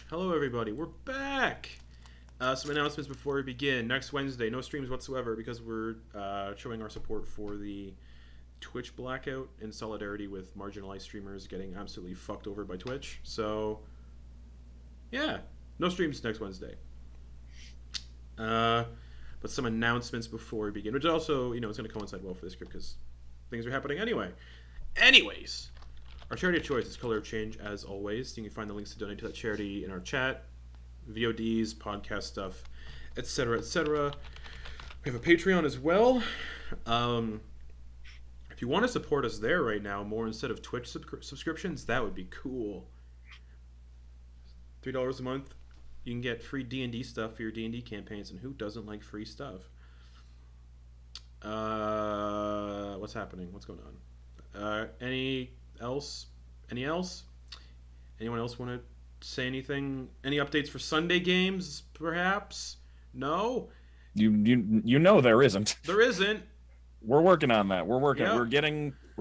Hello, everybody. We're back. Some announcements before we begin. Next Wednesday, no streams whatsoever because we're showing our support for the Twitch blackout in solidarity with marginalized streamers getting absolutely fucked over by Twitch. So, yeah, no streams next Wednesday. But some announcements before we begin, which also, it's going to coincide well for this group because things are happening anyway. Anyways, our charity of choice is Color of Change, as always. You can find the links to donate to that charity in our chat, VODs, podcast stuff, etc., etc. We have a Patreon as well. If you want to support us there right now, more instead of Twitch subscriptions, that would be cool. $3 a month, you can get free D&D stuff for your D&D campaigns, and who doesn't like free stuff? What's happening? What's going on? Any else? Anyone else want to say anything? Any updates for Sunday games, perhaps? No? You know there isn't. There isn't. We're working on that. We're working. Yep. We're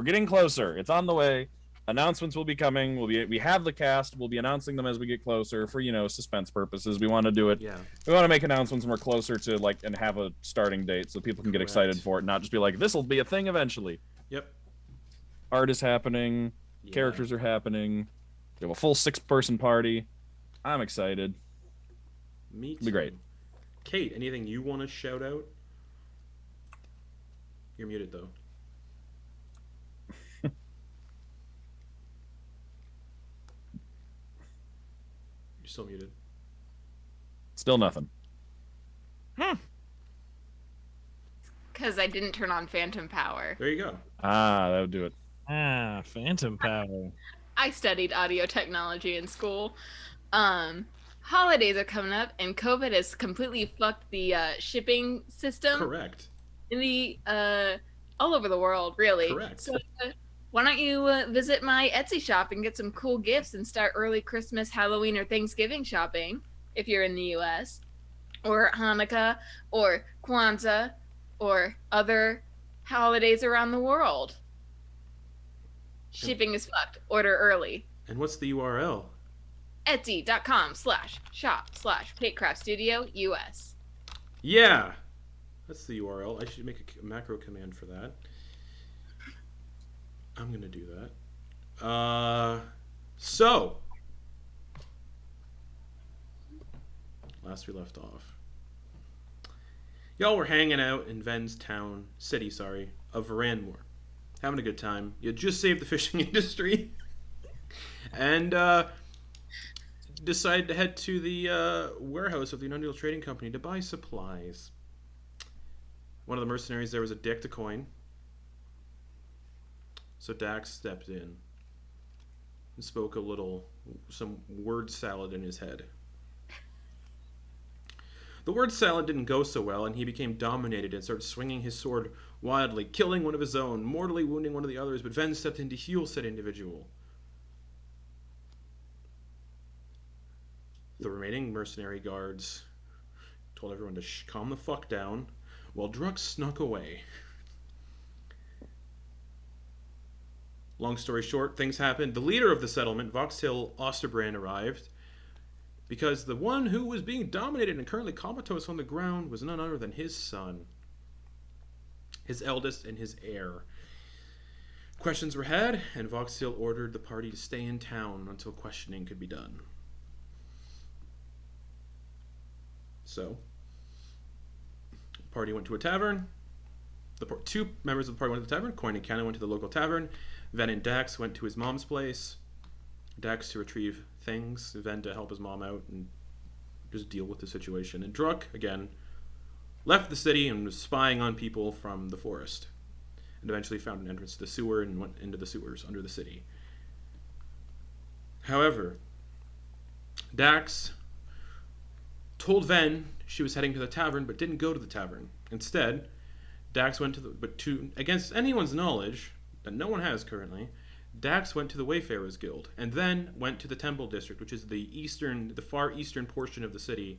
getting closer. It's on the way. Announcements will be coming. We have the cast. We'll be announcing them as we get closer for, suspense purposes. We want to do it. Yeah. We want to make announcements when we're closer to and have a starting date so people can get excited for it, not just be like, this will be a thing eventually. Yep. Art is happening. Yeah. Characters are happening. We have a full 6-person party. I'm excited. Me too. It'll be great. Kate, anything you want to shout out? You're muted, though. You're still muted. Still nothing. Because I didn't turn on Phantom Power. There you go. That would do it. Phantom Power. I studied audio technology in school. Holidays are coming up, and COVID has completely fucked the shipping system. Correct. In the all over the world, really. Correct. So why don't you visit my Etsy shop and get some cool gifts and start early Christmas, Halloween, or Thanksgiving shopping if you're in the U.S. or Hanukkah or Kwanzaa or other holidays around the world. Shipping is fucked. Order early. And what's the URL? Etsy.com/shop/KateCraftStudio Yeah. That's the URL. I should make a macro command for that. I'm going to do that. So. Last we left off. Y'all were hanging out in city of Veranmoor. Having a good time. You just saved the fishing industry. And decided to head to the warehouse of the Untitled Trading Company to buy supplies. One of the mercenaries there was a dick to Quoin. So Dax stepped in and spoke some word salad in his head. The word salad didn't go so well, and he became dominated and started swinging his sword wildly, killing one of his own, mortally wounding one of the others, but Ven stepped in to heal said individual. The remaining mercenary guards told everyone to calm the fuck down, while Druk snuck away. Long story short, things happened. The leader of the settlement, Voxhill Osterbrand, arrived because the one who was being dominated and currently comatose on the ground was none other than his son, his eldest and his heir. Questions were had, and Voxhill ordered the party to stay in town until questioning could be done. So, the party went to a tavern. Two members of the party went to the tavern. Quoin and Cannon went to the local tavern. Ven and Dax went to his mom's place. Dax to retrieve things. Ven to help his mom out and just deal with the situation. And Druk, again, left the city and was spying on people from the forest. And eventually found an entrance to the sewer and went into the sewers under the city. However, Dax told Ven she was heading to the tavern, but didn't go to the tavern. Instead, Dax went against anyone's knowledge, that no one has currently, Dax went to the Wayfarers Guild, and then went to the Temple District, which is the far eastern portion of the city,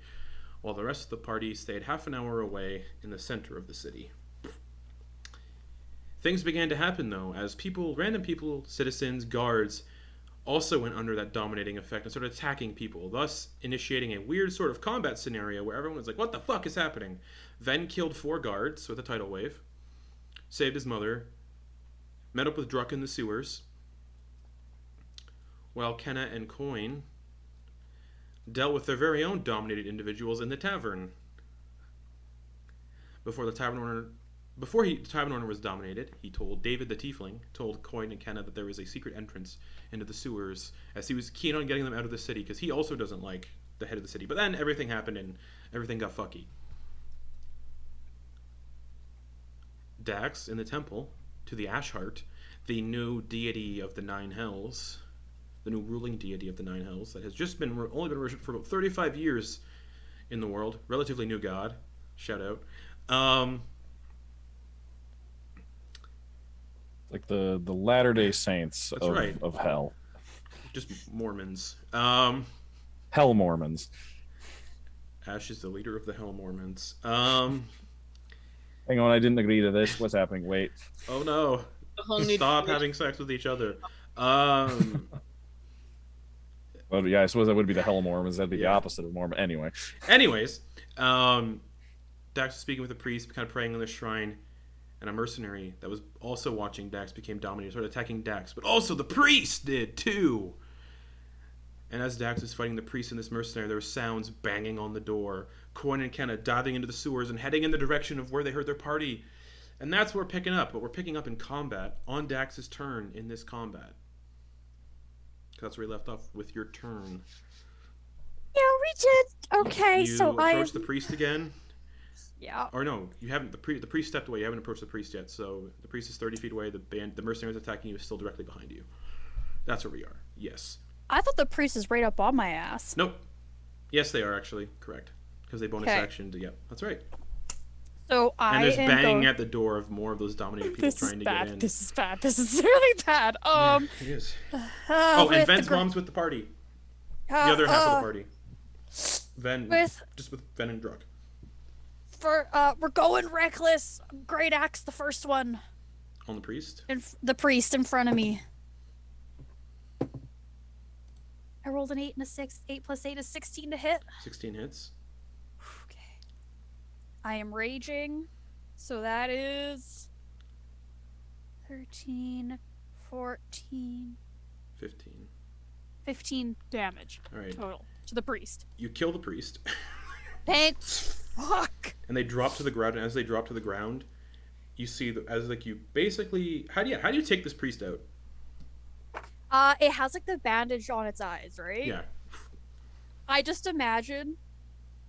while the rest of the party stayed half an hour away in the center of the city. Things began to happen, though, as random people, citizens, guards, also went under that dominating effect and started attacking people, thus initiating a weird sort of combat scenario where everyone was like, what the fuck is happening? Ven killed 4 guards with a tidal wave, saved his mother, met up with Druck in the sewers, while Kenna and Quoin dealt with their very own dominated individuals in the tavern. Before the tavern owner was dominated, he told David the Tiefling, told Quoin and Kenna that there was a secret entrance into the sewers, as he was keen on getting them out of the city, because he also doesn't like the head of the city. But then everything happened and everything got fucky. Dax, in the temple, to the Ashheart, the new deity of the Nine Hells, the new ruling deity of the Nine Hells, that has just only been worshipped for about 35 years in the world. Relatively new god. Shout out. Like the Latter-day Saints That's right. of hell. Just Mormons. Hell Mormons. Ash is the leader of the Hell Mormons. Hang on, I didn't agree to this. What's happening? Wait. Oh no. A whole new Stop tradition. having sex with each other. Well, yeah, I suppose that would be the Hell Mormons. That'd be the Yeah. opposite of Mormon. Anyway. Anyways, Dax was speaking with a priest, kind of praying on the shrine, and a mercenary that was also watching Dax became dominated, started attacking Dax, but also the priest did too. And as Dax was fighting the priest and this mercenary, there were sounds banging on the door. Quoin and Kenna diving into the sewers and heading in the direction of where they heard their party. And that's what we're picking up, but we're picking up in combat, on Dax's turn in this combat. That's where we left off with your turn. Yeah, we did. Okay, You so approach the priest again. Yeah. Or no, you haven't. The priest stepped away. You haven't approached the priest yet. So the priest is 30 feet away. The mercenary is attacking you is still directly behind you. That's where we are. Yes. I thought the priest is right up on my ass. Nope. Yes, they are actually correct because they bonus Okay. action to. Yep, that's right. So And I there's am banging going... at the door of more of those dominated people This is trying to bad. get in. This is bad. This is really bad. Yeah, it is. Oh, and Ven's mom's with the party. The other half of the party. Ven, just with Ven and Druck. We're going reckless. Great axe, the first one. On the priest. The priest in front of me. I rolled an 8 and a 6. 8 plus 8 is 16 to hit. 16 hits. Okay. I am raging. So that is 13, 14, 15. 15 damage All right. total to the priest. You kill the priest. Thanks. Fuck. And they drop to the ground. And as they drop to the ground, you see you basically. How do you take this priest out? It has like the bandage on its eyes, right? Yeah. I just imagine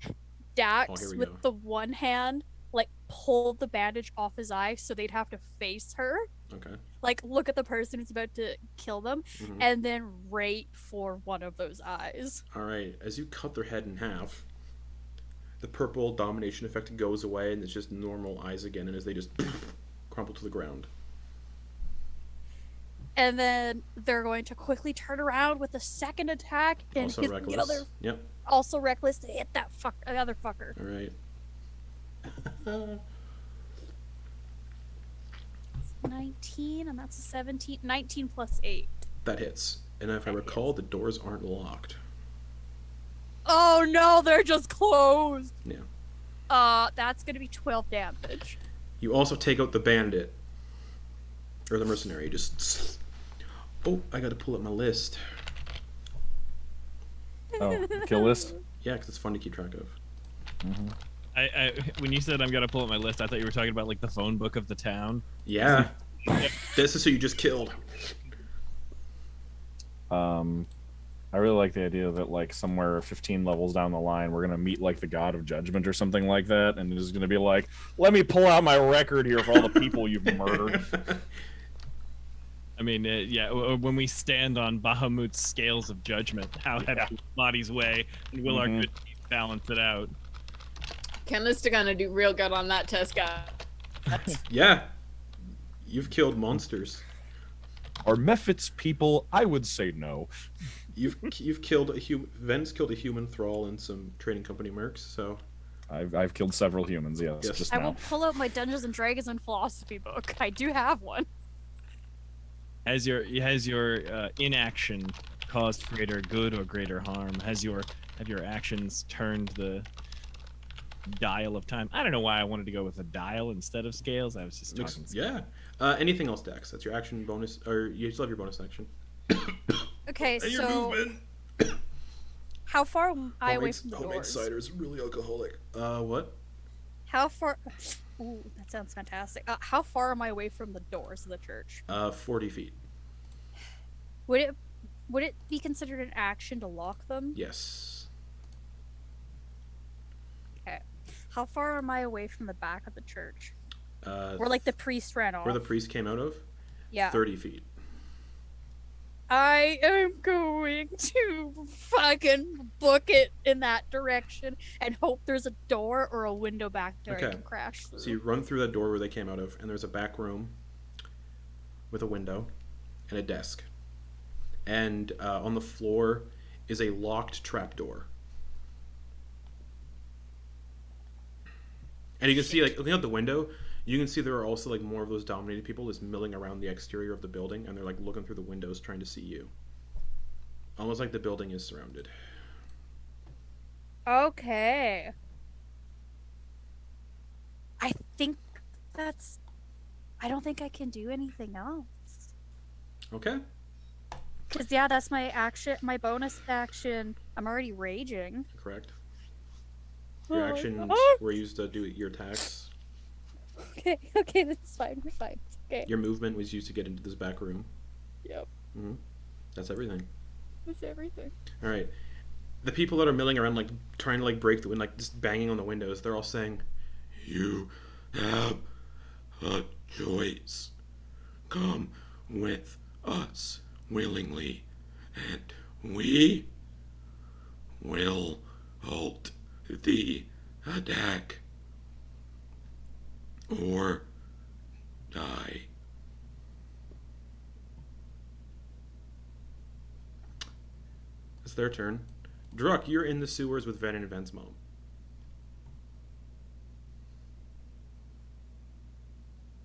Oh, Dax here we with go. the one hand like pull the bandage off his eye so they'd have to face her. Okay. Like look at the person who's about to kill them Mhm. and then right for one of those eyes. All right. As you cut their head in half, the purple domination effect goes away, and it's just normal eyes again. And as they just crumple to the ground. And then they're going to quickly turn around with a second attack and Also hit reckless. the other, Yep. also reckless to hit that the other fucker. All right. 19 and that's a 17. 19 plus 8. That hits. And if I recall, the doors aren't locked. Oh no, they're just closed. Yeah. That's gonna be 12 damage. You also take out the bandit. Or the mercenary. Just. Oh, I gotta pull up my list. Oh, kill list? Yeah, because it's fun to keep track of. Mm-hmm. I when you said I'm gonna pull up my list, I thought you were talking about like the phone book of the town. Yeah. This is who you just killed. I really like the idea that like somewhere 15 levels down the line we're gonna meet like the God of Judgment or something like that, and it's gonna be like, let me pull out my record here for all the people you've murdered. I mean, yeah, when we stand on Bahamut's scales of judgment, how heavy bodies weigh, and will our Mhm. good deeds balance it out? Kenna's gonna do real good on that test, guy. Yeah. You've killed monsters. Are Mephits people? I would say no. You've killed a human. Ven's killed a human thrall and some trading company mercs. So I've killed several humans, yes. Yes. Just I now. will pull out my Dungeons and Dragons and philosophy book. I do have one. Has your inaction caused greater good or greater harm? Have your actions turned the dial of time? I don't know why I wanted to go with a dial instead of scales. I was just talking. Yeah. Anything else, Dax? That's your action bonus, or you still have your bonus action. Okay, And your so movement. how far am I away from the Homemade doors? cider is really alcoholic. What? How far? Ooh, that sounds fantastic. How far am I away from the doors of the church? 40 feet. Would it be considered an action to lock them? Yes. Okay. How far am I away from the back of the church? Where Where the priest ran off? the priest came out of? Yeah. 30 feet. I am going to fucking book it in that direction and hope there's a door or a window back there I Okay. can crash through. So you run through that door where they came out of, and there's a back room with a window and a desk. And on the floor is a locked trapdoor. And you can see, like, looking out the window, you can see there are also, like, more of those dominated people just milling around the exterior of the building, and they're, like, looking through the windows trying to see you. Almost like the building is surrounded. Okay. I think that's... I don't think I can do anything else. Okay. Because, yeah, that's my action, my bonus action. I'm already raging. Correct. Your actions were used to do your attacks. Okay, that's fine. We're fine. It's okay. Your movement was used to get into this back room. Yep. Mm-hmm. That's everything. That's everything. All right. The people that are milling around, like, trying to, like, break the window, like, just banging on the windows, they're all saying, "You have a choice. Come with us willingly, and we will halt the attack or die." It's their turn. Druck, you're in the sewers with Ven and Ven's mom.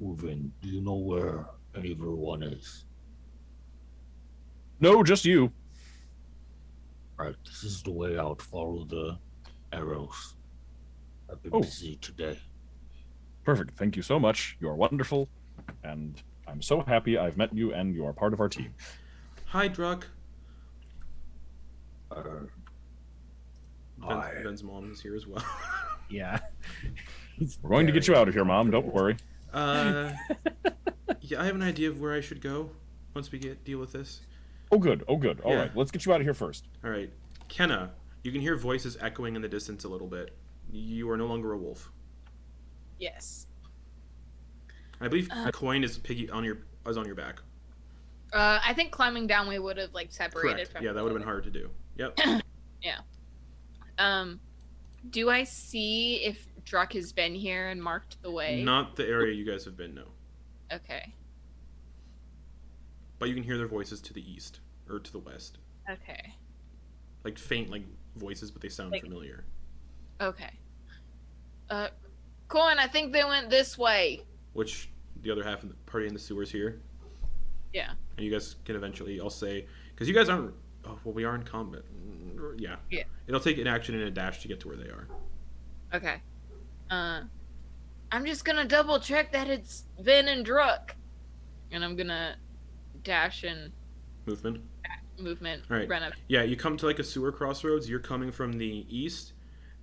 Uvin, do you know where everyone is? No, just you. Right, this is the way out. Follow the arrows. I've been Oh. busy today. Perfect. Thank you so much. You are wonderful, and I'm so happy I've met you, and you are part of our team. Hi, Druck. Hi. Ven's mom is here as well. Yeah. We're going to get you out of here, Mom. Don't worry. Yeah, I have an idea of where I should go once we deal with this. Oh, good. Oh, good. All Yeah. right. Let's get you out of here first. All right, Kenna, you can hear voices echoing in the distance a little bit. You are no longer a wolf. Yes. I believe Quoin is on your back. I think climbing down we would have like separated Correct. from. Yeah, that would have been hard to do. Yep. Do I see if Druck has been here and marked the way? Not the area you guys have been, no. Okay. But you can hear their voices to the east or to the west, Okay. like faint, like voices, but they sound Like- familiar. Okay. Quoin, I think they went this way. Which the other half of the party in the sewers here. Yeah. And you guys can eventually, I'll say, because you guys aren't. Oh, well, we are in combat. Yeah. Yeah. It'll take an action and a dash to get to where they are. Okay. I'm just gonna double check that it's Vin and Druck. And I'm gonna dash and Movement. movement All right. run up. Yeah, you come to like a sewer crossroads. You're coming from the east,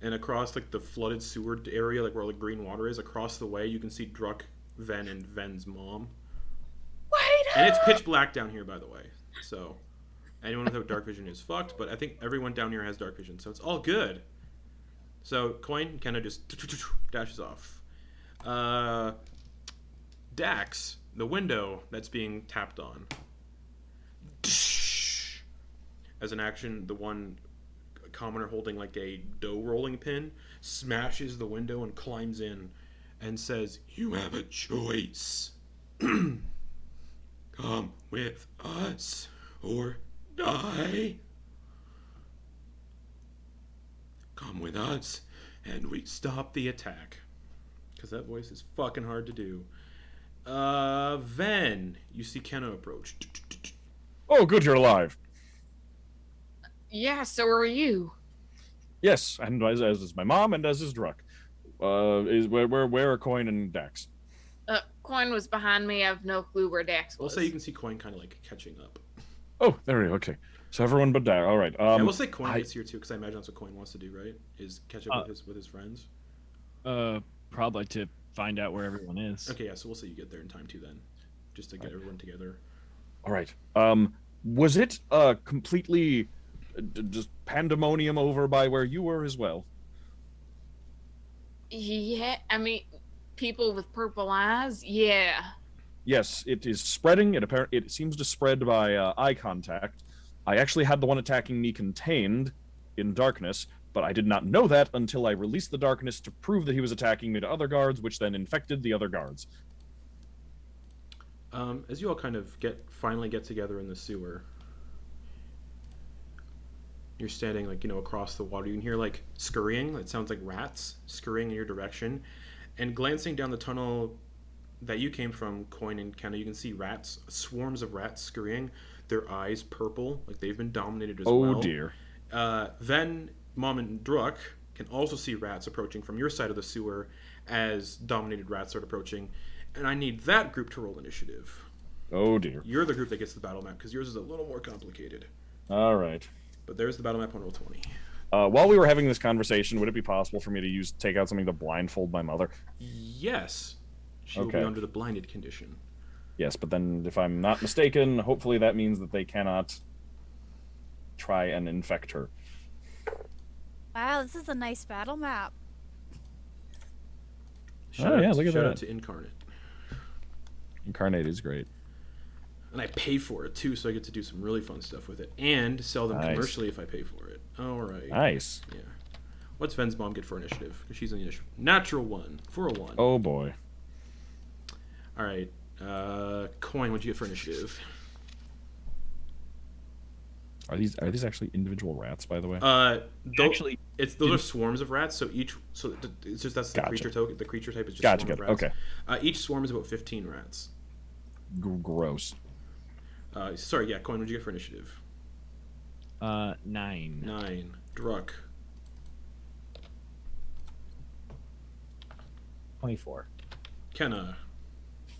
and across like the flooded sewer area, like where all the green water is. Across the way, you can see Druck, Ven, and Ven's mom. Wait And it's pitch black down here, by the way. So anyone without dark vision is fucked. But I think everyone down here has dark vision, so it's all good. So Quoin kind of just dashes off. Dax, the window that's being tapped on. As an action, the one commoner holding like a dough rolling pin smashes the window and climbs in and says, "You have a choice. Come with us or die. Come with us and we stop the attack." Because that voice is fucking hard to do. Ven, you see Kenna approach. Oh, good. You're alive. Yeah, so are you. Yes, and as is my mom, and as is Druck. Where are Quoin and Dax? Quoin was behind me. I have no clue where Dax We'll was. say you can see Quoin kind of like catching up. Oh, there we go. Okay, so everyone but Dax. All right. Yeah, we'll say Quoin I- gets here too, because I imagine that's what Quoin wants to do, right? Is catch up with his friends. Probably to find out where everyone is. Okay, yeah. So we'll say you get there in time too, then, just to get everyone together. All right. Was it completely just pandemonium over by where you were as well? Yeah, I mean, people with purple eyes. Yeah. Yes, it is spreading. It seems to spread by eye contact. I actually had the one attacking me contained in darkness, but I did not know that until I released the darkness to prove that he was attacking me to other guards, which then infected the other guards. As you all kind of finally get together in the sewer, you're standing across the water. You can hear like scurrying. It sounds like rats scurrying in your direction, and glancing down the tunnel that you came from, Quoin and Kenna, you can see rats, swarms of rats scurrying. Their eyes purple, like they've been dominated as well. Oh dear. Then Mom and Druck can also see rats approaching from your side of the sewer as dominated rats start approaching. And I need that group to roll initiative. Oh dear. You're the group that gets the battle map, because yours is a little more complicated. All right. But there's the battle map on roll 20. While we were having this conversation, would it be possible for me to take out something to blindfold my mother? Yes. She'll be Okay. under the blinded condition. Yes, but then if I'm not mistaken, hopefully that means that they cannot try and infect her. Wow, this is a nice battle map. Shout yeah, out, look at shout that. out to Incarnate. Incarnate is great. And I pay for it too, so I get to do some really fun stuff with it. And sell them Nice. commercially if I pay for it. Alright. Nice. Yeah. What's Ven's mom get for initiative? Because she's in the initiative. Natural 1. For a 1. Oh boy. Alright. Quoin, what'd you get for initiative? Are these actually individual rats, by the way? Actually, those are swarms of rats. So it's just that's the Gotcha. creature token. The creature type is just Gotcha. swarm Good. of rats. Okay. Each swarm is about 15 rats. Gross. Sorry, yeah. Quoin, what'd you get for initiative? 9. 9. Druck. 24. Kenna.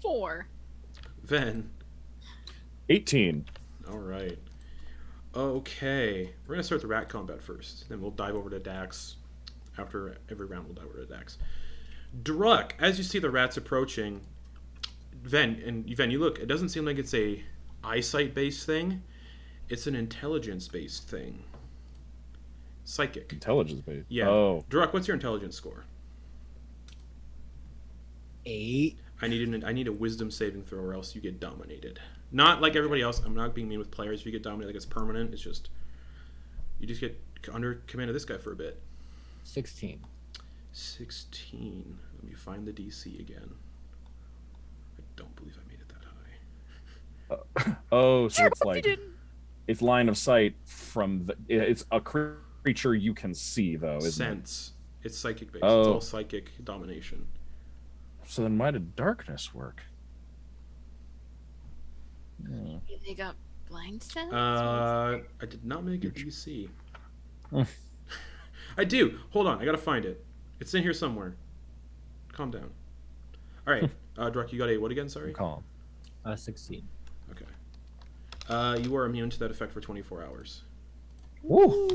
4. Ven. 18. All right. Okay. We're gonna start the rat combat first. Then we'll dive over to Dax. After every round, we'll dive over to Dax. Druck, as you see the rats approaching, Ven, you look. It doesn't seem like it's a eyesight-based thing. It's an intelligence-based thing. Psychic. Intelligence based. Yeah. Oh. Druck, what's your intelligence score? 8. I need a wisdom saving throw, or else you get dominated. Not like everybody else. I'm not being mean with players. If you get dominated, like it's permanent. It's just you just get under command of this guy for a bit. 16. 16. Let me find the DC again. I don't believe I made it that high. Oh, so it's You like didn't. it's line of sight from the. It's a creature you can see though, isn't Sense. It's psychic based. It's Oh. all psychic domination. it? So then why did darkness work? They got blind sense? I did not make a DC. Hmm. I do. Hold on. I gotta find it. It's in here somewhere. Calm down. All right, Druck, you got a what again? Sorry. Calm. 16. Okay. You are immune to that effect for 24 hours. Woo.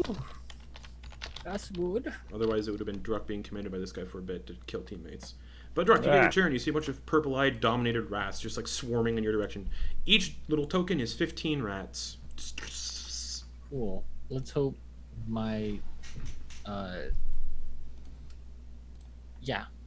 That's good. Otherwise, it would have been Druck being commanded by this guy for a bit to kill teammates. But Druck, you get your turn. You see a bunch of purple-eyed, dominated rats just like swarming in your direction. Each little token is 15 rats. Cool. Let's hope my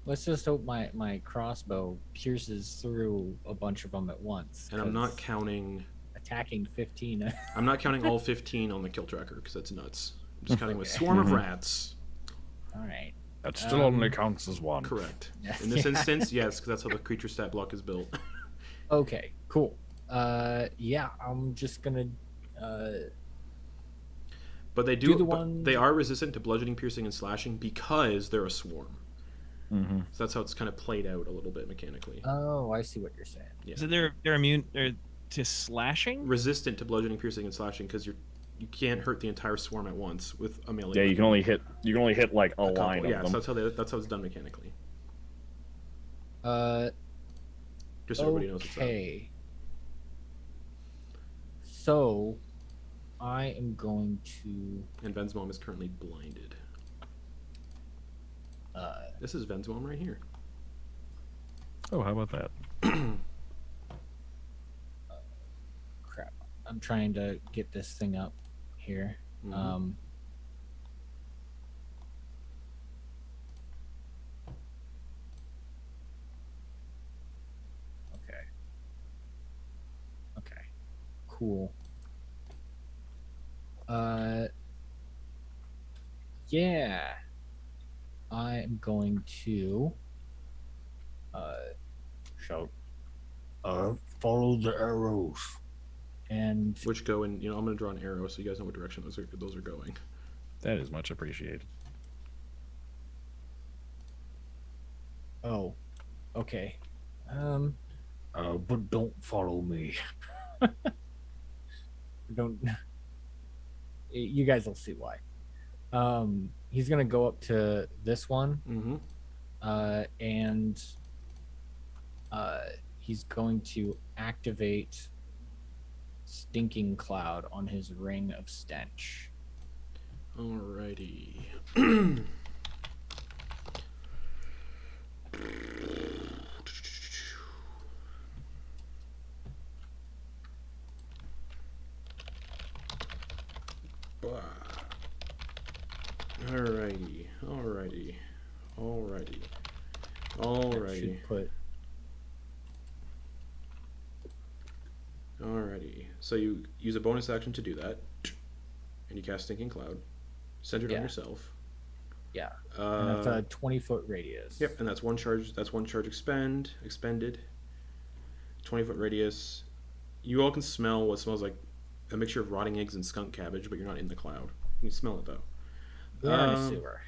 let's just hope my crossbow pierces through a bunch of them at once. And I'm not 'cause counting. attacking 15. I'm not counting all 15 on the kill tracker because that's nuts. I'm just counting with swarm of rats. All right. That still only counts as one. Correct. In this instance, yes, because that's how the creature stat block is built. Okay. Cool. Yeah. I'm just gonna. But they Do the but one- they are resistant to bludgeoning, piercing, and slashing because they're a swarm. Mm-hmm. So that's how it's kind of played out a little bit mechanically. Oh, I see what you're saying. Yeah. So they're immune to slashing? Resistant to bludgeoning, piercing, and slashing because you can't hurt the entire swarm at once with a melee. Yeah, you can only hit like a couple. line Yeah, of so them. that's how it's done mechanically. Just so everybody knows what's up. Okay. So, I am going to. And Ven's mom is currently blinded. This is Ven's mom right here. Oh, how about that? Crap. I'm trying to get this thing up here. Mhm. Okay. Okay. Cool. Yeah. I am going to shout. Follow the arrows. And Which go in, I'm going to draw an arrow so you guys know what direction those are going. That is much appreciated. oh, okay. But don't follow me. Don't. You guys will see why. He's gonna go up to this one, Mm-hmm. and he's going to activate Stinking Cloud on his ring of stench. Alrighty. That Alrighty. should put. Alrighty. So you use a bonus action to do that, and you cast Stinking Cloud, centered on Yeah. yourself. Yeah. And that's a 20-foot radius. Yep, and that's one charge. That's one charge expended. 20-foot radius. You all can smell what smells like a mixture of rotting eggs and skunk cabbage, but you're not in the cloud. You can smell it though. We are in a sewer.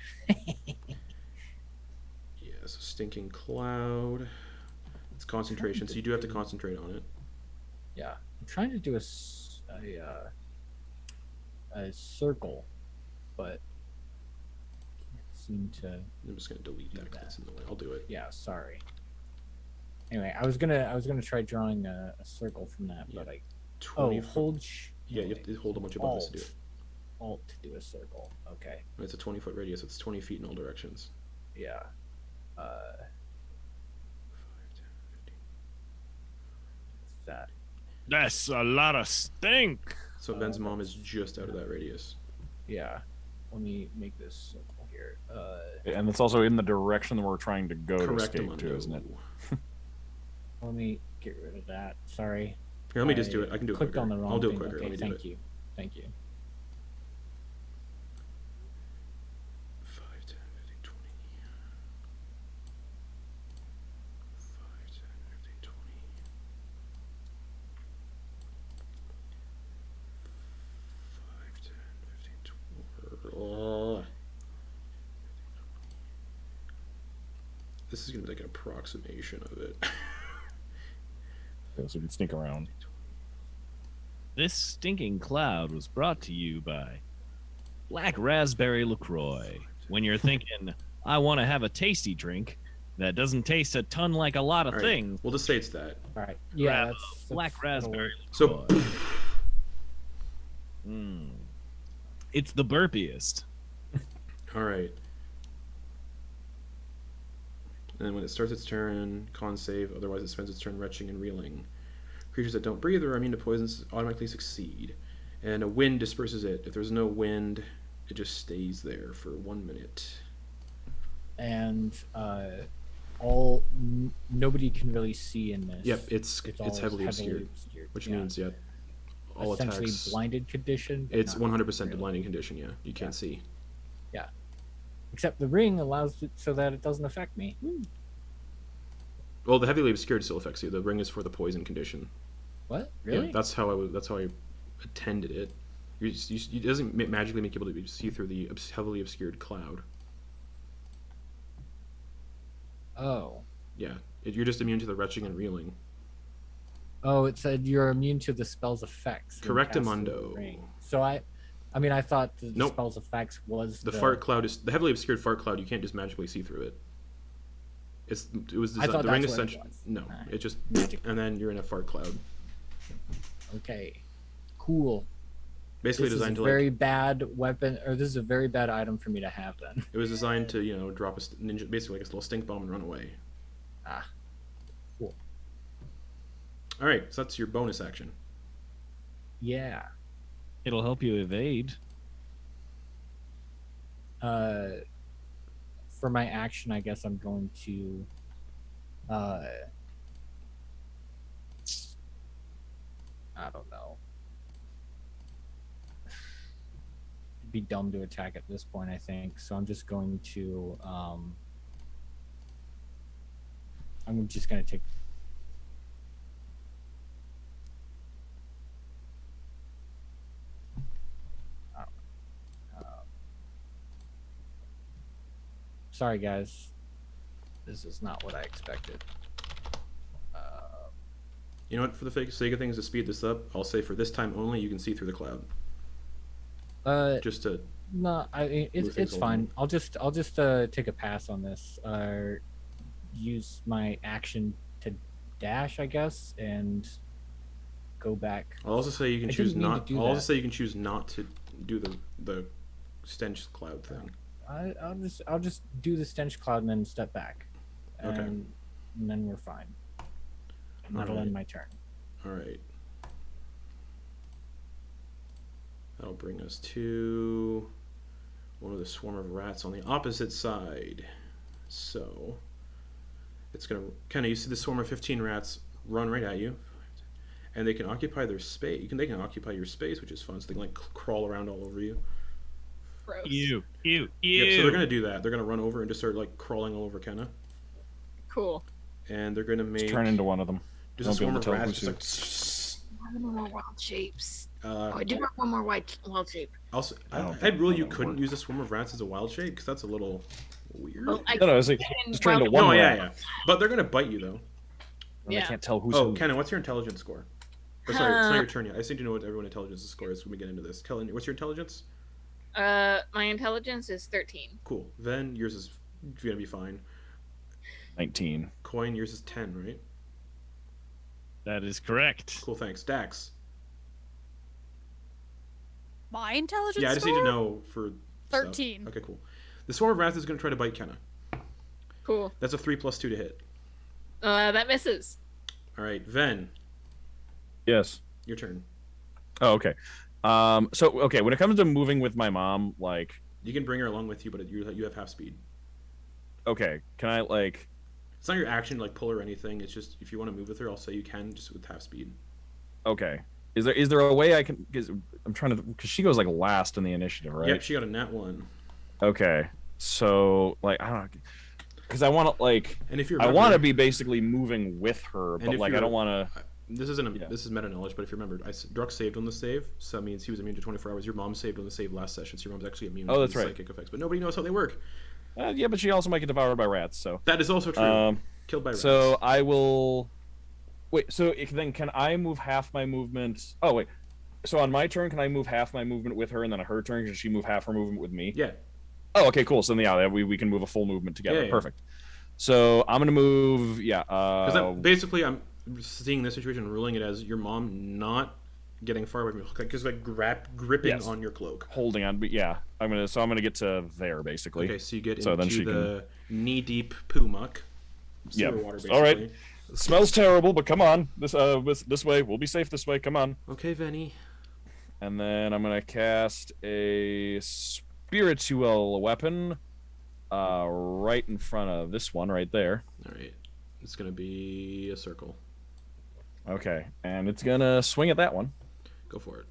Yeah, so Stinking Cloud. It's concentration, so you do have to concentrate on it. Yeah, I'm trying to do a circle, but can't seem to. I'm just gonna delete that because it's in the way. I'll do it. Yeah, sorry. Anyway, I was gonna try drawing a circle from that, but I 20 hold. Yeah, you have to hold a bunch of buttons to do it. Alt to do a circle. Okay. And it's a 20-foot radius. It's 20 feet in all directions. Yeah. 5, 10, 15. That. That's a lot of stink. So Ben's mom is just out of that radius. Yeah. Let me make this circle here. And it's also in the direction that we're trying to go to Correct, escape to, isn't it? Let me get rid of that. Sorry. Here, let me just do it. I can do it clicked quicker. on the wrong I'll do it thing. quicker. Okay, Let me do thank it. you. Thank you. 5, 10, 15, 20. 5, 10, 15, 20. 5, 10, 15, 20. Oh. This is going to be like an approximation of it. Okay, so we can sneak around. This stinking cloud was brought to you by Black Raspberry LaCroix. When you're thinking, I want to have a tasty drink that doesn't taste a ton like a lot of All right, things, we'll just say it's that. All right. Yeah. grab That's Black that'll Raspberry So, LaCroix. It's the burpiest. all right. And then when it starts its turn, con save. Otherwise, it spends its turn retching and reeling. Creatures that don't breathe or are immune to poisons automatically succeed. And a wind disperses it. If there's no wind, it just stays there for 1 minute. And nobody can really see in this. Yep, it's all heavily obscured, which means all essentially attacks. blinded condition. but It's not 100% really. the blinding condition. Yeah, you can't Yeah. see. Except the ring allows it so that it doesn't affect me. Well, the heavily obscured still affects you. The ring is for the poison condition. What? Really? Yeah, that's how I attended it. It doesn't magically make you able to see through the heavily obscured cloud. Oh. Yeah, you're just immune to the retching and reeling. Oh, it said you're immune to the spell's effects. when cast through the Correctamundo. ring. So I mean, I thought the Nope. spell's effects was The fart cloud is the heavily obscured fart cloud. You can't just magically see through it. It was I designed, thought the ring that's is what it essentially was. no. Alright. It just Magic. and then you're in a fart cloud. Okay, cool. Basically This is a designed to very like bad weapon, or this is a very bad item for me to have. Then. it was designed to drop a ninja basically like a little stink bomb and run away. Ah, cool. All right, so that's your bonus action. Yeah. It'll help you evade. For my action, I guess I'm going to. I don't know. It'd be dumb to attack at this point, I think. So I'm just going to. I'm just going to take. Sorry, guys. This is not what I expected. You know what? For the sake of things, to speed this up, I'll say for this time only, you can see through the cloud. Just to No, move it's things fine. along. I'll just take a pass on this. Use my action to dash, I guess, and go back. I'll also say you can I choose didn't mean to not. do I'll also that. say you can choose not to do the stench cloud thing. I'll just do the stench cloud and then step back, Okay. and then we're fine. And that'll Alright. end my turn. All right. That'll bring us to one of the swarm of rats on the opposite side. So it's gonna kind of you see the swarm of 15 rats run right at you, and they can occupy their space. They can occupy your space, which is fun. So they can like crawl around all over you. Gross. Ew. Yep. So they're gonna do that. They're gonna run over and just start like crawling all over Kenna, Cool. and they're gonna make Turn into one of them. just a Won't be swarm able of to tell rats. who's Just like, I have one more wild shapes. uh, Oh, I do have one more wild shape. Also, I don't I'd think rule that you would couldn't work. use a swarm of rats as a wild shape because that's a little weird. Well, I No, I was like, can just turn into wild- one No, rat. yeah. But they're gonna bite you though. And Yeah. I can't tell who's Oh, who. Kenna, what's your intelligence score? Or sorry, it's not your turn yet. I just need to know what everyone's intelligence score is when we get into this. Kellen, what's your intelligence? My intelligence is 13. Cool. Then yours is gonna be fine. 19. Quoin, yours is 10, right? That is correct. Cool, thanks. Dax. My intelligence Yeah, I just need score? to know for stuff. 13. Okay, cool. The swarm of rats is gonna try to bite Kenna. Cool. That's a 3+2 to hit. That misses. All right, Ven, Yes. your turn. Oh, okay. Okay, when it comes to moving with my mom, like, You can bring her along with you, but you have half speed. okay, can I, like, It's not your action to like pull her or anything. It's just if you want to move with her, I'll say you can just with half speed. okay. Is there a way I can, because I'm trying to, because she goes, like, last in the initiative, right? Yep, she got a nat 1. Okay. So, like, I don't know, because I want to, like, And if you I remember, want to be basically moving with her, And but, if like, I you're- don't want to, This isn't Yeah. this is meta knowledge, but if you remember, Druk saved on the save, so that means he was immune to 24 hours. Your mom saved on the save last session, so your mom's actually immune Oh, to that's the right. psychic effects. But nobody knows how they work. yeah, but she also might get devoured by rats, so. That is also true. Killed by rats. So I will. Wait. So then, can I move half my movement? Oh wait. So on my turn, can I move half my movement with her, and then on her turn, can she move half her movement with me? yeah, Oh, okay, cool. So then, yeah, we can move a full movement together. Yeah. Perfect. So I'm gonna move. Yeah. because basically I'm seeing this situation and ruling it as your mom not getting far away from you, because like gripping Yes. on your cloak. holding on, but yeah, I'm gonna get to there basically. Okay, so you get So then into she the knee-deep poo muck. Sewer Yep. water, basically. All right. Smells terrible, but come on, this way. We'll be safe this way. Come on. Okay, Venny. And then I'm gonna cast a spiritual weapon, right in front of this one right there. All right, it's gonna be a circle. Okay, and it's gonna swing at that one. Go for it.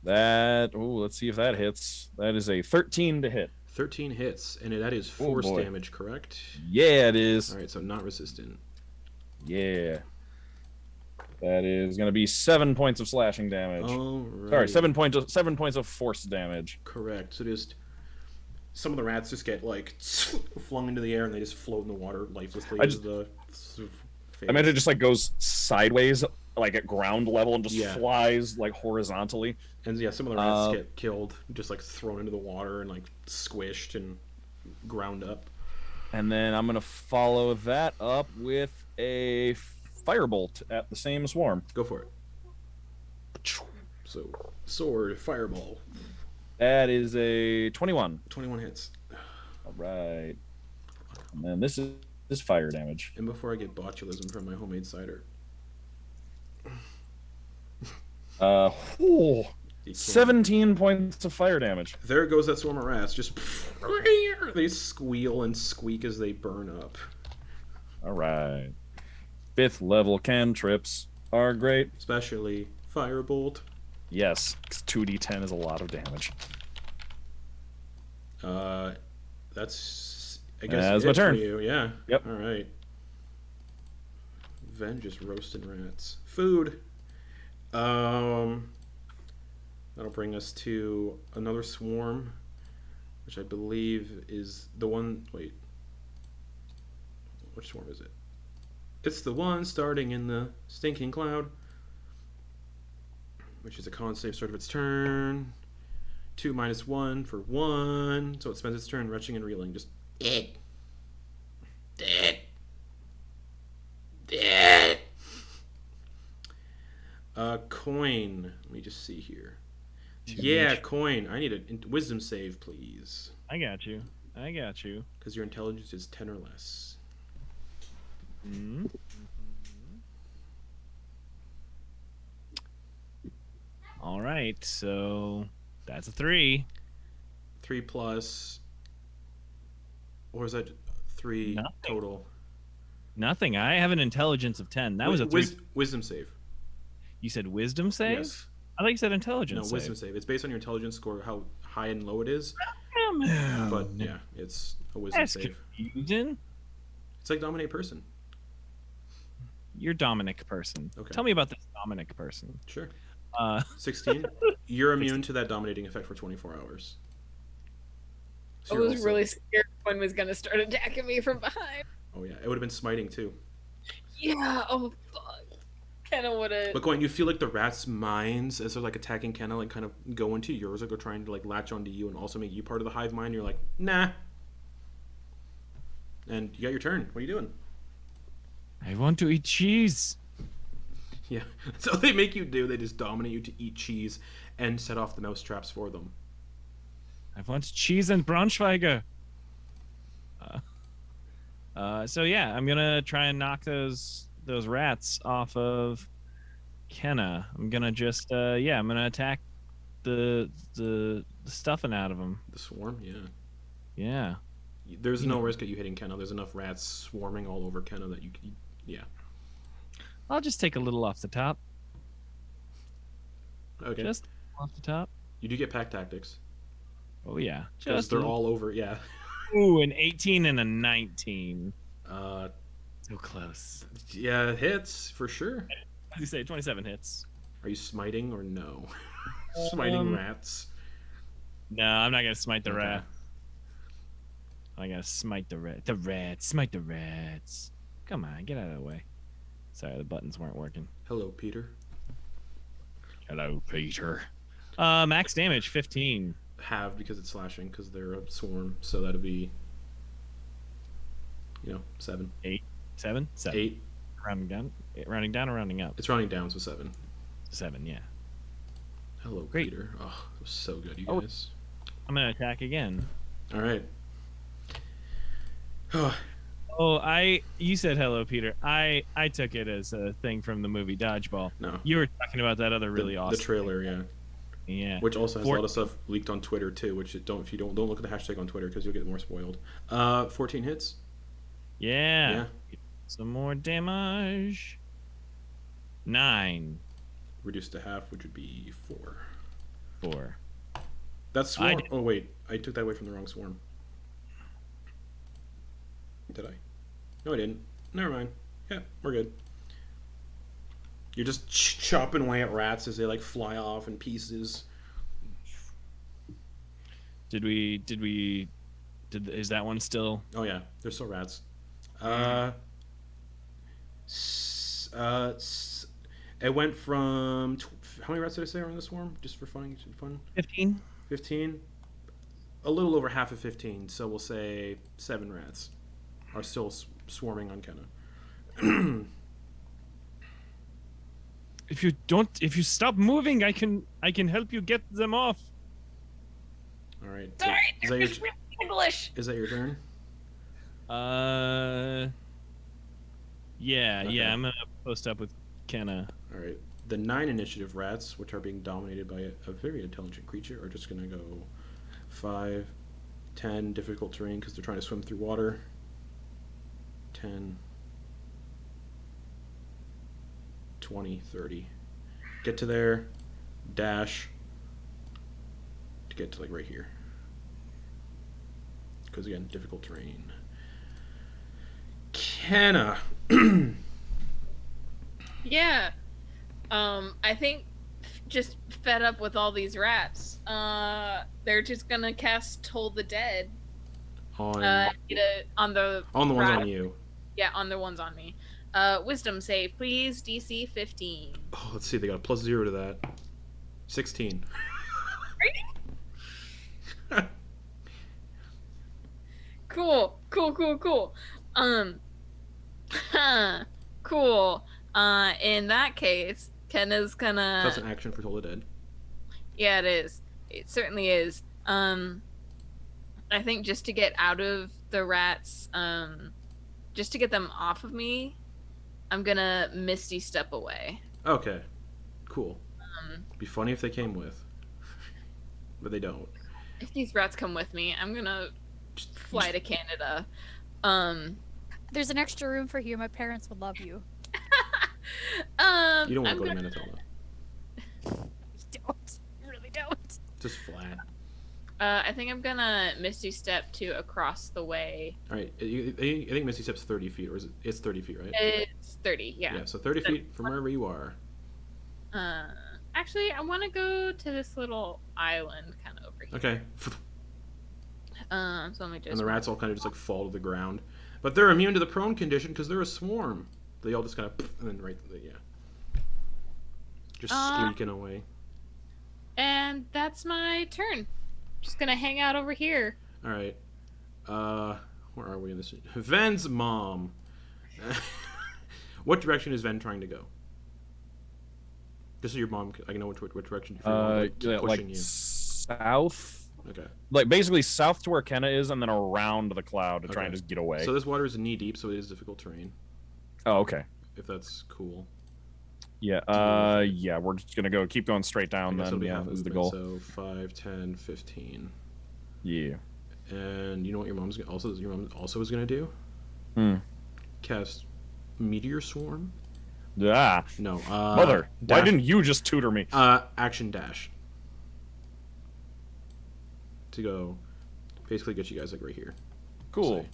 Let's see if that hits. That is a 13 to hit. 13 hits, and that is Oh, force boy. damage, correct? Yeah, it is. All right, so not resistant. Yeah. That is gonna be 7 points of slashing damage. All right. Sorry, 7 points of force damage. Correct. So just some of the rats just get like flung into the air, and they just float in the water lifelessly I as just- the. I meant it just like goes sideways like at ground level and just Yeah. flies like horizontally. And yeah, some of the rats get killed, just like thrown into the water and like squished and ground up. And then I'm gonna follow that up with a firebolt at the same swarm. Go for it. So, sword, fireball. That is a 21. 21 hits. All right. And then this is fire damage. And before I get botulism from my homemade cider. Whew, You can't- 17 points of fire damage. There goes that swarm of rats. Just they squeal and squeak as they burn up. All right. 5th level cantrips are great. Especially firebolt. Yes, 2d10 is a lot of damage. That's I guess That's it my turn. for you. Yeah. Yep. All right. Ven just roasting rats. Food. That'll bring us to another swarm, which I believe is the one. Wait. Which swarm is it? It's the one starting in the stinking cloud, which is a con save start of its turn. 2 minus 1 for 1. So it spends its turn retching and reeling. Just. Coin. Let me just see here. Yeah, Coin. I need a wisdom save, please. I got you. Because your intelligence is 10 or less. Mm-hmm. All right, so that's a 3. 3 plus. Or is that 3 Nothing. total? Nothing. I have an intelligence of 10. That was a 3. Wisdom save. You said wisdom save? Yes. I thought you said No, intelligence wisdom save. save. It's based on your intelligence score, how high and low it is. But yeah, it's a wisdom That's save. confusing. It's like dominate person. You're Dominic person. Okay. Tell me about this Dominic person. Sure. Uh, 16. You're immune to that dominating effect for 24 hours. So I you're was also- really scared one was gonna start attacking me from behind. Oh yeah, it would have been smiting too. Yeah. Oh fuck. Kenna would have. But Gwen, you feel like the rats' minds, as they're like attacking Kenna, like kind of go into yours, like they're trying to like latch onto you and also make you part of the hive mind. You're like, nah. And you got your turn. What are you doing? I want to eat cheese. Yeah. So they make you do. They just dominate you to eat cheese and set off the mouse traps for them. I want cheese and Braunschweiger. So yeah, I'm gonna try and knock those rats off of Kenna. I'm gonna just I'm gonna attack the stuffing out of them. The swarm, yeah. Yeah. There's no risk of you hitting Kenna. There's enough rats swarming all over Kenna that you yeah. I'll just take a little off the top. Okay. Just off the top. You do get pack tactics. Oh yeah. Because Just they're a- all over, yeah. Ooh, an 18 and a 19. So close. Yeah, it hits for sure. As you say, 27 hits. Are you smiting or no? Smiting rats. No, I'm not gonna smite the Okay. rat. I'm gonna smite the rat. The rats. Smite the rats. Come on, get out of the way. Sorry, the buttons weren't working. Hello, Peter. Hello, Peter. Max damage 15. Have because it's slashing because they're a swarm, so that'd be 7. 7? 7. 8. Rounding down. Rounding down or rounding up? It's rounding down, so 7. 7, yeah. Hello, Great. Peter. Oh, that was so good, you Oh. guys. I'm gonna attack again. All right. Oh, you said hello, Peter. I took it as a thing from the movie Dodgeball. No. You were talking about that other really awesome. The trailer, yeah. Yeah. Which also has a lot of stuff leaked on Twitter too. Which don't look at the hashtag on Twitter because you'll get more spoiled. 14 hits. Yeah. Yeah. Some more damage. 9. Reduced to half, which would be 4. 4. That's swarm. did- Oh wait, I took that away from the wrong swarm. Did I? No, I didn't. Never mind. Yeah, we're good. You're just chopping away at rats as they like fly off in pieces. Is that one still? Oh yeah, they're still rats. It went from how many rats did I say are in the swarm? Just for fun. 15. 15. A little over half of 15. So we'll say 7 rats are still swarming on Kenna. If you stop moving, I can help you get them off. All right. Sorry, Is that there's your English. Is that your turn? Yeah, Okay. I'm gonna post up with Kenna. All right. The 9 initiative rats, which are being dominated by a very intelligent creature, are just gonna go 5, 10 difficult terrain because they're trying to swim through water. 10, 20, 30. Get to there, dash to get to like right here. Because again, difficult terrain. Kenna. Yeah. I think just fed up with all these rats. They're just gonna cast Toll the Dead. on On the ones rat. on you. Yeah, on the ones on me. Wisdom save, please. DC 15. Oh, let's see. They got a +0 to that. 16. Cool. Cool. In that case, Kenna's gonna. That's an action for Toll the Dead. Yeah, it is. It certainly is. I think just to get out of the rats, just to get them off of me, I'm gonna Misty Step away. Okay. Cool. Be funny if they came with. But they don't. If these rats come with me, I'm gonna fly to Canada. There's an extra room for you. My parents would love you. You don't want I'm to go to gonna- Manitoba. You don't. You really don't. Just flat. I think I'm gonna Misty Step to across the way. All right. I think Misty Step's 30 feet, or is it? It's 30 feet, right? It's 30, yeah. So 30 feet from wherever you are. Actually, I want to go to this little island kind of over here. Okay. So let me just. And the rats all kind of just like fall to the ground, but they're immune to the prone condition because they're a swarm. They all just kind of and then just squeaking away. And that's my turn. Just gonna hang out over here. All right. Where are we in this? Ven's mom. What direction is Ven trying to go? Just so your mom, I can know which direction your mom pushing you. South. Okay. Like basically south to where Kenna is, and then around the cloud to try Okay. and just get away. So this water is knee deep, so it is difficult terrain. Oh, okay. If that's cool. Yeah. Yeah. We're just gonna keep going straight down. I guess Then it'll be yeah, half is the movement, goal. So 5, 10, 15. Yeah. And you know what your mom also is gonna do? Hmm. Cast Meteor Swarm. Ah. No. Mother, why dash- didn't you just tutor me? Action dash. To go, basically get you guys like right here. Cool.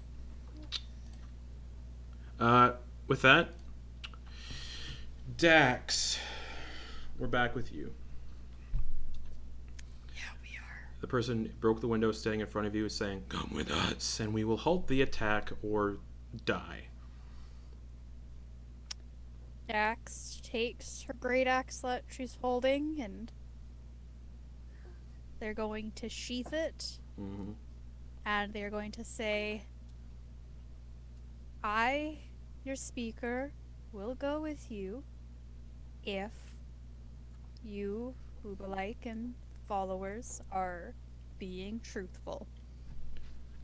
With that, Dax, we're back with you. Yeah, we are. The person broke the window standing in front of you is saying, "Come with us, and we will halt the attack or die." Dax takes her great axe that she's holding, and they're going to sheath it, Mm-hmm. and they're going to say, I, your speaker, will go with you if you, Ubalike, and followers are being truthful.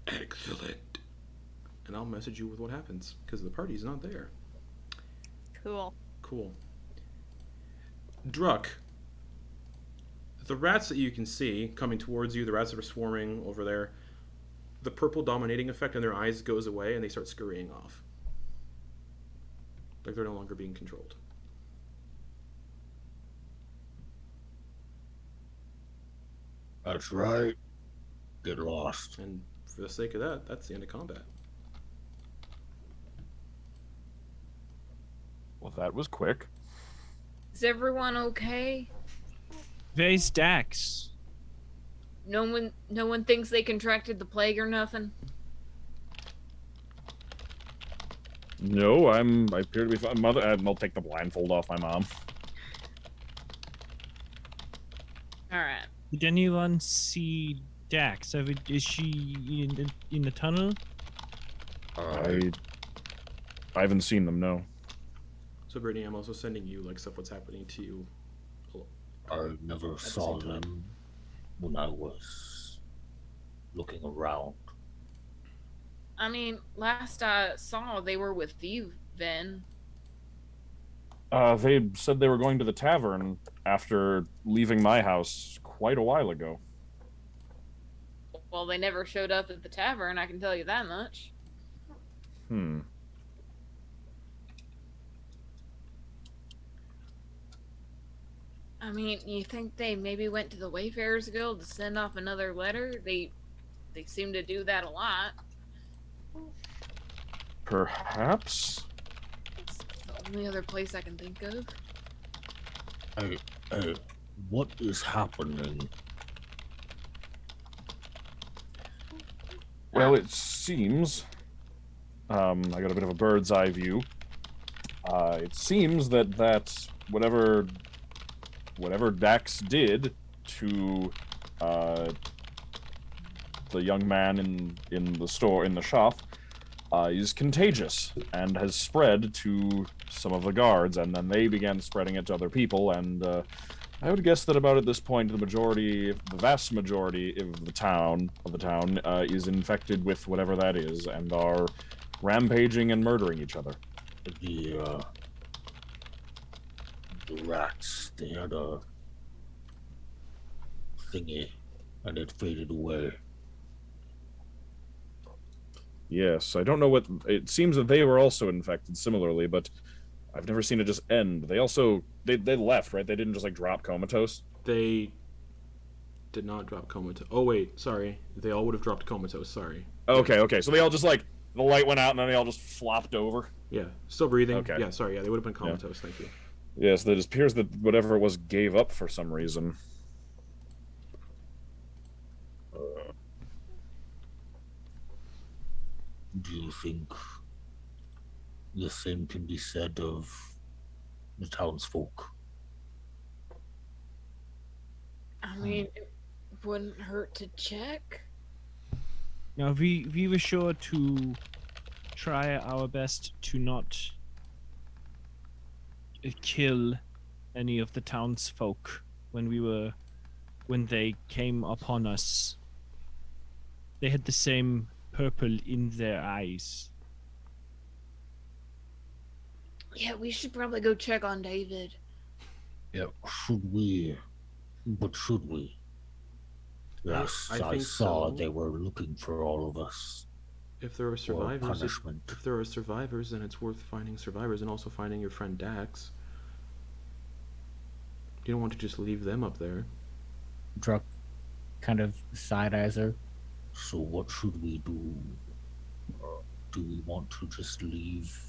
Excellent. And I'll message you with what happens because the party's not there. Cool. Cool. Druck. The rats that you can see coming towards you, the rats that are swarming over there, the purple dominating effect in their eyes goes away and they start scurrying off. Like they're no longer being controlled. That's right. Get lost. And for the sake of that, that's the end of combat. Well, that was quick. Is everyone okay? Vase Dax. No one thinks they contracted the plague or nothing? No, I appear to be fine. Mother, I'll take the blindfold off my mom. right. Did anyone see Dax? Is she in the tunnel? I haven't seen them. No. So Brittany, I'm also sending you like stuff what's happening to you. I never the saw same time. them when I was looking around. I mean, last I saw, they were with you, Vin. They said they were going to the tavern after leaving my house quite a while ago. Well, they never showed up at the tavern, I can tell you that much. I mean, you think they maybe went to the Wayfarers Guild to send off another letter? They seem to do that a lot. Perhaps. It's the only other place I can think of. What is happening? Well, it seems. I got a bit of a bird's eye view. It seems that whatever Dax did to the young man in the shop is contagious and has spread to some of the guards, and then they began spreading it to other people, and I would guess that about at this point the vast majority of the town is infected with whatever that is and are rampaging and murdering each other. The rats, they had a thingy and it faded away. Yes, I don't know what. It seems that they were also infected similarly, but I've never seen it just end. They also they left, right? They didn't just like drop comatose. They did not drop comatose. Oh wait, sorry. They all would have dropped comatose. Sorry. Okay. So they all just like the light went out and then they all just flopped over. Yeah, still breathing. Okay. Yeah, sorry. Yeah, they would have been comatose. Thank you. Yes, that it appears that whatever it was gave up for some reason. Do you think the same can be said of the townsfolk? I mean, it wouldn't hurt to check. Now, we were sure to try our best to not kill any of the townsfolk when they came upon us. They had the same purple in their eyes. Yeah, we should probably go check on David. Yeah, should we? But should we? Yes, I I think saw so. they were looking for all of us. If there are For survivors, punishment. if there are survivors, then it's worth finding survivors and also finding your friend Dax. You don't want to just leave them up there. Druck kind of side eyes her. So what should we do? Do we want to just leave?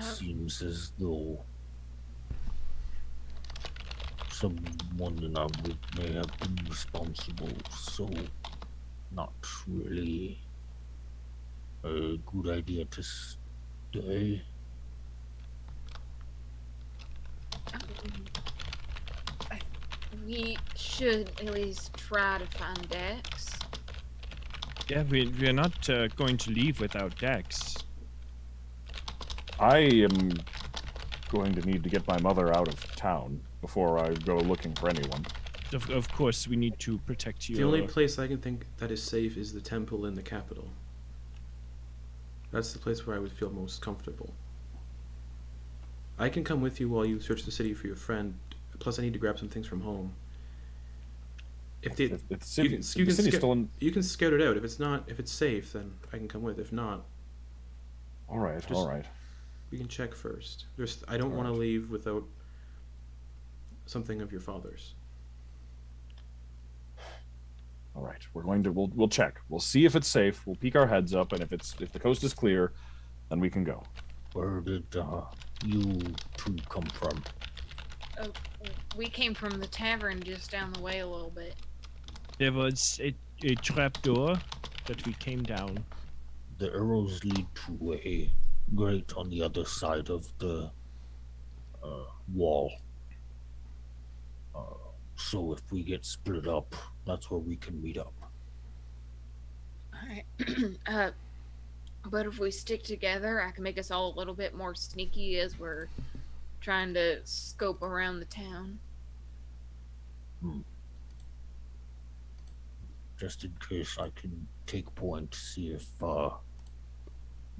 Seems as though someone in our group may have been responsible, so not really a good idea to stay. We should at least try to find Dax. Yeah, we're not going to leave without Dax. I am going to need to get my mother out of town before I go looking for anyone. Of course, we need to protect you. The only place I can think that is safe is the temple in the capital. That's the place where I would feel most comfortable. I can come with you while you search the city for your friend. Plus, I need to grab some things from home. If they, If the you city, can, if you the can city's scout, still in. you can scout it out. If it's safe, then I can come with. If not, All right, Just- all right. we can check first. I don't want to Alright. leave without something of your father's. All right, we'll check. We'll see if it's safe. We'll peek our heads up, and if the coast is clear, then we can go. Where did you two come from? We came from the tavern just down the way a little bit. There was a trap door that we came down. The arrows lead to a grate on the other side of the wall. So if we get split up, that's where we can meet up. Alright. But if we stick together, I can make us all a little bit more sneaky as we're trying to scope around the town. Just in case, I can take point, see if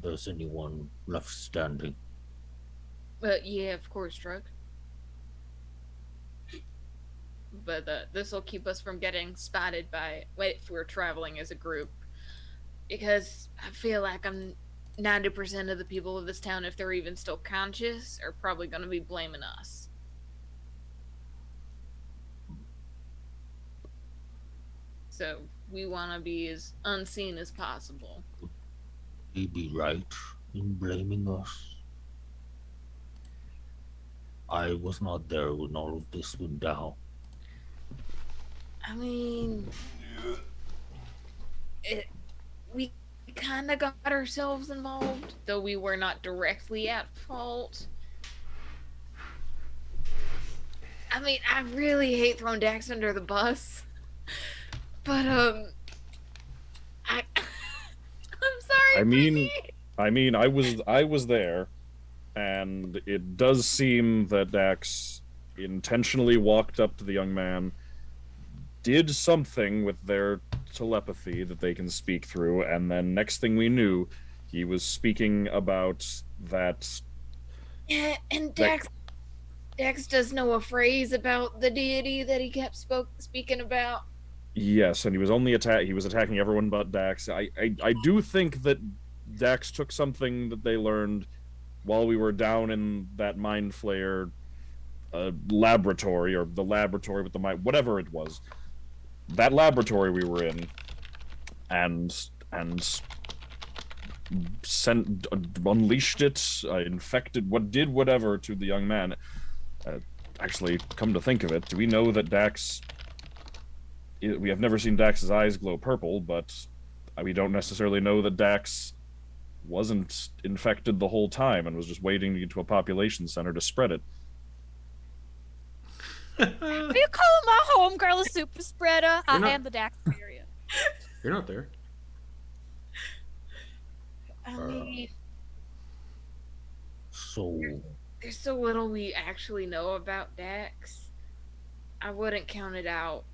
there's anyone left standing. Yeah, of course, Drug. But this will keep us from getting spotted by if we're traveling as a group. Because I feel like 90% of the people of this town, if they're even still conscious, are probably going to be blaming us. So we want to be as unseen as possible. He be right in blaming us. I was not there when all of this went down. I mean, we kind of got ourselves involved, though we were not directly at fault. I mean, I really hate throwing Dax under the bus, but I'm sorry. I mean, Brittany. I was there, and it does seem that Dax intentionally walked up to the young man, did something with their telepathy that they can speak through, and then next thing we knew, he was speaking about that. Yeah, and Dax does know a phrase about the deity that he kept speaking about. Yes, and he was attacking everyone but Dax. I do think that Dax took something that they learned while we were down in that mind flayer laboratory, or the laboratory with the mind, whatever it was. That laboratory we were in, and unleashed it, infected, whatever to the young man. Actually, come to think of it, do we know that Dax... We have never seen Dax's eyes glow purple, but we don't necessarily know that Dax wasn't infected the whole time and was just waiting to get to a population center to spread it. Are you calling my homegirl a super spreader? I not- am the Dax area. You're not there. I mean, So, there's so little we actually know about Dax. I wouldn't count it out.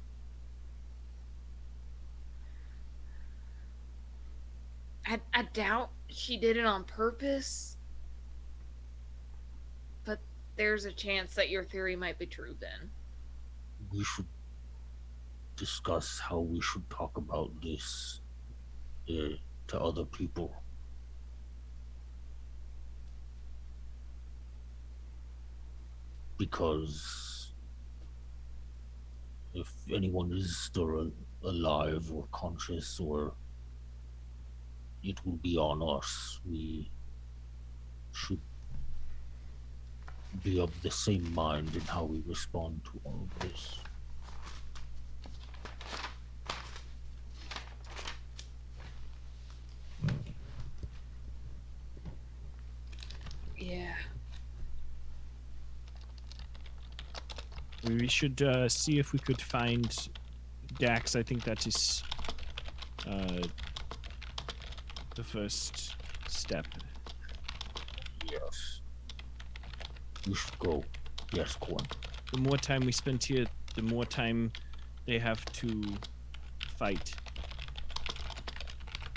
I doubt she did it on purpose. But there's a chance that your theory might be true then. we should discuss how we should talk about this to other people. Because if anyone is still alive or conscious, or it will be on us. We should be of the same mind in how we respond to all of this. Yeah. We should see if we could find Dax. I think that is the first step. Yes. We should go. Yes, Quoin. The more time we spend here, the more time they have to fight.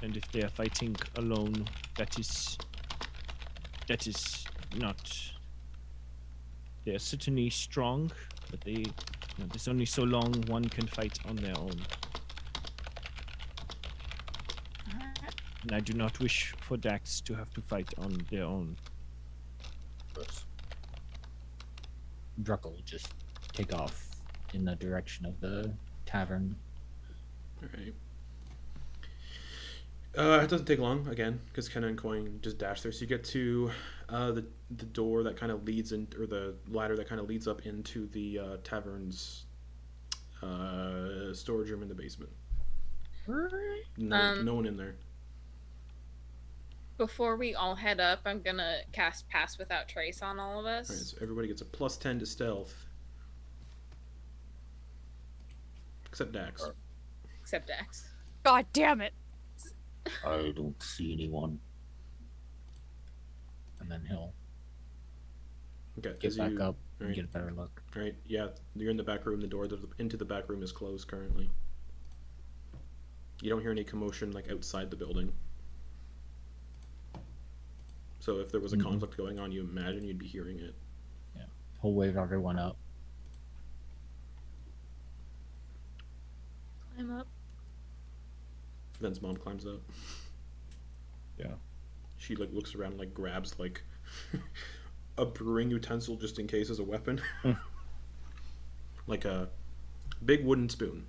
And if they are fighting alone, that is not. They are certainly strong, but there's only so long one can fight on their own. And I do not wish for Dax to have to fight on their own. Yes. Druckle will just take off in the direction of the tavern. All right. It doesn't take long again, because Kenna and Quoin just dash there. So you get to the door that kind of leads in, or the ladder that kind of leads up into the tavern's storage room in the basement. No one in there. Before we all head up, I'm gonna cast Pass Without Trace on all of us. Alright, so everybody gets a +10 to stealth. Except Dax. Except Dax. God damn it. I don't see anyone. And then he'll Okay, get as back you, up and Right. get a better look. Right, yeah, you're in the back room. The door into the back room is closed currently. You don't hear any commotion like outside the building. So if there was a conflict going on, you imagine you'd be hearing it. He'll wave everyone up. Climb up. Ven's mom climbs up. Yeah. She like looks around and like grabs like a brewing utensil just in case as a weapon. Like a big wooden spoon.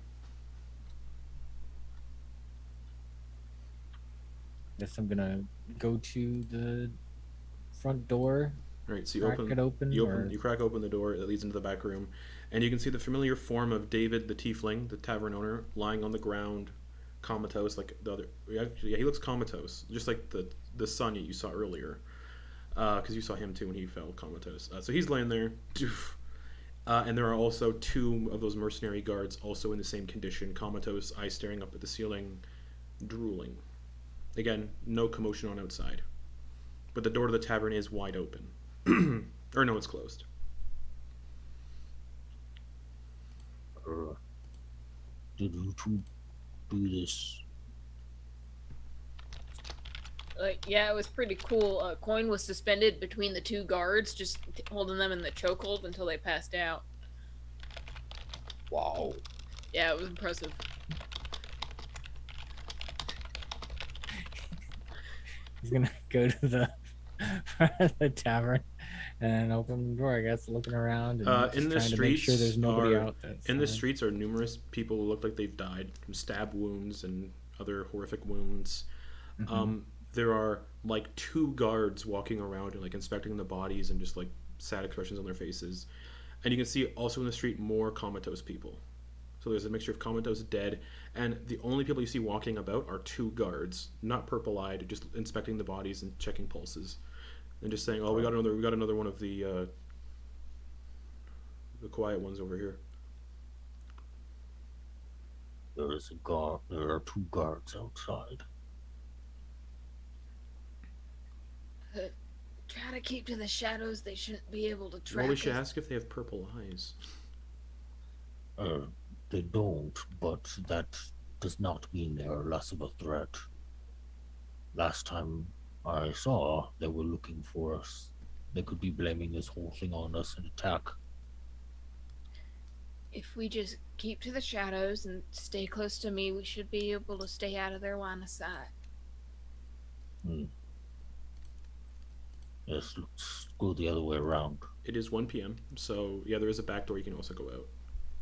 Guess I'm gonna go to the front door, Right, so crack it open, you crack open the door that leads into the back room, and you can see the familiar form of David the Tiefling, the tavern owner, lying on the ground, comatose like the other. Yeah, he looks comatose, just like the son you saw earlier, because you saw him too when he fell comatose. So he's laying there, and there are also 2 of those mercenary guards also in the same condition, comatose, eyes staring up at the ceiling, drooling. Again, no commotion on outside, but the door to the tavern is wide open. Or no, it's closed. Did you two do this? Yeah, it was pretty cool. Quoin was suspended between the 2 guards, just holding them in the chokehold until they passed out. Wow. Yeah, it was impressive. He's gonna go to the tavern and open the door, I guess, looking around and just In the trying to make sure streets there's nobody are- out In the streets are numerous people who look like they've died from stab wounds and other horrific wounds. There are like 2 guards walking around and like inspecting the bodies and just like sad expressions on their faces. And you can see also in the street more comatose people. So there's a mixture of comatose, dead, and the only people you see walking about are 2 guards, not purple-eyed, just inspecting the bodies and checking pulses, and just saying, "Oh, we got another one of the quiet ones over here." There is a guard. There are 2 guards outside. Try to keep to the shadows. They shouldn't be able to track Well, we should us. ask if they have purple eyes. They don't, but that does not mean they are less of a threat. Last time I saw, they were looking for us. They could be blaming this whole thing on us and attack. If we just keep to the shadows and stay close to me, we should be able to stay out of their line of sight. Yes, let's go the other way around. It is 1 p.m., so yeah, there is a back door you can also go out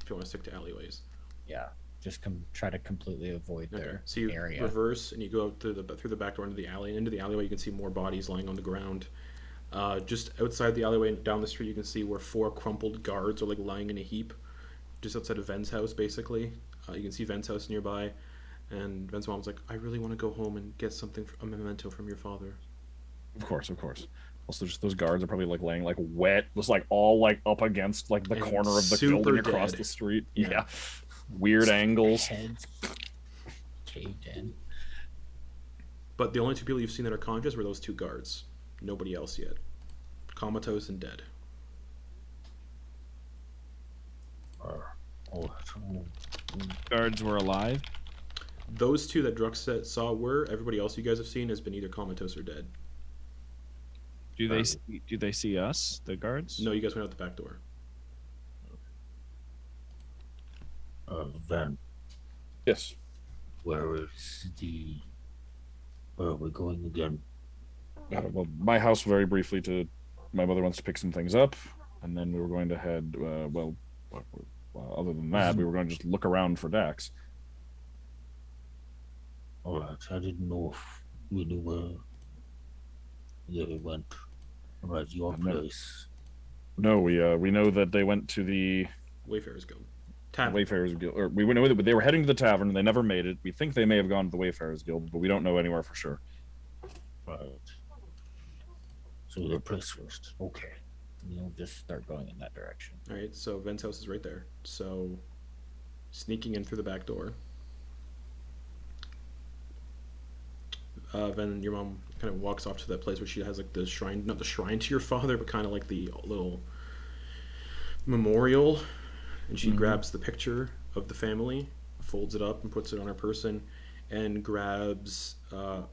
if you want to stick to alleyways. Yeah, just try to completely avoid their So you area. reverse and you go out through the back door into the alley. And into the alleyway, you can see more bodies lying on the ground. Just outside the alleyway and down the street, you can see where 4 crumpled guards are like lying in a heap, just outside of Ven's house, basically. You can see Ven's house nearby, and Ven's mom's like, "I really want to go home and get a memento from your father." Of course. Also, just those guards are probably like laying like wet, just like all like up against like the And corner of the super building across dead. the street. Yeah. Yeah. Weird angles. Heads caved in. But the only 2 people you've seen that are conscious were those 2 guards. Nobody else yet. Comatose and dead. Guards were alive. Those 2 that Drux saw were. Everybody else you guys have seen has been either comatose or dead. Do they see us, the guards? No, you guys went out the back door. Van, Yes. where are we going again? Well, my house very briefly to. My mother wants to pick some things up, and then we were going to head. Well, other than that, we were going to just look around for Dax. Alright, I didn't know if we knew where they went. Alright, your place. No, we know that they went to the Wayfarers Guild. Tavern. Wayfarers Guild, or we know that they were heading to the tavern. They never made it. We think they may have gone to the Wayfarers Guild, but we don't know anywhere for sure. Right. So the place first. Okay. You'll just start going in that direction. All right, so Ven's house is right there. So, sneaking in through the back door. Ven, your mom kind of walks off to that place where she has like the shrine, not the shrine to your father, but kind of like the little memorial. And she grabs the picture of the family, folds it up, and puts it on her person, and grabs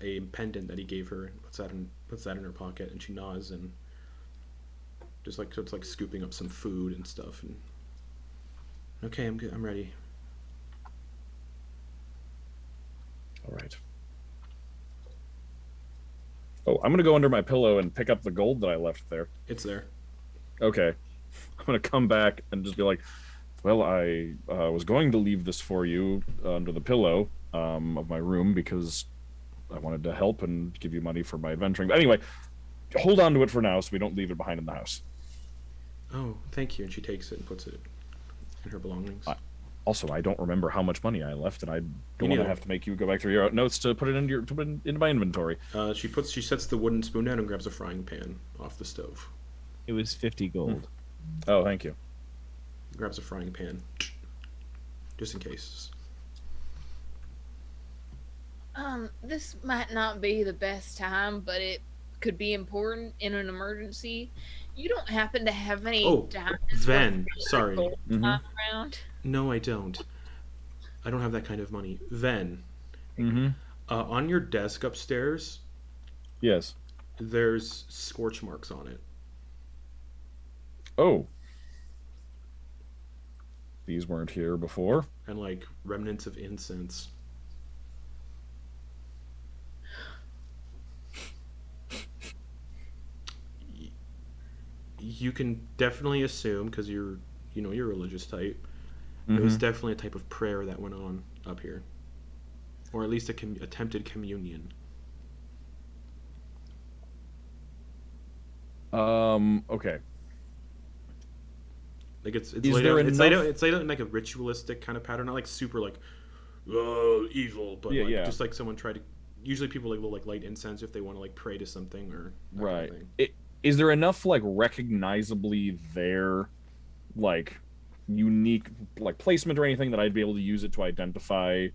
a pendant that he gave her, and puts that in her pocket, and she nods and just like, so it's like scooping up some food and stuff. And okay, I'm good. I'm ready. All right. Oh, I'm gonna go under my pillow and pick up the gold that I left there. It's there. Okay. I'm gonna come back and just be like, well, I was going to leave this for you under the pillow of my room because I wanted to help and give you money for my adventuring. But anyway, hold on to it for now so we don't leave it behind in the house. Oh, thank you. And she takes it and puts it in her belongings. Also, I don't remember how much money I left, and I don't want neither. to have to make you go back through your notes to put it into my inventory. She sets the wooden spoon down and grabs a frying pan off the stove. It was 50 gold. Oh, thank you. Grabs a frying pan, just in case. This might not be the best time, but it could be important in an emergency. You don't happen to have any diamonds? Ven, or sorry. gold lying around? No, I don't. I don't have that kind of money. Ven, on your desk upstairs, Yes. there's scorch marks on it. Oh. These weren't here before. And like remnants of incense. You can definitely assume, because you're a religious type, it was definitely a type of prayer that went on up here, or at least attempted communion. Okay. Like it's Is laid there out, enough- it's laid out in like a ritualistic kind of pattern, not like super like evil, but Yeah, like, yeah. just like someone tried to. Usually people will like light incense if they want to like pray to something or that kind Right. of thing. Is there enough like recognizably there, like unique like placement or anything that I'd be able to use it to identify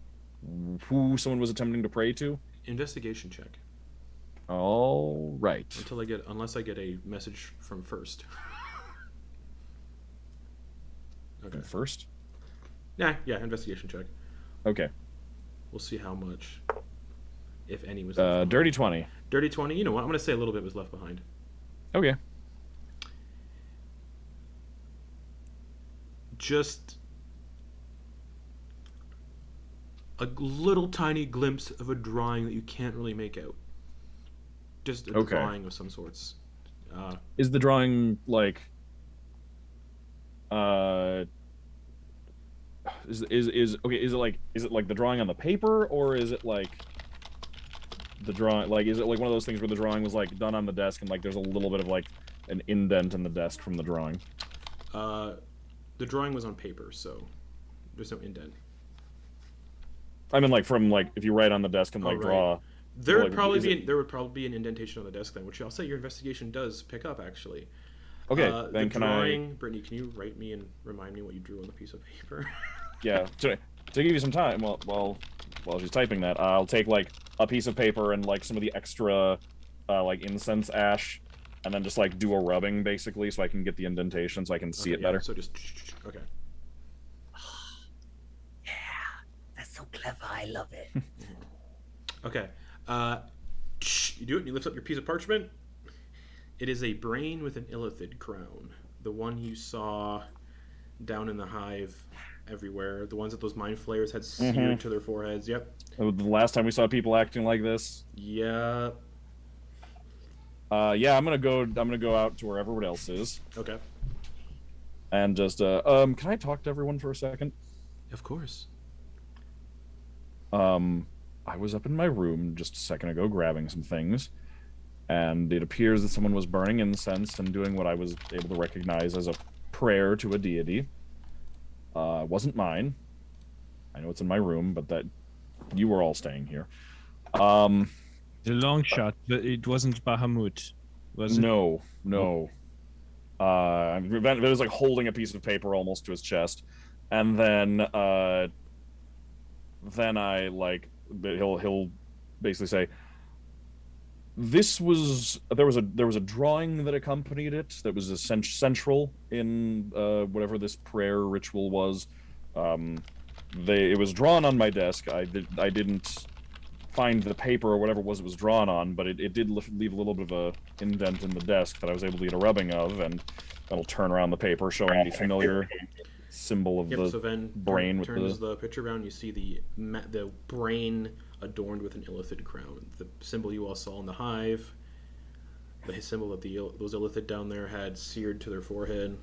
who someone was attempting to pray to? Investigation check. All right. Unless I get a message from first. Okay. First. Yeah, investigation check. Okay. We'll see how much, if any, was left behind. Dirty 20. Dirty 20. You know what? I'm gonna say a little bit was left behind. Okay. Just a little tiny glimpse of a drawing that you can't really make out. Just a Okay. drawing of some sorts. Is the drawing like is it like the drawing on the paper, or is it like the drawing, like is it like one of those things where the drawing was like done on the desk and like there's a little bit of like an indent in the desk from the drawing? The drawing was on paper, so there's no indent. I mean, like from like if you write on the desk and like right. draw. There would like, probably is be it- there would probably be an indentation on the desk then, which I'll say your investigation does pick up actually. Okay, The then can drawing, Brittany, can you write me and remind me what you drew on the piece of paper? Yeah, to give you some time, while she's typing that, I'll take like a piece of paper and like some of the extra like incense ash, and then just like do a rubbing basically, so I can get the indentation, so I can see it better. So just okay. Yeah, that's so clever. I love it. Okay. You do it, and you lift up your piece of parchment. It is a brain with an illithid crown. The one you saw down in the hive everywhere. The ones that those mind flayers had seared to their foreheads. Yep. The last time we saw people acting like this. Yeah. Yeah, I'm gonna go out to where everyone else is, Okay. and just can I talk to everyone for a second? Of course. I was up in my room just a second ago grabbing some things, and it appears that someone was burning incense and doing what I was able to recognize as a prayer to a deity. It wasn't mine. I know it's in my room, but that you were all staying here. The long shot, but it wasn't Bahamut, was it? No. It was like holding a piece of paper almost to his chest, and then I like he'll basically say, there was a drawing that accompanied it that was central in whatever this prayer ritual was. It was drawn on my desk. I didn't find the paper or whatever it was drawn on, but it did leave a little bit of a indent in the desk that I was able to get a rubbing of, and that'll turn around the paper, showing the familiar symbol of the So then brain. turns the picture around. You see the brain adorned with an illithid crown. The symbol you all saw in the hive. The symbol that those illithid down there had seared to their forehead.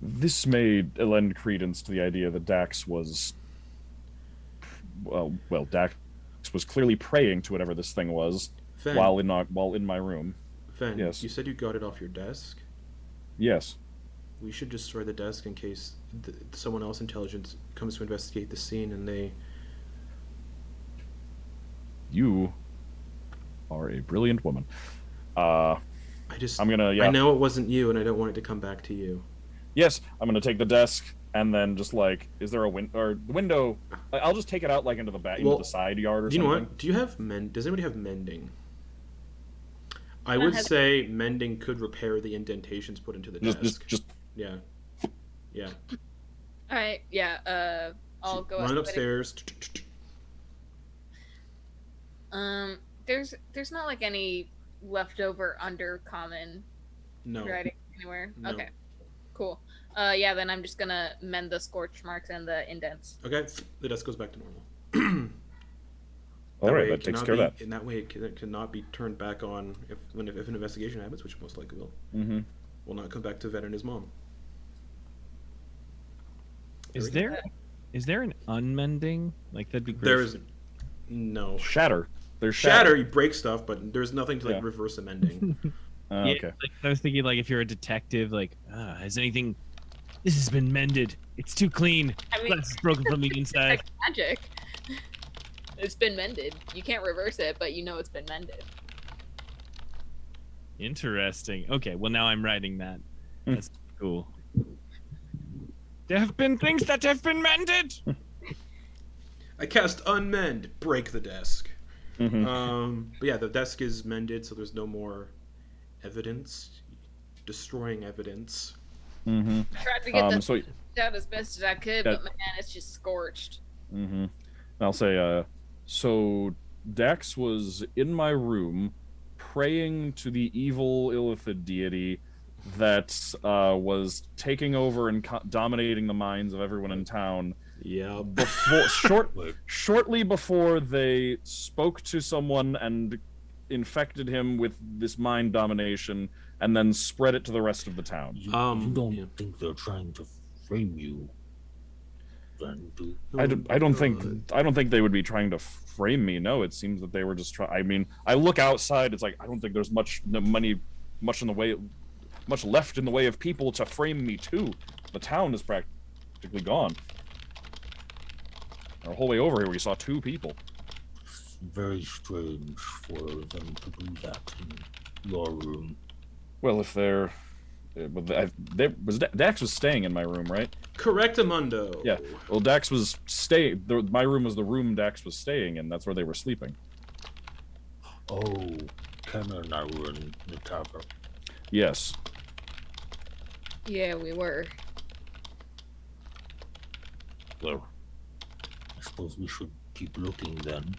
This may lend credence to the idea that Dax was. Well, Dax was clearly praying to whatever this thing was Fen, while in my room. Fen, Yes. you said you got it off your desk. Yes. We should destroy the desk in case someone else intelligent comes to investigate the scene and they. You are a brilliant woman. I know it wasn't you, and I don't want it to come back to you. Yes, I'm gonna take the desk and then just like, is there a window? I'll just take it out like into the side yard or something. You know what? Does anybody have mending? I would say mending could repair the indentations put into the desk. Yeah. All right. Yeah. I'll go. Run upstairs. There's not like any leftover undercommon No. writing anywhere. No. Okay. Cool. Yeah. Then I'm just gonna mend the scorch marks and the indents. Okay. The desk goes back to normal. All right, that takes care of that. In that way, it cannot be turned back on if an investigation happens, which most likely will. Mm-hmm. Will not come back to Vet and his mom. Is there an unmending? Like that'd be great. There is no Shatter. There's shatter. You break stuff, but there's nothing to Yeah. reverse amending. Yeah, Okay. like, I was thinking, like, if you're a detective, like, has anything? This has been mended. It's too clean. I mean, Glass is broken from the inside. like magic. It's been mended. You can't reverse it, but you know it's been mended. Interesting. Okay, well now I'm writing that. That's cool. There have been things that have been mended. I cast unmend. Break the desk. Mm-hmm. But yeah, the desk is mended, so there's no more evidence. Destroying evidence. Mm-hmm. I tried to get that So, out as best as I could, but man, it's just scorched. mm-hmm. I'll say, so Dax was in my room praying to the evil illithid deity that was taking over and dominating the minds of everyone in town. Yeah. Shortly before they spoke to someone and infected him with this mind domination, and then spread it to the rest of the town. You don't think they're trying to frame you? Then do I don't think they would be trying to frame me. No, it seems that they were just trying. I mean, I look outside. It's like I don't think there's much left in the way of people to frame me to. The town is practically gone. Our whole way over here, we saw 2 people. It's very strange for them to do that in your room. Well, if Dax was staying in my room, right? Correctamundo. Yeah. Well, Dax was staying. My room was the room Dax was staying in. That's where they were sleeping. Oh, Kenna and I were in the tavern. Yes. Yeah, we were. Well, I suppose we should keep looking then.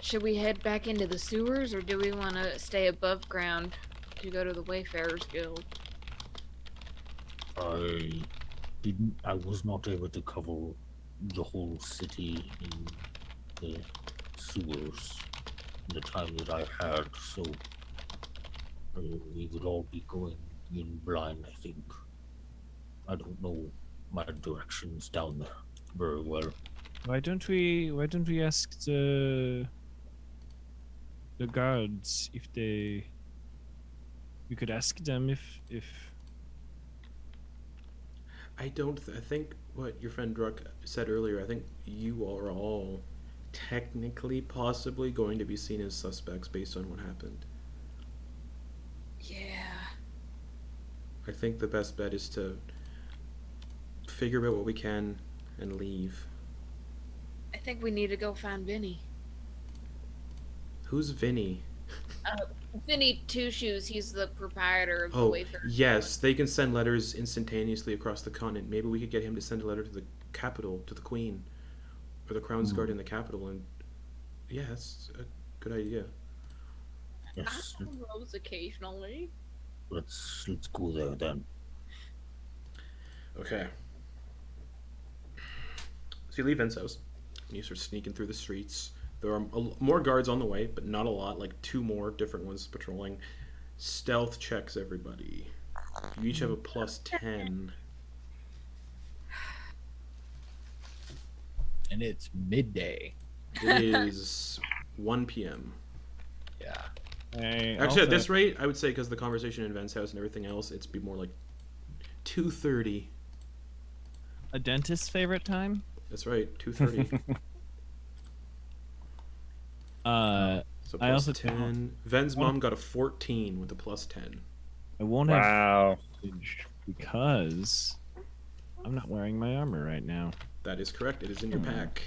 Should we head back into the sewers, or do we want to stay above ground to go to the Wayfarers Guild? I was not able to cover the whole city in the sewers in the time that I had, so we would all be going in blind, I think. I don't know my directions down there very well. Why don't we ask the guards if we could ask them if I think what your friend Druck said earlier, I think you all are all technically possibly going to be seen as suspects based on what happened. Yeah. I think the best bet is to figure out what we can and leave. I think we need to go find Vinny. Who's Vinny? Vinny Two Shoes, he's the proprietor of the Oh, Wayfarer. yes, they can send letters instantaneously across the continent. Maybe we could get him to send a letter to the capital, to the Queen, or the Crown's Guard in the capital, and yeah, that's a good idea. Yes, I rose occasionally. let's go there then. Okay. So you leave Vin's house, and you start sneaking through the streets. There are more guards on the way, but not a lot, like 2 more different ones patrolling. Stealth checks, everybody. You each have a +10. And it's midday. It is 1 p.m. Yeah. Actually, at this rate, I would say because of the conversation in Vin's house and everything else, it'd be more like 2:30. A dentist's favorite time? That's right, 2:30. So I also +10. Ven's mom got a 14 with a +10. I won't have Wow. advantage because I'm not wearing my armor right now. That is correct. It is in your pack.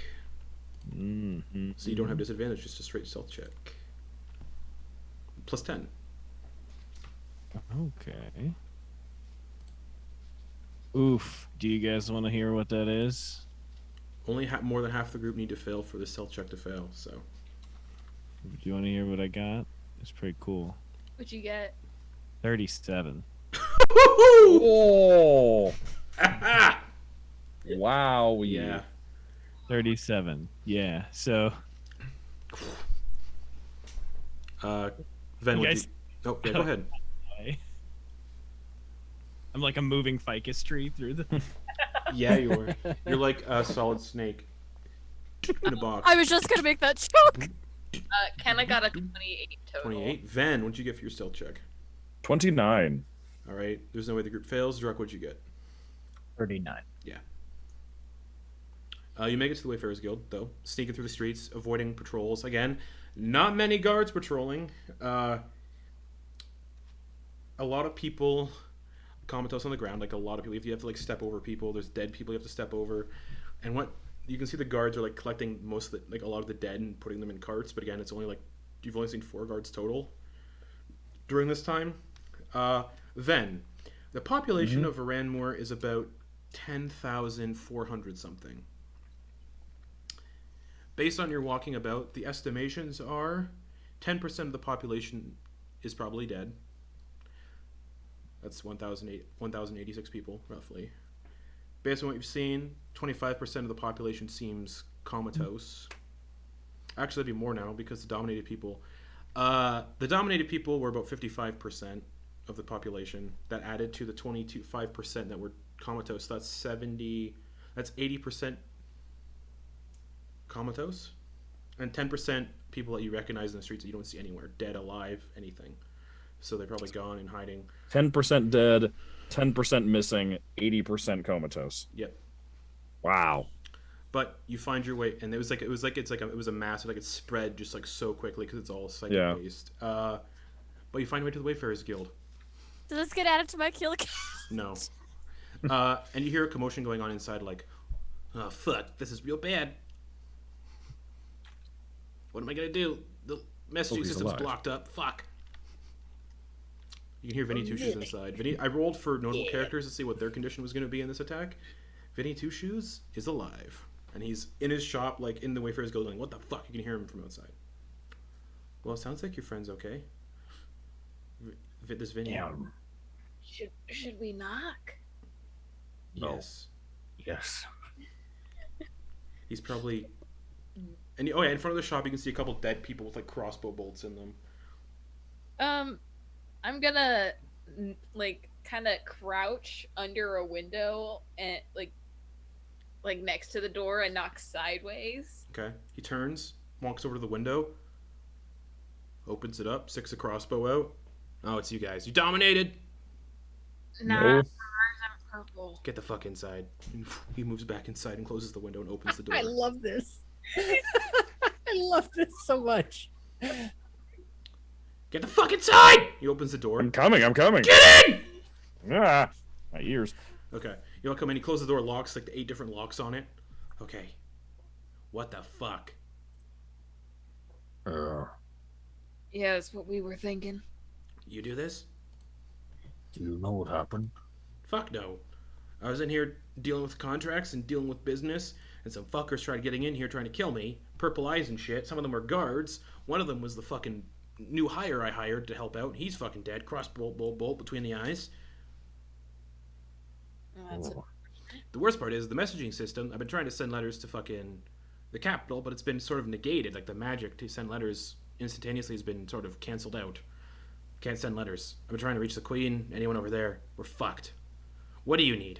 Mm-hmm. So you don't have disadvantage, just a straight stealth check. +10. Okay. Oof. Do you guys want to hear what that is? Only more than half the group need to fail for the stealth check to fail, so. Do you want to hear what I got? It's pretty cool. What'd you get? 37. Oh, wow. Yeah. 37. Yeah. So Ven, You what guys- oh, yeah, go ahead. I'm like a moving ficus tree through the. Yeah, you are. You're like a solid snake in a box. I was just gonna make that joke. Kenna got a 28 total. 28. Ven, what'd you get for your stealth check? 29. All right. There's no way the group fails. Druck, what'd you get? 39. You make it to the Wayfarers Guild, though, sneaking through the streets, avoiding patrols. Again, not many guards patrolling. A lot of people comatose on the ground. Like a lot of people, you have to like step over people. There's dead people you have to step over, and what you can see the guards are like collecting most of the, like a lot of the dead and putting them in carts. But again, it's only like you've only seen 4 guards total during this time. Then, the population of Veranmoor is about 10,400 something. Based on your walking about, the estimations are 10% of the population is probably dead. That's 1,086 people, roughly. Based on what you've seen, 25% of the population seems comatose. Actually, that'd be more now because the dominated people were about 55% of the population. That added to the 5% that were comatose. That's 80% comatose, and 10% people that you recognize in the streets that you don't see anywhere, dead, alive, anything. So they're probably gone and hiding. 10% dead, 10% missing, 80% comatose. Yep. Wow. But you find your way, and it was a mass, like it spread just like so quickly because it's all psychic based. But you find your way to the Wayfarers Guild. Does this get added to my kill count? No. And you hear a commotion going on inside, like, oh fuck, this is real bad. What am I gonna do? The messaging he's system's alive. blocked up. Fuck. You can hear Vinny Two Shoes inside. Vinny, I rolled for notable characters to see what their condition was gonna be in this attack. Vinny Two Shoes is alive, and he's in his shop, like in the Wayfarers Guild, going, "What the fuck?" You can hear him from outside. Well, it sounds like your friend's okay. This Vinny. Damn. Should we knock? No. Yes. Yes. He's probably. And oh yeah, in front of the shop you can see a couple dead people with like crossbow bolts in them. I'm gonna like kind of crouch under a window and like next to the door and knock sideways. Okay. He turns, walks over to the window, opens it up, sticks a crossbow out. Oh, it's you guys. You dominated. Nah, No. ours are purple. Get the fuck inside. He moves back inside and closes the window and opens the door. I love this. I love this so much. Get the fuck inside! He opens the door. I'm coming. Get in! Ah, my ears. Okay. You all come in, he closes the door, locks like the 8 different locks on it. Okay. What the fuck? Yeah, that's what we were thinking. You do this? Do you know what happened? Fuck no. I was in here dealing with contracts and dealing with business, and some fuckers tried getting in here trying to kill me. Purple eyes and shit. Some of them were guards. One of them was the fucking new hire I hired to help out. He's fucking dead. Bolt between the eyes. That's The worst part is the messaging system. I've been trying to send letters to fucking the capital, but it's been sort of negated. Like the magic to send letters instantaneously has been sort of canceled out. Can't send letters. I've been trying to reach the Queen. Anyone over there? We're fucked. What do you need?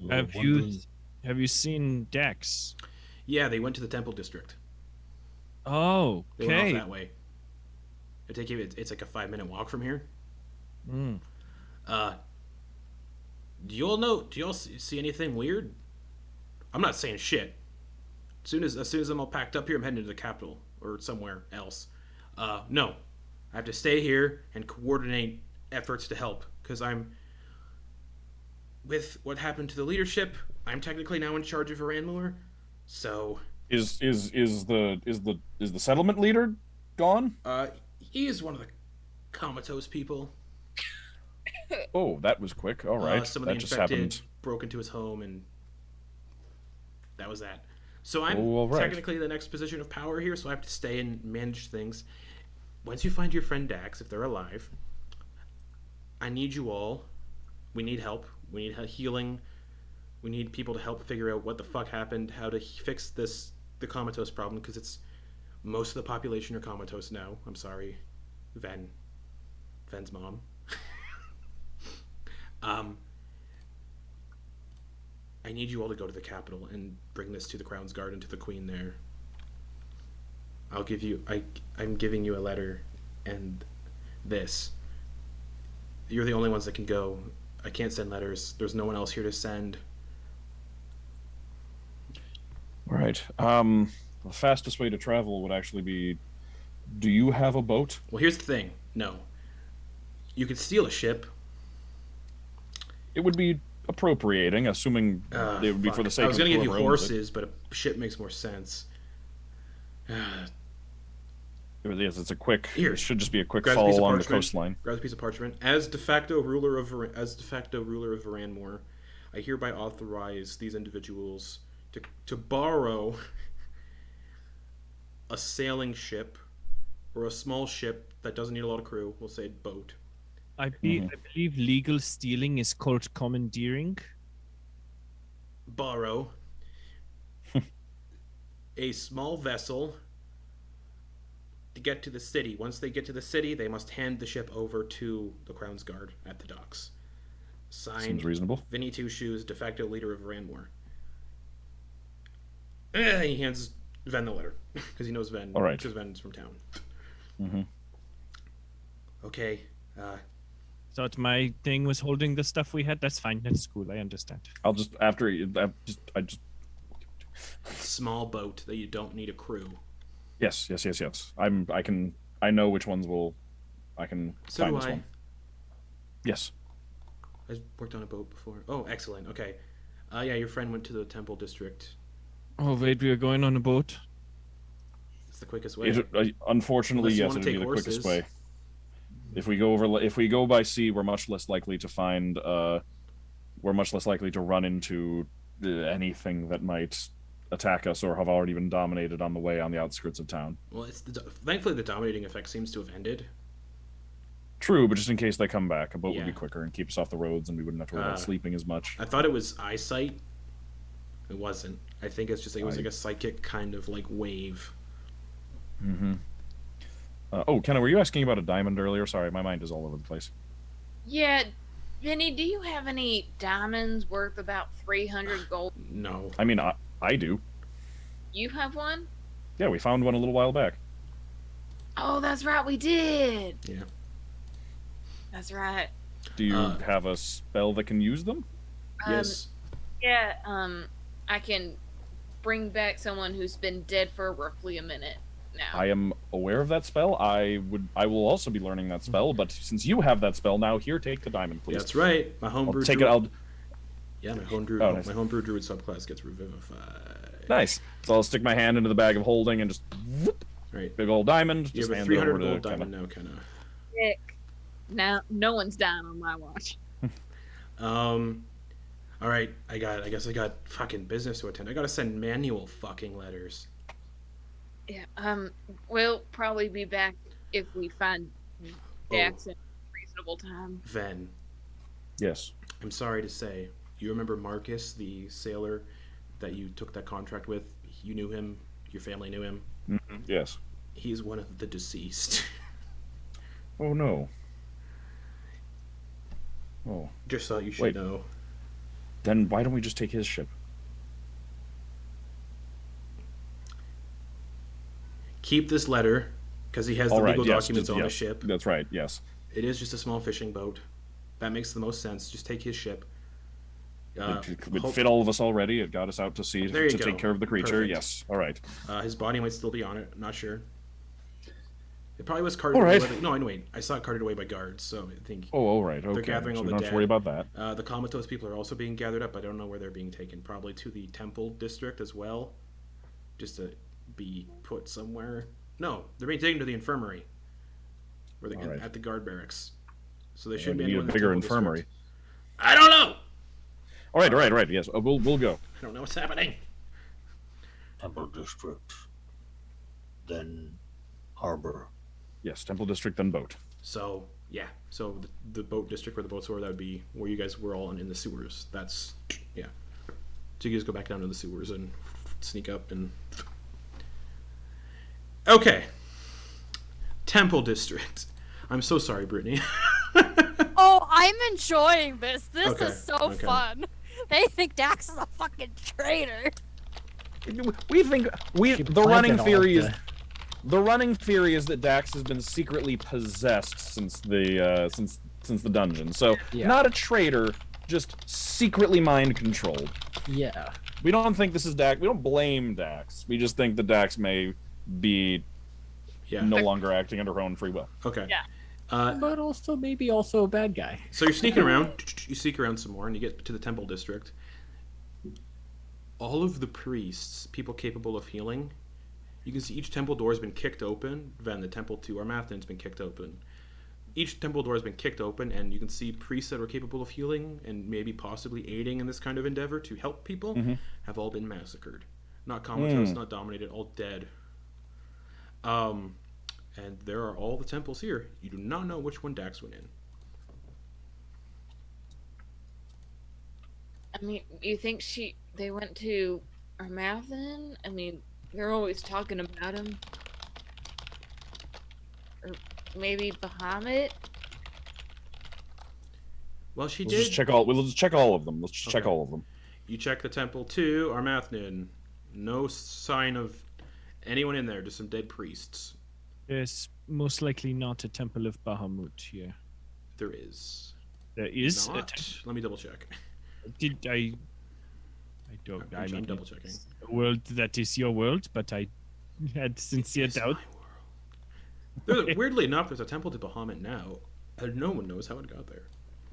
Have you seen Dex? Yeah, they went to the Temple District. Oh, They went off okay. that way. I take you. It's like a 5-minute walk from here. Mm. Do you all see anything weird? I'm not saying shit. As soon as I'm all packed up here, I'm heading to the capital or somewhere else. No, I have to stay here and coordinate efforts to help because I'm with what happened to the leadership. I'm technically now in charge of Veranmoor, so Is the settlement leader gone? he is one of the comatose people. Oh, that was quick. All right, Some of the that just infected happened. broke into his home, and that was that. So I'm Oh, all right. technically the next position of power here, so I have to stay and manage things. Once you find your friend Dax, if they're alive, I need you all. We need help. We need healing. We need people to help figure out what the fuck happened, how to fix the comatose problem, because it's most of the population are comatose now. I'm sorry, Ven's mom. I need you all to go to the capital and bring this to the Crown's Guard and to the Queen there. I'm giving you a letter and this. You're the only ones that can go. I can't send letters. There's no one else here to send. All right. The fastest way to travel would actually be. Do you have a boat? Well, here's the thing. No. You could steal a ship. It would be appropriating, assuming it would be for the sake I of was going to give you whoever owns it. horses, but a ship makes more sense. Yes, it's a quick. Here. It should just be a quick Grabs a fall piece of along the parchment. coastline. Grabs a piece of parchment. As de facto ruler of Veranmoor, I hereby authorize these individuals to borrow a sailing ship or a small ship that doesn't need a lot of crew. We'll say boat. I believe legal stealing is called commandeering. Borrow a small vessel to get to the city. Once they get to the city, they must hand the ship over to the Crown's Guard at the docks. Signed, Seems reasonable. Vinny Two Shoes, de facto leader of Veranmoor. He hands Ven the letter because he knows Ven. All right. Because Ven's from town. Mm-hmm. Okay. Thought my thing was holding the stuff we had. That's fine. That's cool. I understand. I'll just after I just Small boat that you don't need a crew. yes. I know which ones I can So find do this I. one. Yes. I worked on a boat before. Oh, excellent. Okay. Yeah, your friend went to the Temple District. Oh wait, we are going on a boat. It's the quickest way. Unfortunately, Unless you yes, wanna it would be take the quickest horses. way. If we go by sea, we're much less likely to find. We're much less likely to run into anything that might attack us or have already been dominated on the way on the outskirts of town. Well, thankfully the dominating effect seems to have ended. True, but just in case they come back, a boat would be Yeah. quicker and keep us off the roads, and we wouldn't have to worry about sleeping as much. I thought it was eyesight. It wasn't. I think it's just it was like a psychic kind of like wave. Mm-hmm. Kenna, were you asking about a diamond earlier? Sorry, my mind is all over the place. Yeah, Vinny, do you have any diamonds worth about 300 gold? No. I mean, I do. You have one? Yeah, we found one a little while back. Oh, that's right, we did. Yeah. That's right. Do you have a spell that can use them? Yes. Yeah, I can bring back someone who's been dead for roughly a minute now. I am aware of that spell. I will also be learning that spell, but since you have that spell now, here, take the diamond, please. That's right. My homebrew. I'll take druid, it. Yeah, my homebrew. Nice. My homebrew druid subclass gets revivified. Nice. So I'll stick my hand into the bag of holding and just whoop, Right. big old diamond. You Just have a hand 300 it over gold to diamond now, Kenna. Sick. Now, no one's dying on my watch. All right. I guess I got fucking business to attend. I gotta send manual fucking letters. Yeah. We'll probably be back if we find Dax in reasonable time. Ven, Yes. I'm sorry to say, you remember Marcus, the sailor that you took that contract with? You knew him. Your family knew him. Yes. He's one of the deceased. Oh no. Oh. Just thought you should Wait. know. Then why don't we just take his ship? Keep this letter, because he has the All right. legal Yes. documents on the yes. ship. That's right. Yes. It is just a small fishing boat. That makes the most sense. Just take his ship. It would hope- fit all of us already. It got us out to sea There you to go. take care of the creature. Perfect. Yes. All right. His body might still be on it. Not sure. It probably was carted All away. right. No, wait. I saw it carted away by guards, so I think Oh, all right. Okay. gathering all so the we don't have dead. to worry about that. the comatose people are also being gathered up. I don't know where they're being taken. Probably to the temple district as well, just to be put somewhere. No, they're being taken to the infirmary, where they All right. at the guard barracks. So they We shouldn't be need a anyone in the bigger temple infirmary. district. I don't know. All right. Yes. We'll go. I don't know what's happening. Temple District. Then Harbor. Yes. Temple District, then boat. So yeah, so the boat district where the boats were, that would be where you guys were all in the sewers. That's yeah. So you guys go back down to the sewers and sneak up and. Okay. Temple district. I'm so sorry, Brittany. Oh, I'm enjoying this. This Okay, is so okay. fun. They think Dax is a fucking traitor. We think She the running planted all theory of is the running theory is that Dax has been secretly possessed since the since the dungeon. So Yeah. not a traitor, just secretly mind controlled. Yeah. We don't think this is Dax. We don't blame Dax. We just think that Dax may be Yeah. no longer acting under her own free will. Okay. Yeah. But also maybe also a bad guy. So you're sneaking around. You sneak around some more, and you get to the temple district. All of the priests, people capable of healing, you can see each temple door has been kicked open. Then the temple to Armathan's been kicked open. Each temple door has been kicked open, and you can see priests that are capable of healing and maybe possibly aiding in this kind of endeavor to help people have all been massacred. Not comatose, not dominated, all dead. And there are all the temples here. You do not know which one Dax went in. I mean, you think they went to Armathan? I mean, they're always talking about him. Or maybe Bahamut? Well, she We'll did. just check all. We'll just check all of them. Let's just check Okay. all of them. You check the temple to Armathan. No sign of anyone in there. Just some dead priests. There's most likely not a temple of Bahamut here. There is. There is a Not. Let me double check. Did I don't. I I'm mean, double checking. it's a world that is your world, but I had sincere It's doubt. my world. Weirdly enough, there's a temple to Bahamut now, and no one knows how it got there.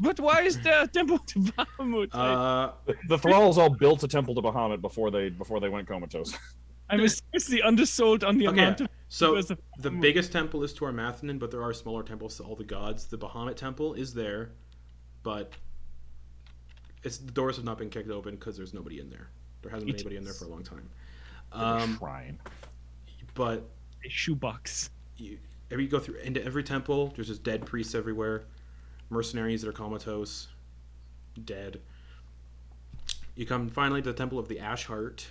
But why is there a temple to Bahamut? The thralls all built a temple to Bahamut before they went comatose. I was seriously undersold on the Okay, amount of. so because of the Bahamut. biggest temple is to Armathan, but there are smaller temples to all the gods. The Bahamut temple is there, but the doors have not been kicked open because there's nobody in there. There hasn't been It anybody in there is. for a long time. Shrine. But A shoebox. you go through into every temple, there's just dead priests everywhere, mercenaries that are comatose, dead. You come finally to the temple of the Ash Heart.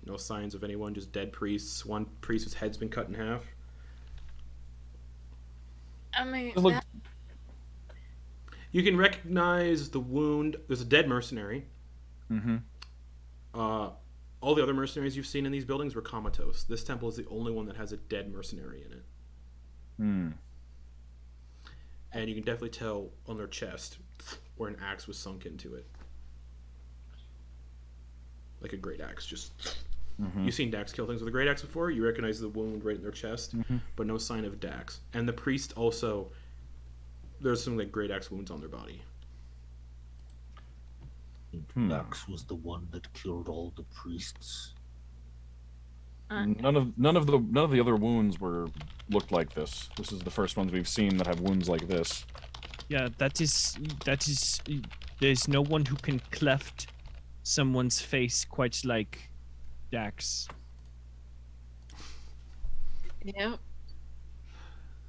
No signs of anyone, just dead priests. One priest whose head's been cut in half. I mean, Look, that- You can recognize the wound. There's a dead mercenary. Mm-hmm. All the other mercenaries you've seen in these buildings were comatose. This temple is the only one that has a dead mercenary in it. Hmm. And you can definitely tell on their chest where an axe was sunk into it. like a great axe. Just Mhm. you've seen Dax kill things with a great axe before. You recognize the wound right in their chest, Mhm. but no sign of Dax. And the priest also, there's some like great axe wounds on their body. Dax was the one that killed all the priests. None of the other wounds looked like this. This is the first ones we've seen that have wounds like this. Yeah, that is. There's no one who can cleft someone's face quite like Dax. Yeah,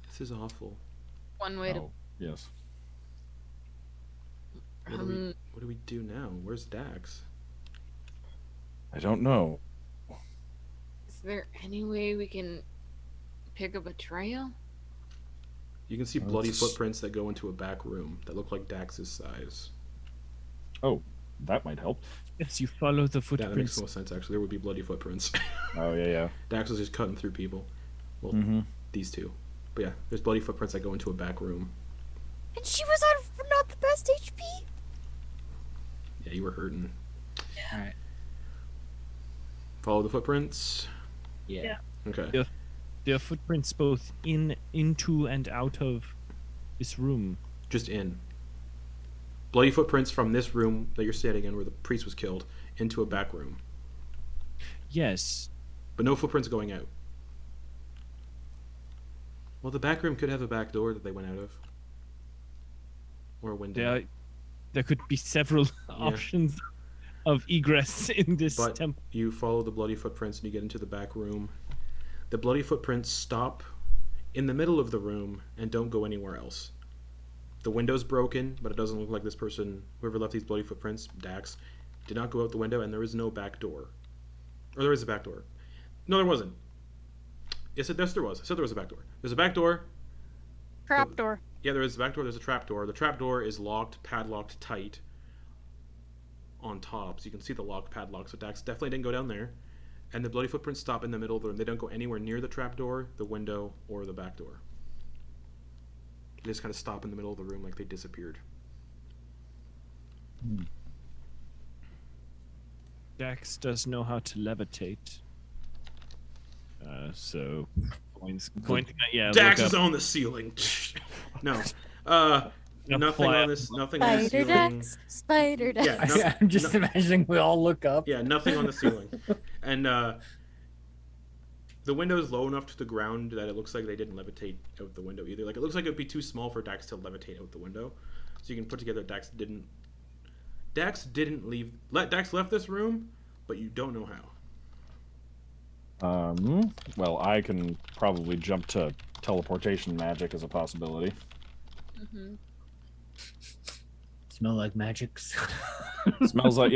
This is awful. one way Oh, yes. What do we do now? Where's Dax? I don't know. Is there any way we can pick up a trail? You can see Oh, bloody it's- footprints that go into a back room that look like Dax's size. Oh, that might help. Yes, you follow the Yeah, that makes footprints. no sense actually. There would be bloody footprints. Oh, yeah. Dax was just cutting through people. Well, Mm-hmm. these two. But yeah, there's bloody footprints that go into a back room. And she was on not the best HP. Yeah, you were hurting. All right. Follow the footprints. Yeah. Okay. Yeah. There are footprints both into and out of this room. Just in. Bloody footprints from this room that you're standing in where the priest was killed into a back room. Yes. But no footprints going out. Well, the back room could have a back door that they went out of. Or a window. There could be several options of egress in this But temple. you follow the bloody footprints and you get into the back room. The bloody footprints stop in the middle of the room and don't go anywhere else. The window's broken, but it doesn't look like this person, whoever left these bloody footprints, Dax, did not go out the window, and there is no back door. Or there is a back door. No, there wasn't. Yes, there was. I said there was a back door. There's a back door. Trapdoor. Yeah, there is a back door. There's a trap door. The trap door is locked, padlocked tight on top. So you can see the lock padlock. So Dax definitely didn't go down there. And the bloody footprints stop in the middle of the room. They don't go anywhere near the trap door, the window, or the back door. They just kind of stop in the middle of the room like they disappeared. Dax does know how to levitate. So Quoin, yeah. Dax look is up. on the ceiling. No. No, Nothing fly on up. this. Nothing on the Spider ceiling. Dax. Spider Dax. Yeah, no- I'm just imagining we all look up. Yeah, nothing on the ceiling. And the window is low enough to the ground that it looks like they didn't levitate out the window either. Like, it looks like it would be too small for Dax to levitate out the window. So you can put together Dax didn't leave. Dax left this room, but you don't know how. Well, I can probably jump to teleportation magic as a possibility. Mm-hmm. Smell like magics. Smells like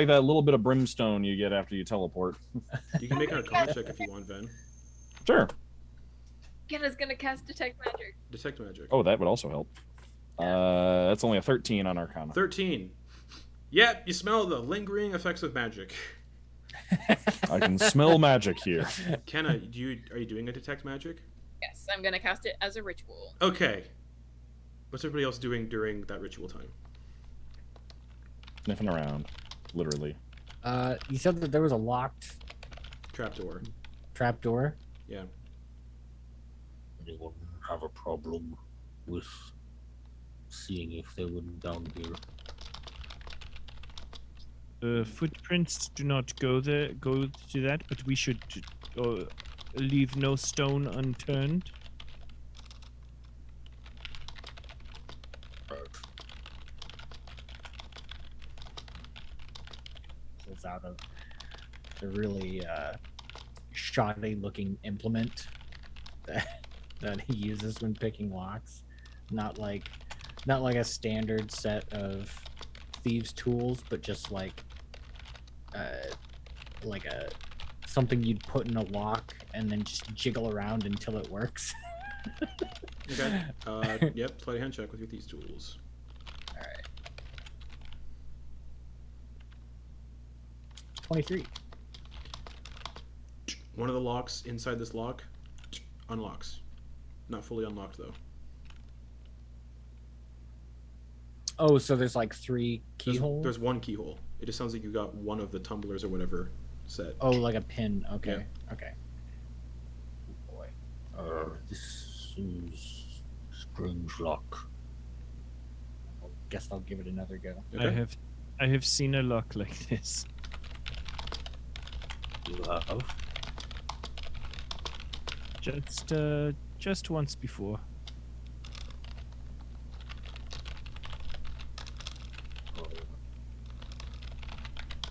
that little bit of brimstone you get after you teleport. You can make an Arcana check if you want, Ven. Sure. Kenna's gonna cast Detect Magic. Detect magic. Oh, that would also help. That's only a 13 on Arcana. 13. Yep, you smell the lingering effects of magic. I can smell magic here. Kenna, are you doing a detect magic? Yes, I'm gonna cast it as a ritual. Okay. What's everybody else doing during that ritual time? Sniffing around, literally. You said that there was a locked Trapdoor. trapdoor. Yeah. Anyone have a problem with seeing if they went down here? The footprints do not go to that, but we should leave no stone unturned. Right. Pulls out a really shoddy looking implement that he uses when picking locks. Not like a standard set of thieves' tools, but just like a something you'd put in a lock and then just jiggle around until it works. Okay. Yep, sleight of hand check with these tools. All right. 23. One of the locks inside this lock unlocks. Not fully unlocked, though. Oh, so there's like 3 keyholes? There's one keyhole. It just sounds like you got one of the tumblers or whatever set. Oh, like a pin. Okay. Okay. Boy. This is strange luck. Guess I'll give it another go. Okay. I have seen a lock like this. You have? Just once before.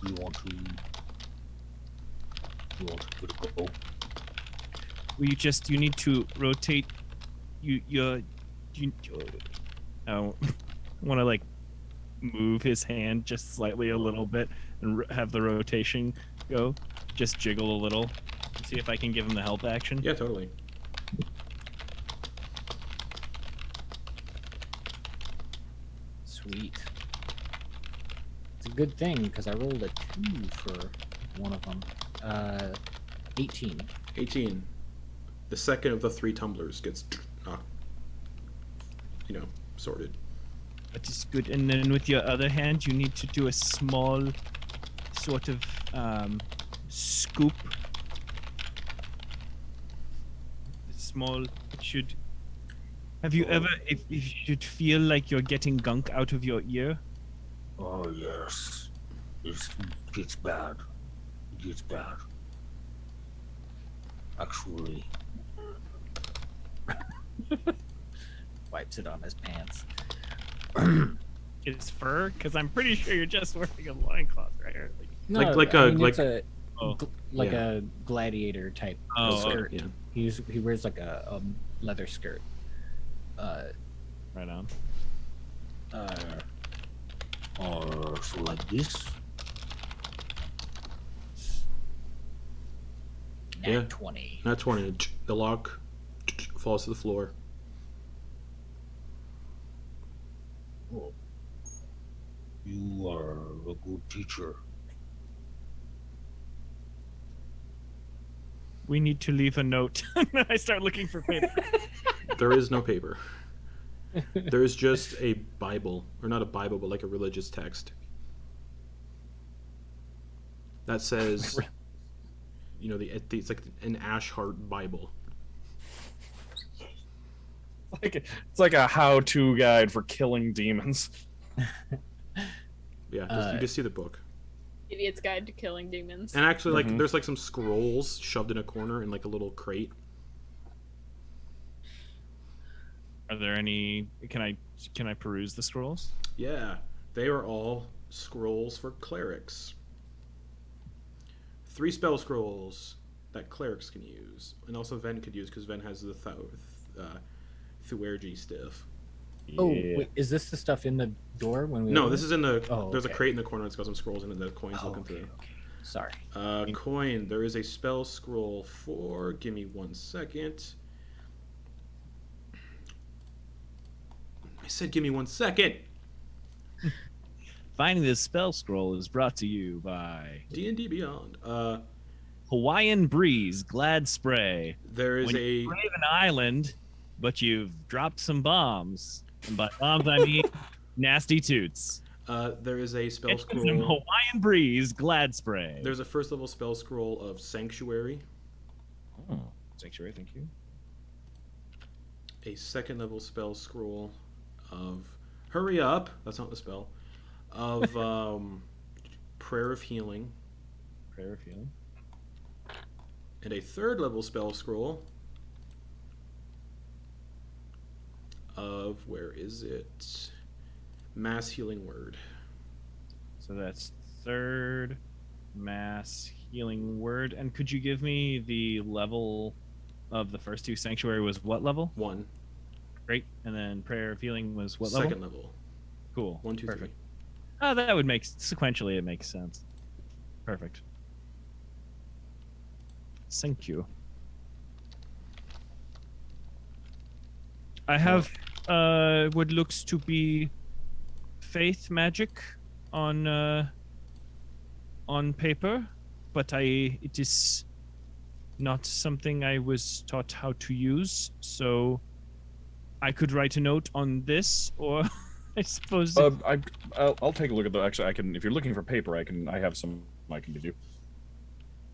You want to give it a go? You need to rotate. I want to like move his hand just slightly a little bit and have the rotation go. Just jiggle a little. See if I can give him the help action. Yeah, totally. Sweet. It's a good thing because I rolled a 2 for one of them. 18. 18. The second of the 3 tumblers gets, sorted. That is good. And then with your other hand, you need to do a small sort of scoop. Small. It should. Have you ever, if you should feel like you're getting gunk out of your ear? Oh yes, it gets bad. It gets bad. Actually, Wipes it on his pants. His fur? Because I'm pretty sure you're just wearing a loincloth right here. No, Like I a- mean, like- it's a, Oh. like Yeah. a gladiator type Oh, skirt. Yeah. He wears like a leather skirt. Right on. so like this. Nat Yeah. 20. Not 20. The lock falls to the floor. You are a good teacher. We need to leave a note. I start looking for paper. There is no paper. There is just a Bible, or not a Bible, but like a religious text that says, it's like an ash heart Bible. It's like a how-to guide for killing demons. Yeah, you just see the book, Idiot's Guide to Killing Demons. and actually, like, there's like some scrolls shoved in a corner in like a little crate. Are there any? Can I peruse the scrolls? Yeah, they are all scrolls for clerics. 3 spell scrolls that clerics can use, and also Ven could use because Ven has the Thuergy stuff. Oh, Yeah. wait, is this the stuff in the door when we? No, open this it? is in the. Oh, There's a okay. crate in the corner that's got some scrolls in it. The coins Oh, looking okay, through. okay. Sorry. Coin. There is a spell scroll for. Give me 1 second. I said, give me 1 second. Finding this spell scroll is brought to you by D&D Beyond. Hawaiian Breeze Glad Spray. There is When a. you brave an island, but you've dropped some bombs. And by bombs, I mean nasty toots. There is a spell Get some scroll. Hawaiian Breeze Glad Spray. There's a first level spell scroll of Sanctuary. Oh, sanctuary, thank you. A second level spell scroll of Hurry Up. That's not the spell. Of Prayer of Healing. Prayer of healing. And a third level spell scroll of, where is it? Mass Healing Word. So that's third mass healing word. And could you give me the level of the first 2? Sanctuary was what level? 1. Great. And then prayer of healing was what Second level? level. Cool. 1, 2, 3. Perfect. Oh, that would make sequentially. It makes sense. Perfect. Thank you. I have what looks to be faith magic on paper, but it is not something I was taught how to use. So I could write a note on this, or I suppose. I'll take a look at the. Actually, I can. If you're looking for paper, I have some. I can give you.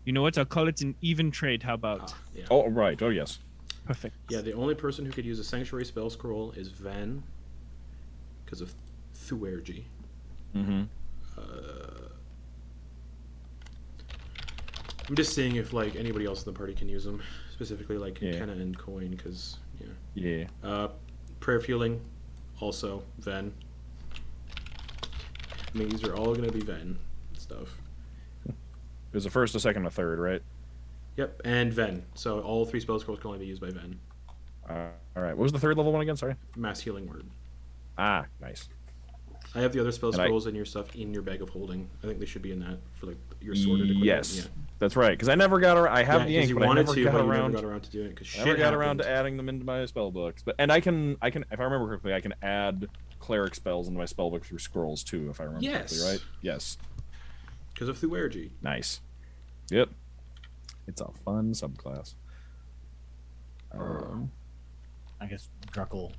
You know what? I'll call it an even trade. How about? Yeah. Oh right. Oh yes. Perfect. Yeah, the only person who could use a sanctuary spell scroll is Ven, because of Thuergy. Mm-hmm. I'm just seeing if like anybody else in the party can use them, specifically like Yeah. Kenna and Quoin, because Yeah. prayer fueling, also Ven. I mean, these are all gonna be Ven stuff. There's a first, a second, a third, right? Yep, and Ven. So all 3 spell scrolls can only be used by Ven. All right. What was the third level one again? Sorry. Mass healing word. Ah, nice. I have the other spell And scrolls and your stuff in your bag of holding. I think they should be in that for like your sorted equipment. Yes, Yeah. that's right. Because I never got around. I have the 'cause ink, you but I wanted never to, got but you around. never got around to doing it because I never got around to adding them into my spell books. But and I can, if I remember correctly, I can add cleric spells into my spell book through scrolls too, if I remember correctly, right? Yes. because of Thuergy. Nice. Yep. It's a fun subclass. I guess Druck'll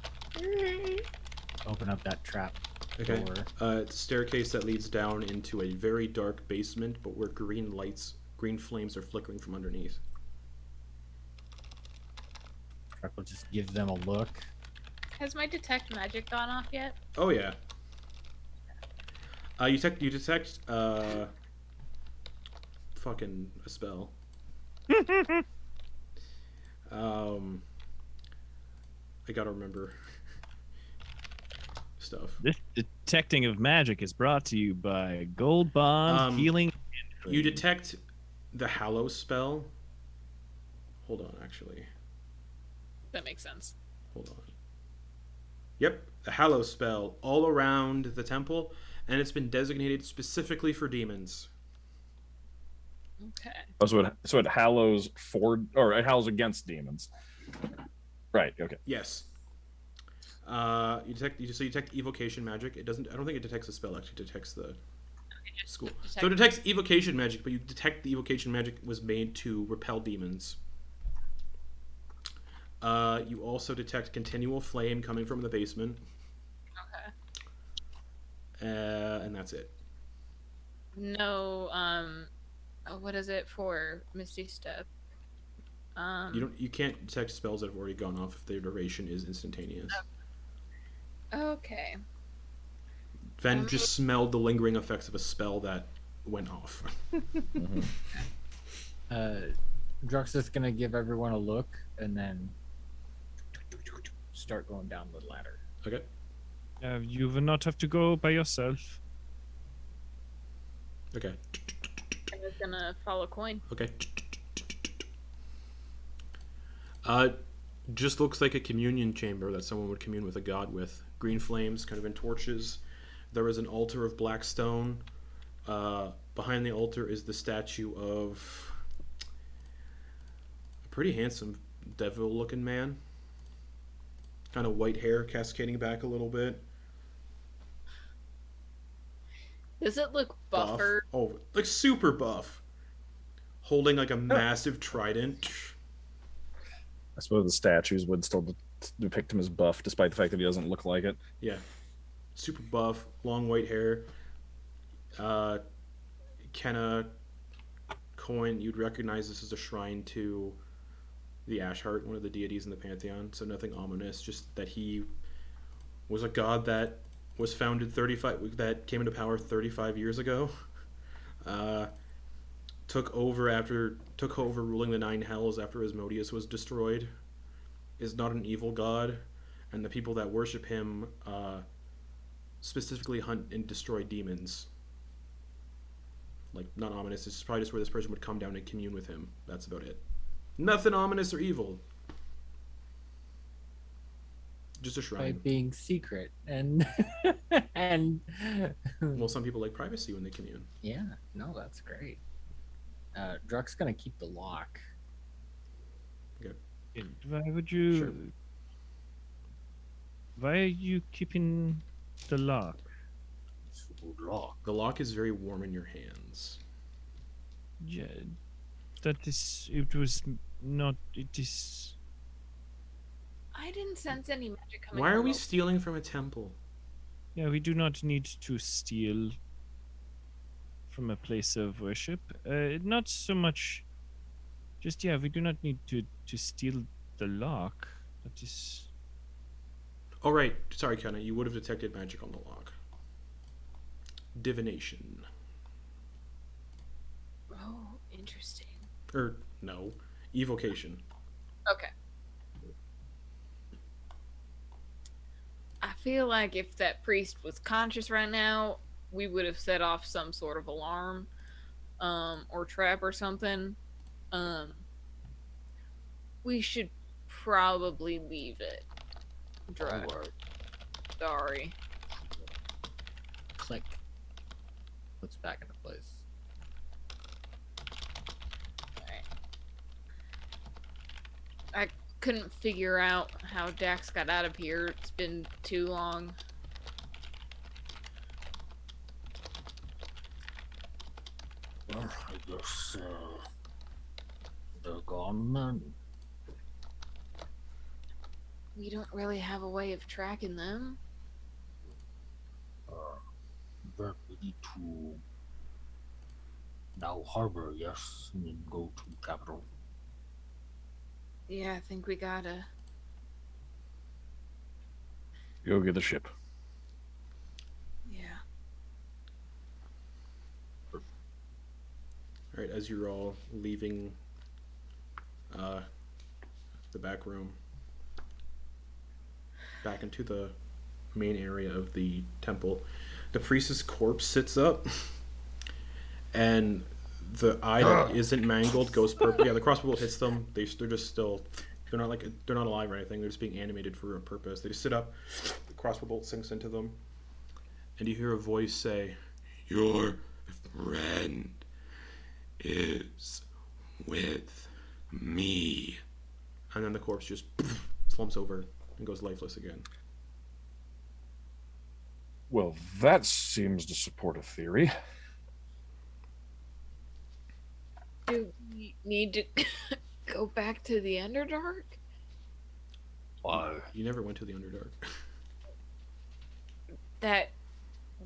open up that trap Okay. door. It's a staircase that leads down into a very dark basement, but where green flames are flickering from underneath. Druck'll just give them a look. Has my detect magic gone off yet? Oh yeah. You detect fucking a spell. I gotta remember stuff. This detecting of magic is brought to you by Gold Bond Healing. You detect the Hallow spell. Hold on, actually. That makes sense. Hold on. Yep, the Hallow spell all around the temple, and it's been designated specifically for demons. Okay. Oh, so it hallows it hallows against demons. Right. Okay. Yes. You detect evocation magic. It doesn't. I don't think it detects the spell. Actually, it detects the school. So it detects evocation magic, but you detect the evocation magic was made to repel demons. You also detect continual flame coming from the basement. Okay. And that's it. No. What is it for Misty Step? You can't detect spells that have already gone off if their duration is instantaneous. Okay. Ven just smelled the lingering effects of a spell that went off. Druck's just gonna give everyone a look and then start going down the ladder. Okay. You will not have to go by yourself. Okay. I'm just gonna follow Quoin. Okay. Just looks like a communion chamber that someone would commune with a god with. Green flames, kind of in torches. There is an altar of black stone. Behind the altar is the statue of a pretty handsome devil-looking man. Kind of white hair cascading back a little bit. Does it look buffer? Oh, like super buff. Holding like a massive trident. I suppose the statues would still depict him as buff, despite the fact that he doesn't look like it. Yeah. Super buff, long white hair. Kenna, Quoin, you'd recognize this as a shrine to the Ashheart, one of the deities in the pantheon. So nothing ominous, just that he was a god that was founded that came into power 35 years ago. Took over ruling the Nine Hells after Asmodeus was destroyed. Is not an evil god, and the people that worship him specifically hunt and destroy demons. Like, not ominous. This is probably just where this person would come down and commune with him. That's about it. Nothing ominous or evil. Just a By shrine. being secret and and Well, some people like privacy when they commune. yeah, no, that's great. Druck's gonna keep the lock. Why would you? Sure. Why are you keeping the lock? It's a good lock. The lock is very warm in your hands. Yeah, that is. It was not. It is. I didn't sense any magic coming. Why are from we the- stealing from a temple? Yeah, we do not need to steal from a place of worship. Not so much. Just yeah, we do not need to steal the lock. That is. Oh, right. Sorry, Kenna. You would have detected magic on the lock. Divination. Oh, interesting. No. Evocation. Okay. I feel like if that priest was conscious right now, we would have set off some sort of alarm, or trap or something. We should probably leave it. Druid. Alright. Sorry. Click. Puts it back into place. I couldn't figure out how Dax got out of here. It's been too long. Well, I guess they're gone then. We don't really have a way of tracking them. But we need to now harbor, yes, and then go to capital. Yeah, I think we gotta. Go get the ship. Yeah. All right, as you're all leaving the back room, back into the main area of the temple, the priest's corpse sits up, and the eye that isn't mangled goes purple. Yeah, the crossbow bolt hits them. They're just still. They're not alive or anything. They're just being animated for a purpose. They just sit up. The crossbow bolt sinks into them, and you hear a voice say, "Your friend is with me." And then the corpse just slumps over and goes lifeless again. Well, that seems to support a theory. Do we need to go back to the Underdark? Why? You never went to the Underdark. That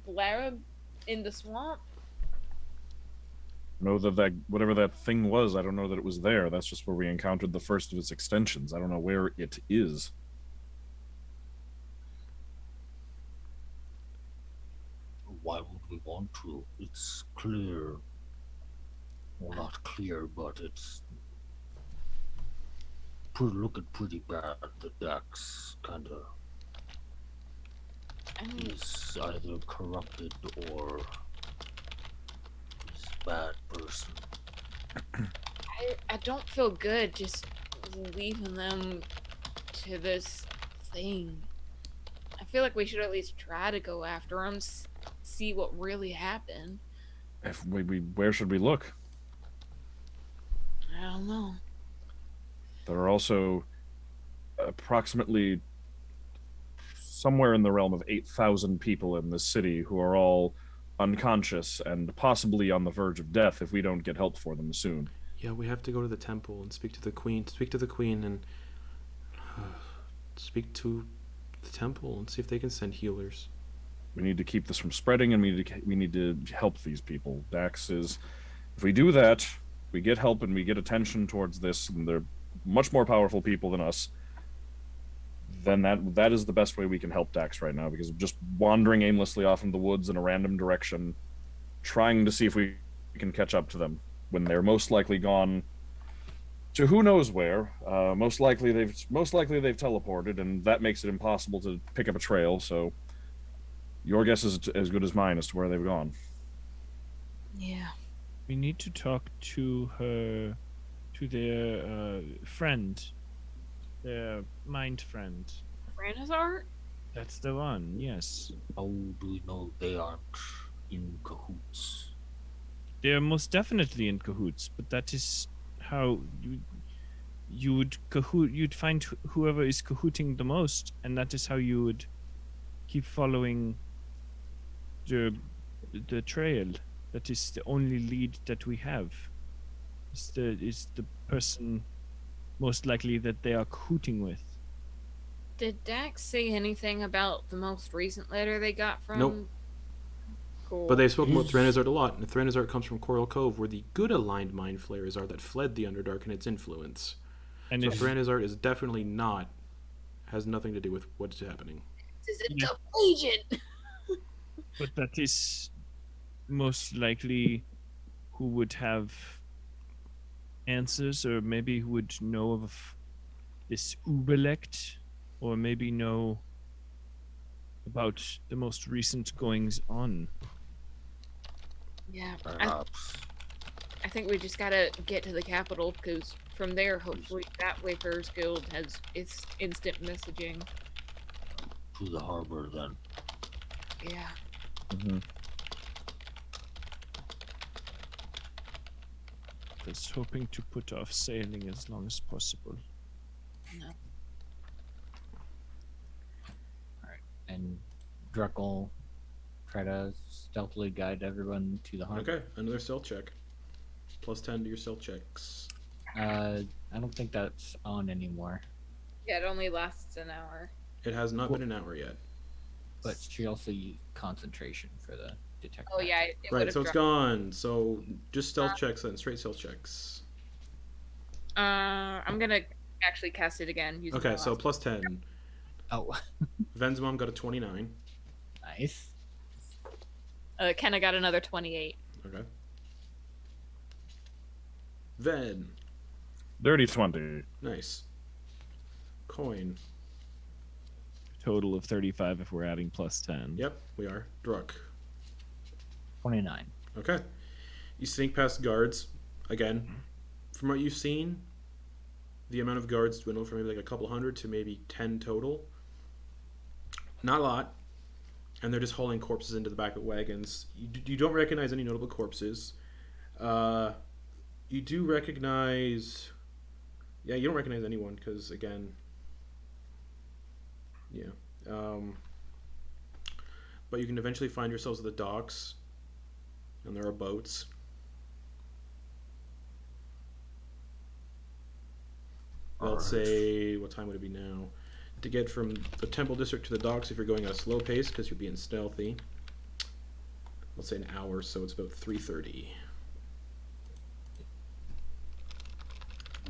blarb in the swamp? Know that whatever that thing was, I don't know that it was there. That's just where we encountered the first of its extensions. I don't know where it is. Why would we want to? It's clear. Well, not clear, but it's looking pretty bad. The Dax kind of I mean, is either corrupted or is a bad person. I don't feel good just leaving them to this thing. I feel like we should at least try to go after them, see what really happened. If where should we look? I don't know. There are also approximately somewhere in the realm of 8,000 people in this city who are all unconscious and possibly on the verge of death if we don't get help for them soon. Yeah, we have to go to the temple and speak to the queen. Speak to the queen and speak to the temple and see if they can send healers. We need to keep this from spreading, and we need to help these people. Dax is, if we do that, we get help and we get attention towards this, and they're much more powerful people than us. Then that is the best way we can help Dax right now, because just wandering aimlessly off in the woods in a random direction, trying to see if we can catch up to them when they're most likely gone to who knows where. Most likely they've teleported, and that makes it impossible to pick up a trail. So your guess is as good as mine as to where they've gone. Yeah. We need to talk to their friend, their mind friend. Ranazar? That's the one, yes. How do we know they aren't in cahoots? They're most definitely in cahoots, but that is how you'd find whoever is cahooting the most, and that is how you would keep following the trail. That is the only lead that we have. Is the person most likely that they are cahooting with. Did Dax say anything about the most recent letter they got from? Nope. Cool. But they've spoken about Thranazard a lot, and Thranazard comes from Coral Cove, where the good aligned mind flayers are that fled the Underdark and its influence. And So if Thranazard is definitely not, has nothing to do with what's happening. This is a Yeah. double agent. but that is most likely who would have answers, or maybe who would know of this Ubelect, or maybe know about the most recent goings on. Yeah, Perhaps. I think we just gotta get to the capital, because from there, hopefully, that Wayfarers Guild has its instant messaging. To the harbor then. Yeah. Mm-hmm. Just hoping to put off sailing as long as possible. No. And Druck'll try to stealthily guide everyone to the harbor. Okay, another stealth check. Plus 10 to your stealth checks. I don't think that's on anymore. Yeah, it only lasts an hour. It has not been an hour yet. But she also used concentration for the detect. Oh yeah, it Right, would've so it's dropped. gone. So just stealth checks then, straight stealth checks. I'm gonna actually cast it again. Using Okay, my so last- plus 10. Oh, Ven's mom got a 29. nice. Kenna got another 28. Okay. Ven. Dirty 20. Nice. Coin. Total of 35 if we're adding plus 10. Yep, we are. Druck. 29. Okay. You sneak past guards. Again, from what you've seen, the amount of guards dwindled from maybe like a couple hundred to maybe 10 total. Not a lot. And they're just hauling corpses into the back of wagons. You don't recognize any notable corpses. You do recognize... Yeah, you don't recognize anyone because, again... Yeah. But you can eventually find yourselves at the docks. And there are boats. They'll Alright. say... What time would it be now? To get from the temple district to the docks, if you're going at a slow pace because you're being stealthy, let's say an hour, so it's about 3:30.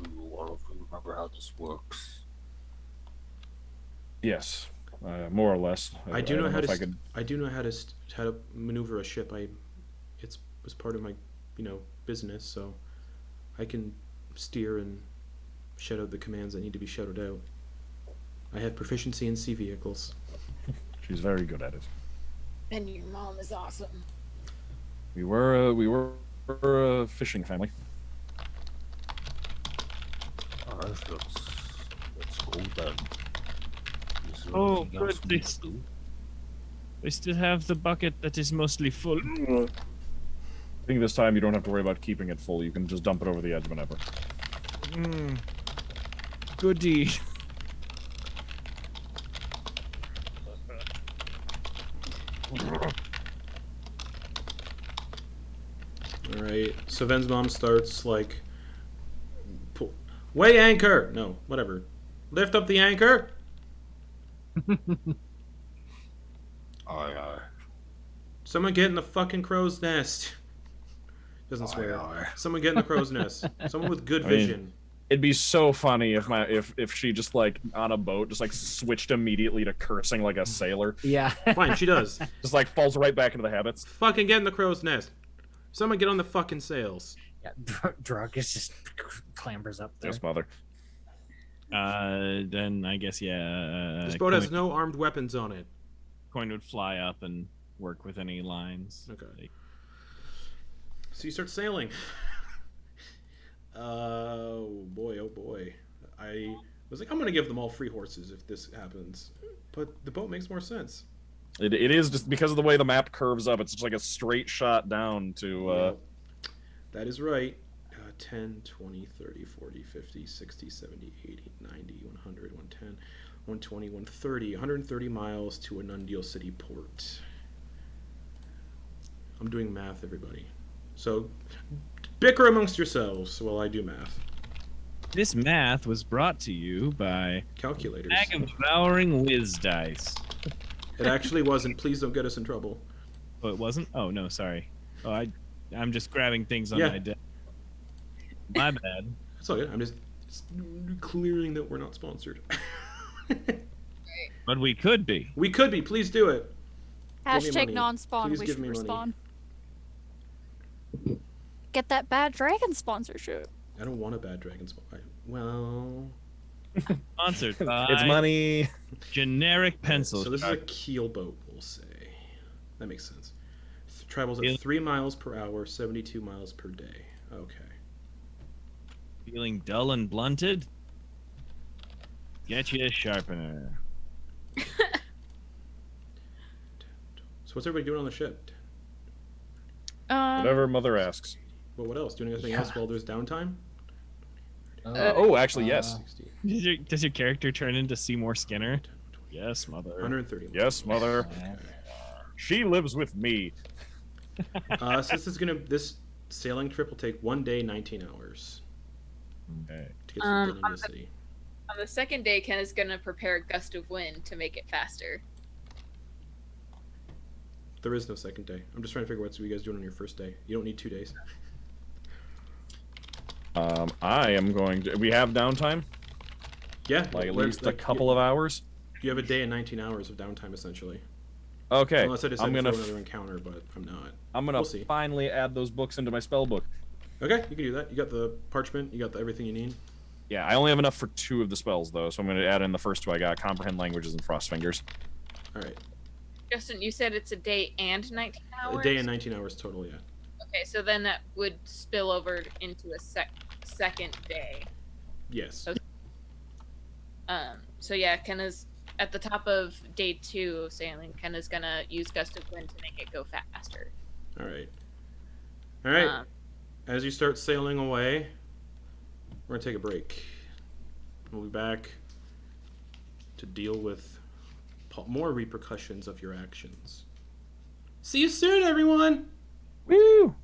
Do all of you remember how this works? Yes, more or less. I do know don't how if to. I could. I do know how to maneuver a ship. It was part of my business, so I can steer and shout out the commands that need to be shouted out. I have proficiency in sea vehicles. She's very good at it. And your mom is awesome. We were a fishing family. Alright, let's go then. Is there Oh, anything else good, we this- can do? I still have the bucket that is mostly full. I think this time you don't have to worry about keeping it full. You can just dump it over the edge whenever. Goody. Alright, so Ven's mom starts like, weigh anchor! No, whatever. Lift up the anchor! Aye. Someone get in the fucking crow's nest. Doesn't swear. Aye. Someone get in the crow's nest. Someone with good I mean- vision. It'd be so funny if she just like on a boat just like switched immediately to cursing like a sailor. Yeah. Fine, she does. Just like falls right back into the habits. Fucking get in the crow's nest. Someone get on the fucking sails. Yeah. Druck is just clambers up there. Yes, mother. Then I guess This boat has no armed weapons on it. Coin would fly up and work with any lines. Okay. So you start sailing. Oh boy. I was like, I'm gonna give them all free horses if this happens. But the boat makes more sense. It is just because of the way the map curves up. It's just like a straight shot down to. Yep. That is right. 10, 20, 30, 40, 50, 60, 70, 80, 90, 100, 110, 120, 130, 130 miles to a Nundial City port. I'm doing math, everybody. So, bicker amongst yourselves while I do math. This math was brought to you by Calculators. Bag of Devouring Whiz Dice. It actually wasn't. Please don't get us in trouble. Oh, it wasn't? Oh, no, sorry. Oh, I'm just grabbing things on Yeah. my desk. My bad. It's all good. I'm just clearing that we're not sponsored. But we could be. We could be. Please do it. Give me Hashtag money. non-spawn. Please We give should me money. respawn. Get that Bad Dragon sponsorship. I don't want a bad dragon spawn. Well, Sponsored by It's money. Generic Pencil. so this is a Shark. keel boat, we'll say. That makes sense. Travels at Yeah. 3 miles per hour, 72 miles per day. Okay. Feeling dull and blunted? Get you a sharpener. So what's everybody doing on the ship? Whatever mother asks. Well, what else? Doing anything else while there's downtime? Oh, actually, yes. 60, Does your character turn into Seymour Skinner? Yes, mother. 130. Yes, mother. She lives with me. So this sailing trip will take 1 day, 19 hours Okay. to get from Brittany to the city. On the second day, Ken is gonna prepare a gust of wind to make it faster. There is no second day. I'm just trying to figure out what you guys doing on your first day. You don't need 2 days. I am going to. We have downtime, Yeah, like at where- least a like, couple of hours. You have a day and 19 hours of downtime essentially. Okay. Unless I decide I'm to gonna. throw another encounter, but I'm not. We'll see. finally add those books into my spell book. Okay, you can do that. You got the parchment. You got everything you need. Yeah, I only have enough for 2 of the spells though, so I'm going to add in the first 2 I got: comprehend languages and frost fingers. All right, Justin, you said it's a day and 19 hours? a day and 19 hours total. Yeah. Okay, so then that would spill over into a second day. Yes. Okay. So yeah, Kenna's at the top of day 2 of sailing. Kenna's gonna use gust of wind to make it go faster. All right. All right. Um, As you start sailing away, we're gonna take a break. We'll be back to deal with more repercussions of your actions. See you soon, everyone. Woo!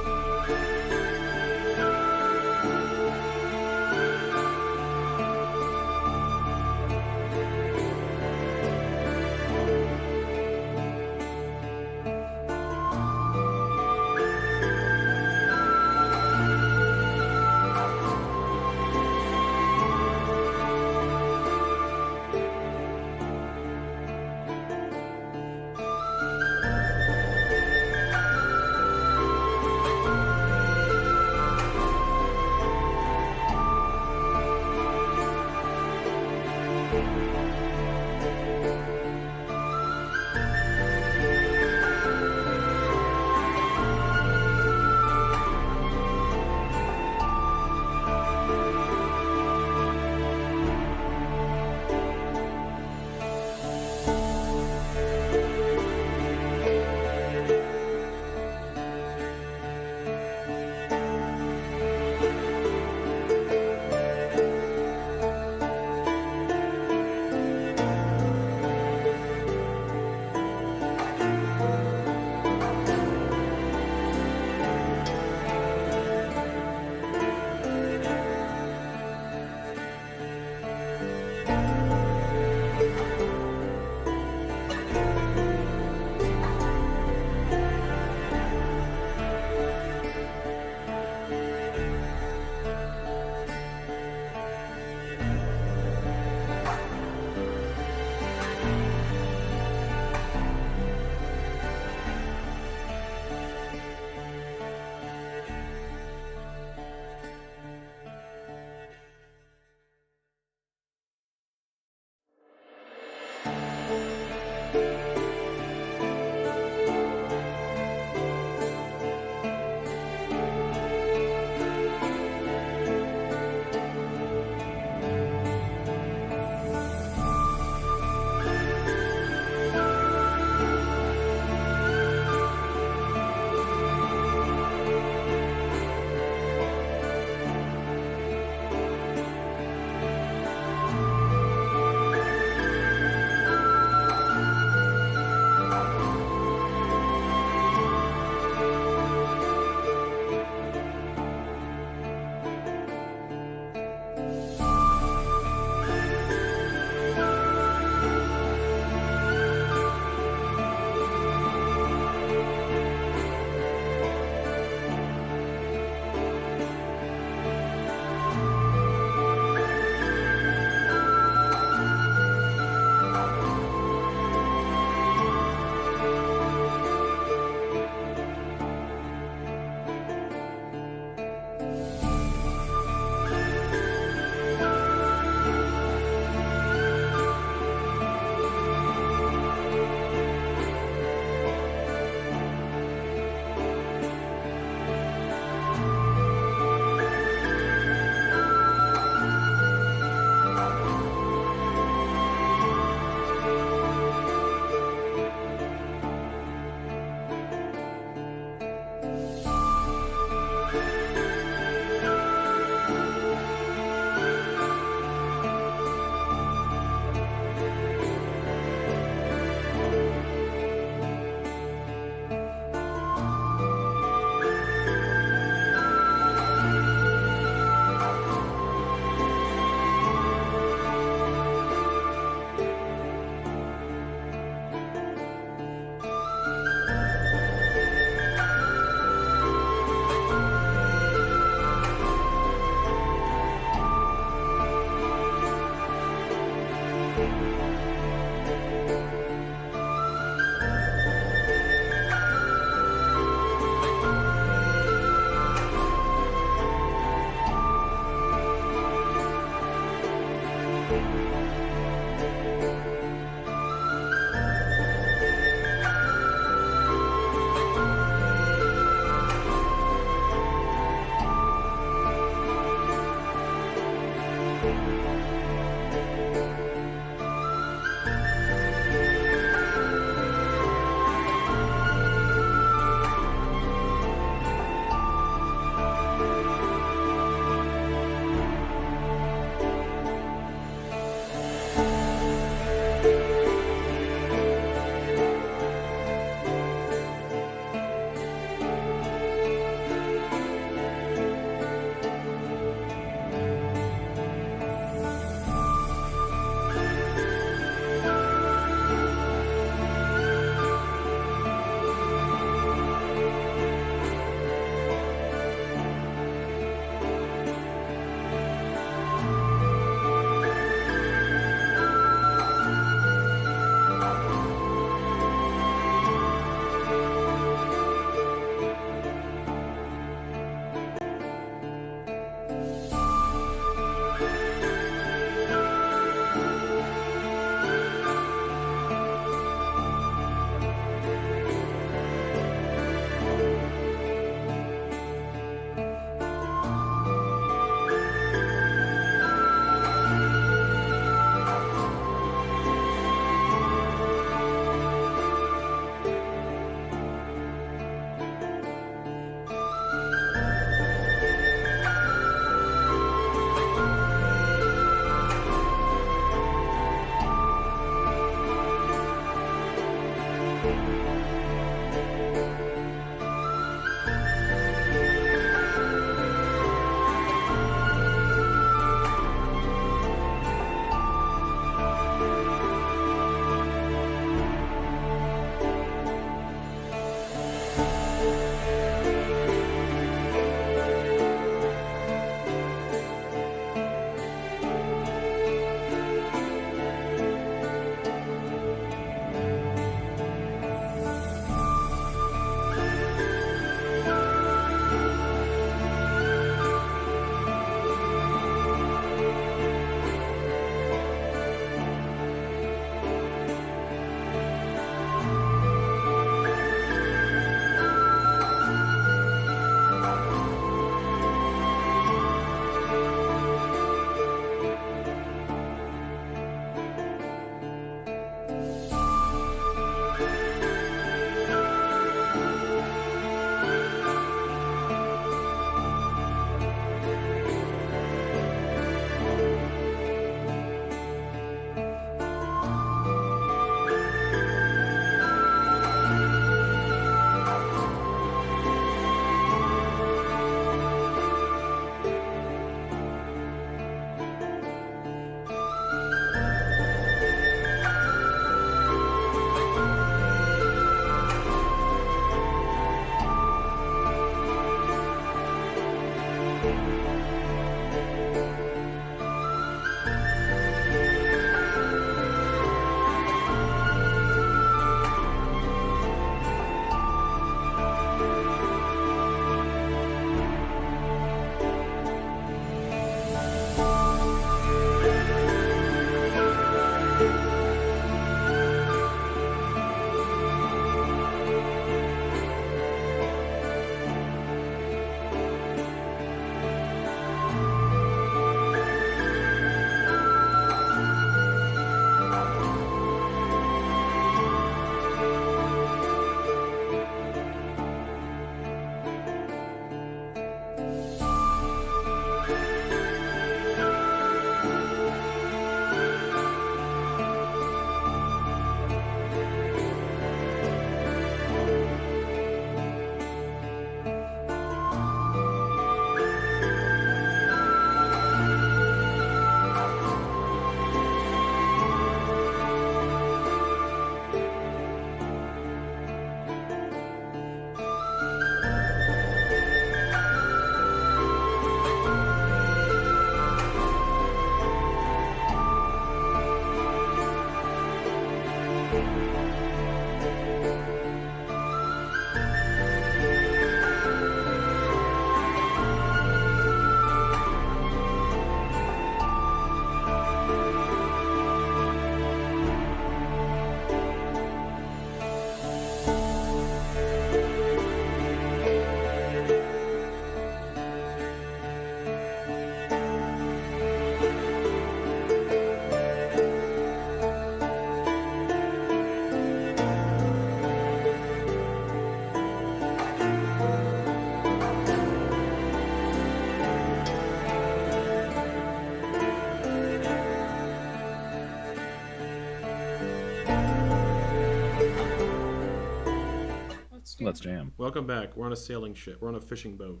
Let's jam. Welcome back. We're on a sailing ship. We're on a fishing boat.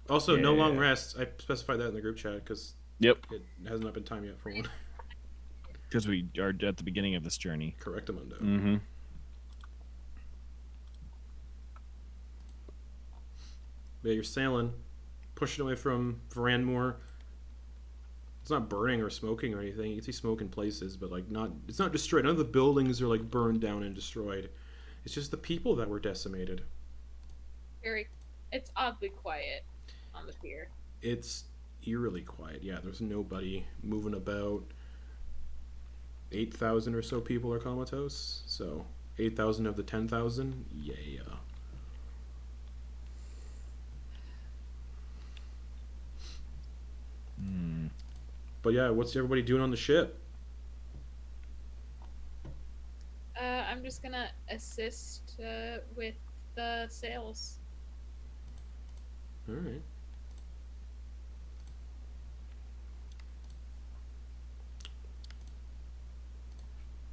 Also, no long Yeah. rests. I specified that in the group chat because Yep. it has not been time yet for one. Because we are at the beginning of this journey. Correctamundo. Mm-hmm. Yeah, you're sailing, pushing away from Veranmoor. It's not burning or smoking or anything. You can see smoke in places, but like not. It's not destroyed. None of the buildings are like burned down and destroyed. It's just the people that were decimated. It's oddly quiet on the pier. It's eerily quiet. Yeah, there's nobody moving about. 8,000 or so people are comatose. So 8,000 of the 10,000. Yeah. Hmm. But yeah, what's everybody doing on the ship? I'm just gonna assist with the sails. All right.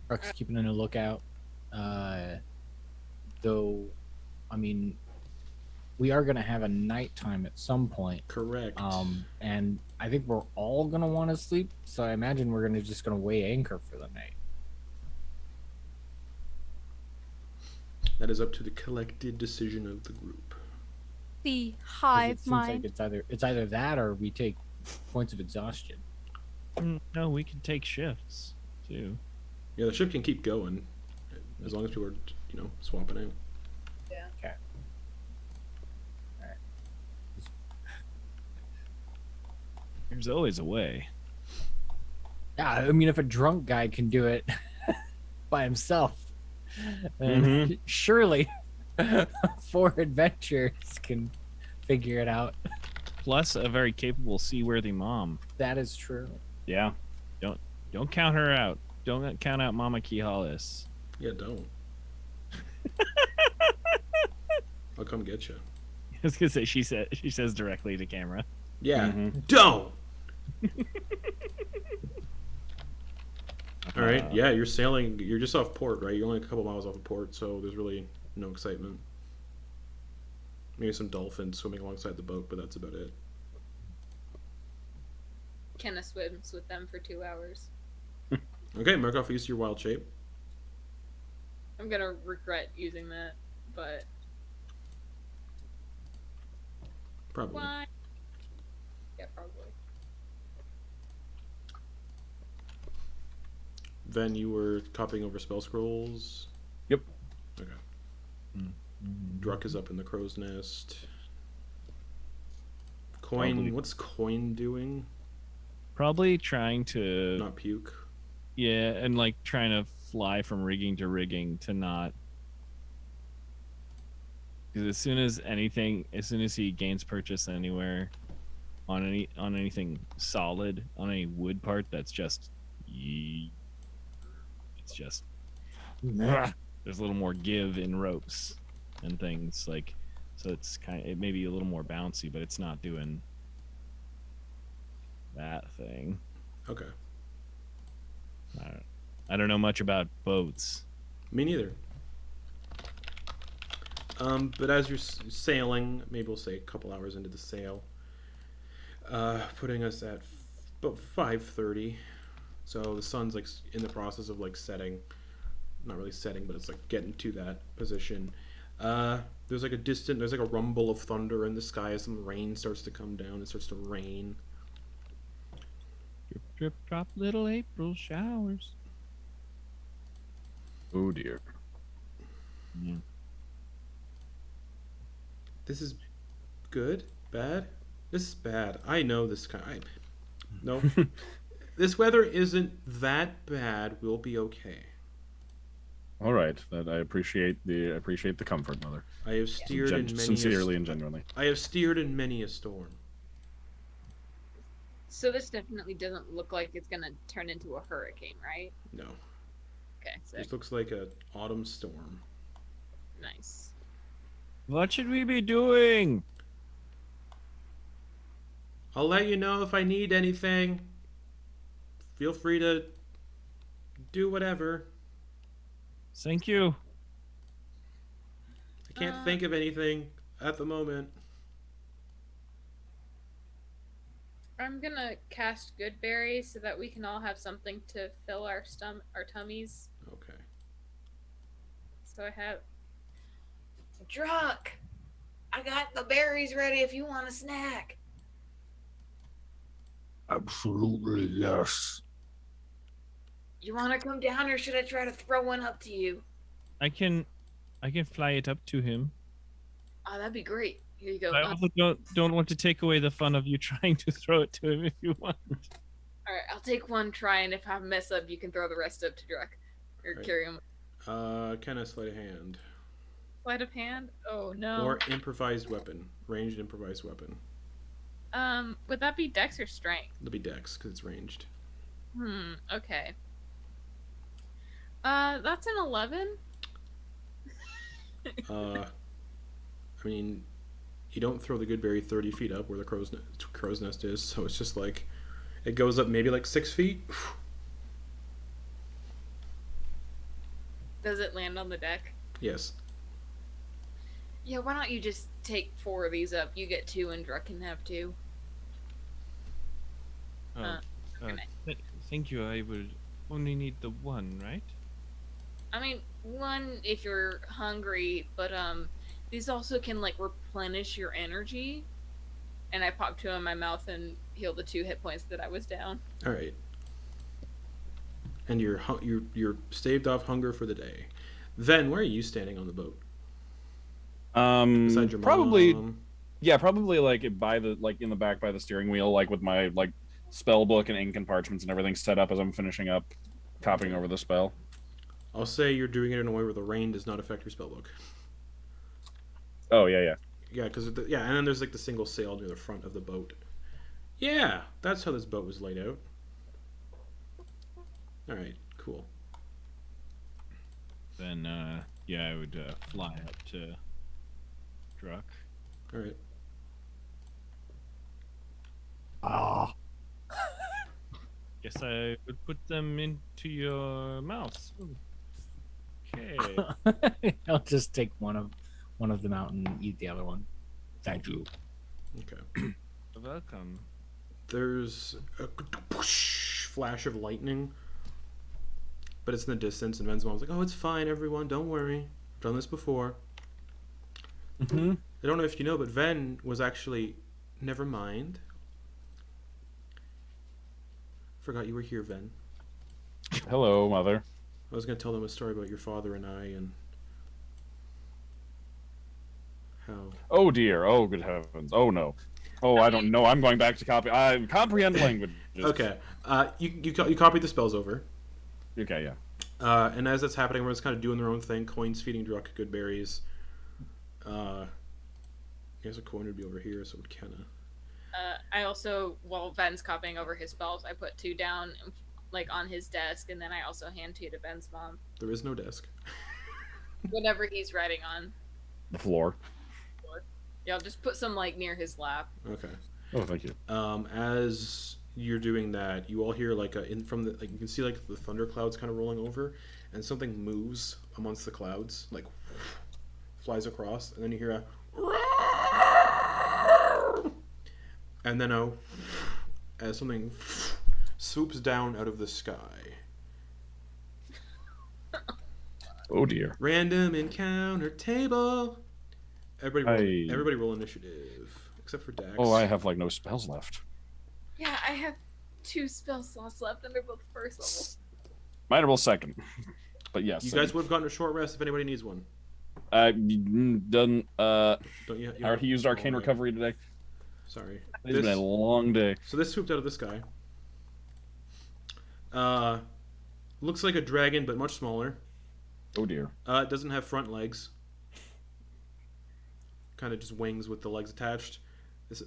Truck's keeping a lookout. Though, I mean, we are gonna have a nighttime at some point. Correct. And I think we're all gonna want to sleep. So I imagine we're just gonna weigh anchor for the night. That is up to the collected decision of the group. The 'Cause hive it seems mind. like it's either that or we take points of exhaustion. No, we can take shifts too. Yeah, the ship can keep going as long as people are, swapping out. There's always a way. Yeah, I mean, if a drunk guy can do it by himself, then surely 4 adventurers can figure it out. Plus, a very capable seaworthy mom. That is true. Yeah. Don't count her out. Don't count out Mama Khihalis. Yeah, don't. I'll come get you. I was gonna say she says directly to camera. Yeah, Mhm. don't. All right. Yeah, you're sailing. You're just off port, right? You're only a couple miles off of port, so there's really no excitement. Maybe some dolphins swimming alongside the boat, but that's about it. Kenna swims with them for 2 hours. Okay, mark off use of your wild shape. I'm gonna regret using that, but Probably. why? Yeah, probably. Then you were copying over spell scrolls. Yep. Okay. Druck is up in the crow's nest. Quoin, Probably. what's Quoin doing? Probably trying to Not puke. yeah, and like trying to fly from rigging to rigging to not. Because as soon as he gains purchase anywhere, on anything solid, on any wood part, that's just, it's just. There's a little more give in ropes and things like, so it may be a little more bouncy, but it's not doing that thing. Okay. I don't know much about boats. Me neither. But as you're sailing, maybe we'll say a couple hours into the sail, putting us at about 5:30. So the sun's like in the process of like setting. Not really setting, but it's like getting to that position. There's like a rumble of thunder in the sky as some rain starts to come down. It starts to rain. Drip, drip, drop, little April showers. Oh dear. Yeah. This is good? Bad? This is bad. I know this kind. No. This weather isn't that bad. We'll be okay. All right. That I appreciate the comfort, mother. I have steered in many. Sincerely and genuinely. I have steered in many a storm. So this definitely doesn't look like it's gonna turn into a hurricane, right? No. Okay, so This looks like an autumn storm. nice. What should we be doing? I'll let you know if I need anything. Feel free to do whatever. Thank you. Can't think of anything at the moment. I'm gonna cast Good Berries so that we can all have something to fill our tummies. Okay. So I have. Druck! I got the berries ready if you want a snack. Absolutely, yes. You want to come down, or should I try to throw one up to you? I can fly it up to him. Oh, that'd be great. Here you go. I also don't want to take away the fun of you trying to throw it to him if you want. All right, I'll take one try, and if I mess up, you can throw the rest up to Druck, or Right. carry him. Can I sleight of hand? Sleight of hand? Oh no. Or improvised weapon. Ranged improvised weapon. Would that be Dex or Strength? It'll be Dex, because it's ranged. Okay. That's an 11. I mean, you don't throw the good berry 30 feet up where the crow's nest is, so it's just like, it goes up maybe like 6 feet. Does it land on the deck? Yes. Yeah, why don't you just take 4 of these up? You get 2 and Druck can have 2. Thank you. I would only need the one, right? I mean, 1 if you're hungry, but these also can like replenish your energy. And I popped 2 in my mouth and healed the 2 hit points that I was down. All right. And you're staved off hunger for the day. Then where are you standing on the boat? Beside your Probably, mom? yeah, probably like in the back by the steering wheel, like with my like spell book and ink and parchments and everything set up as I'm finishing up copying over the spell. I'll say you're doing it in a way where the rain does not affect your spellbook. Oh yeah. Yeah, because and then there's like the single sail near the front of the boat. Yeah, that's how this boat was laid out. All right, cool. Then I would fly up to Druck. All right. Ah, Guess I would put them into your mouth. Okay. I'll just take one of them out and eat the other one. Thank you. Okay. You're welcome. There's a whoosh flash of lightning, but it's in the distance, and Ven's mom's like, "Oh, it's fine, everyone. Don't worry. I've done this before." Mm-hmm. I don't know if you know, but Ven was actually. Never mind. Forgot you were here, Ven. Hello, mother. I was going to tell them a story about your father and I and how. Oh dear. Oh good heavens. Oh no. Oh, I don't know. I'm going back to copy. I comprehend language. Okay. You copied the spells over. Okay. Yeah. And as that's happening, everyone's kind of doing their own thing. Quoin's feeding Druck good berries. I guess a Quoin would be over here, so it would kind of. I also, while Ven's copying over his spells, I put 2 down, like on his desk, and then I also hand 2 to Ven's mom. There is no desk. Whatever he's writing on. The floor. Yeah, I'll just put some like near his lap. Okay. Oh, thank you. As you're doing that, you all hear like you can see like the thunder clouds kind of rolling over, and something moves amongst the clouds, like flies across, and then you hear a and then as something swoops down out of the sky. Oh dear. Random encounter table. Everybody roll initiative, except for Dax. Oh, I have like no spells left. Yeah, I have 2 spell slots left, and they're both first level. Mine are both second. But yes. You guys would have gotten a short rest if anybody needs one. Done. Don't you? I already used arcane Alright. recovery today. Sorry. It's been a long day. So this swooped out of the sky. Looks like a dragon, but much smaller. Oh dear. It doesn't have front legs. Kind of just wings with the legs attached. This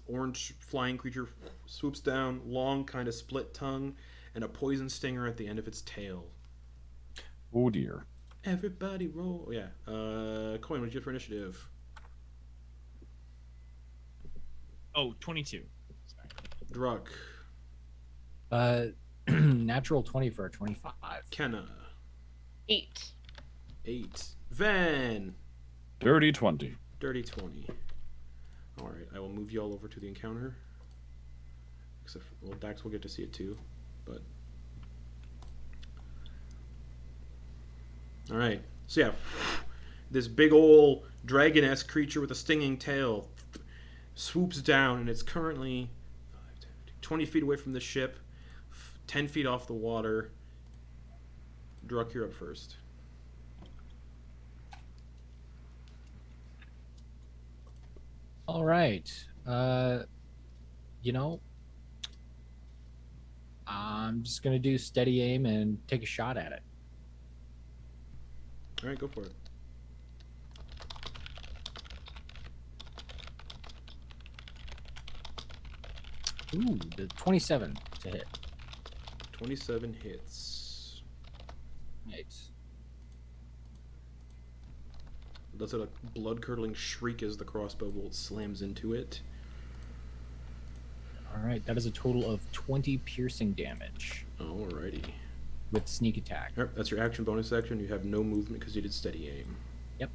orange flying creature swoops down, long kind of split tongue, and a poison stinger at the end of its tail. Oh dear. Everybody roll. Oh, yeah. Quoin, what did you get for initiative? Oh, 22. Druck. Natural 20 for a 25. Kenna. 8. 8. Ven. Dirty 20. Dirty 20. Alright, I will move you all over to the encounter. Except, well, Dax will get to see it too, but... Alright, so yeah, this big ol' dragon-esque creature with a stinging tail swoops down, and it's currently 20 feet away from the ship, 10 feet off the water. Druck, you're up first. All right. You know, I'm just gonna do steady aim and take a shot at it. Alright, go for it. Ooh, the 27 to hit. 27 hits. Right. Does a blood-curdling shriek as the crossbow bolt slams into it. All right, that is a total of 20 piercing damage Alrighty. with sneak attack. Alright, that's your action bonus action. You have no movement because you did steady aim. Yep.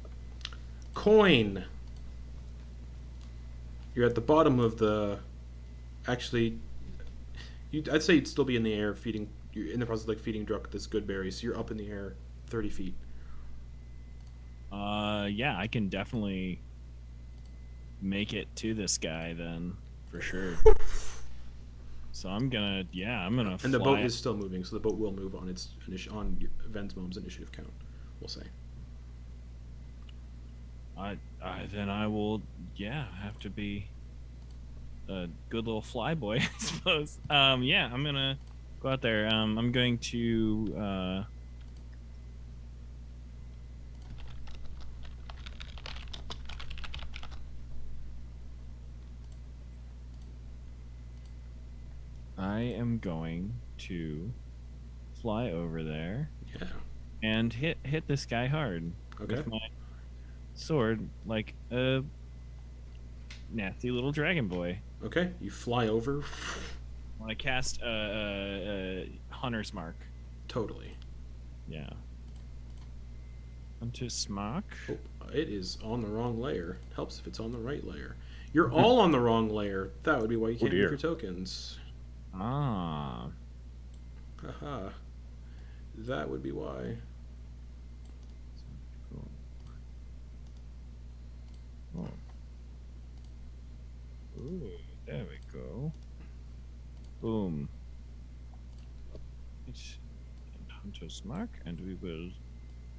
Quoin! You're at the bottom of the... Actually, I'd say you'd still be in the air feeding... You're in the process of like feeding Druck this good berry, so you're up in the air 30 feet. Yeah, I can definitely make it to this guy then, for sure. So I'm gonna And fly. the boat is still moving, so the boat will move on its on Veranmoor's initiative count, we'll say. Then I will, have to be a good little flyboy, I suppose. I'm gonna go out there. I'm going to, I am going to fly over there Yeah. and hit this guy hard Okay. with my sword like a nasty little dragon boy. Okay, you fly over. When I cast Hunter's Mark. Totally. Yeah. Hunter's Mark. Oh, it is on the wrong layer. Helps if it's on the right layer. You're all on the wrong layer. That would be why you can't dear. make your tokens. Ah. Haha. That would be why. Cool. Oh. Ooh, there we go. Boom. It's Hunter's Mark, and we will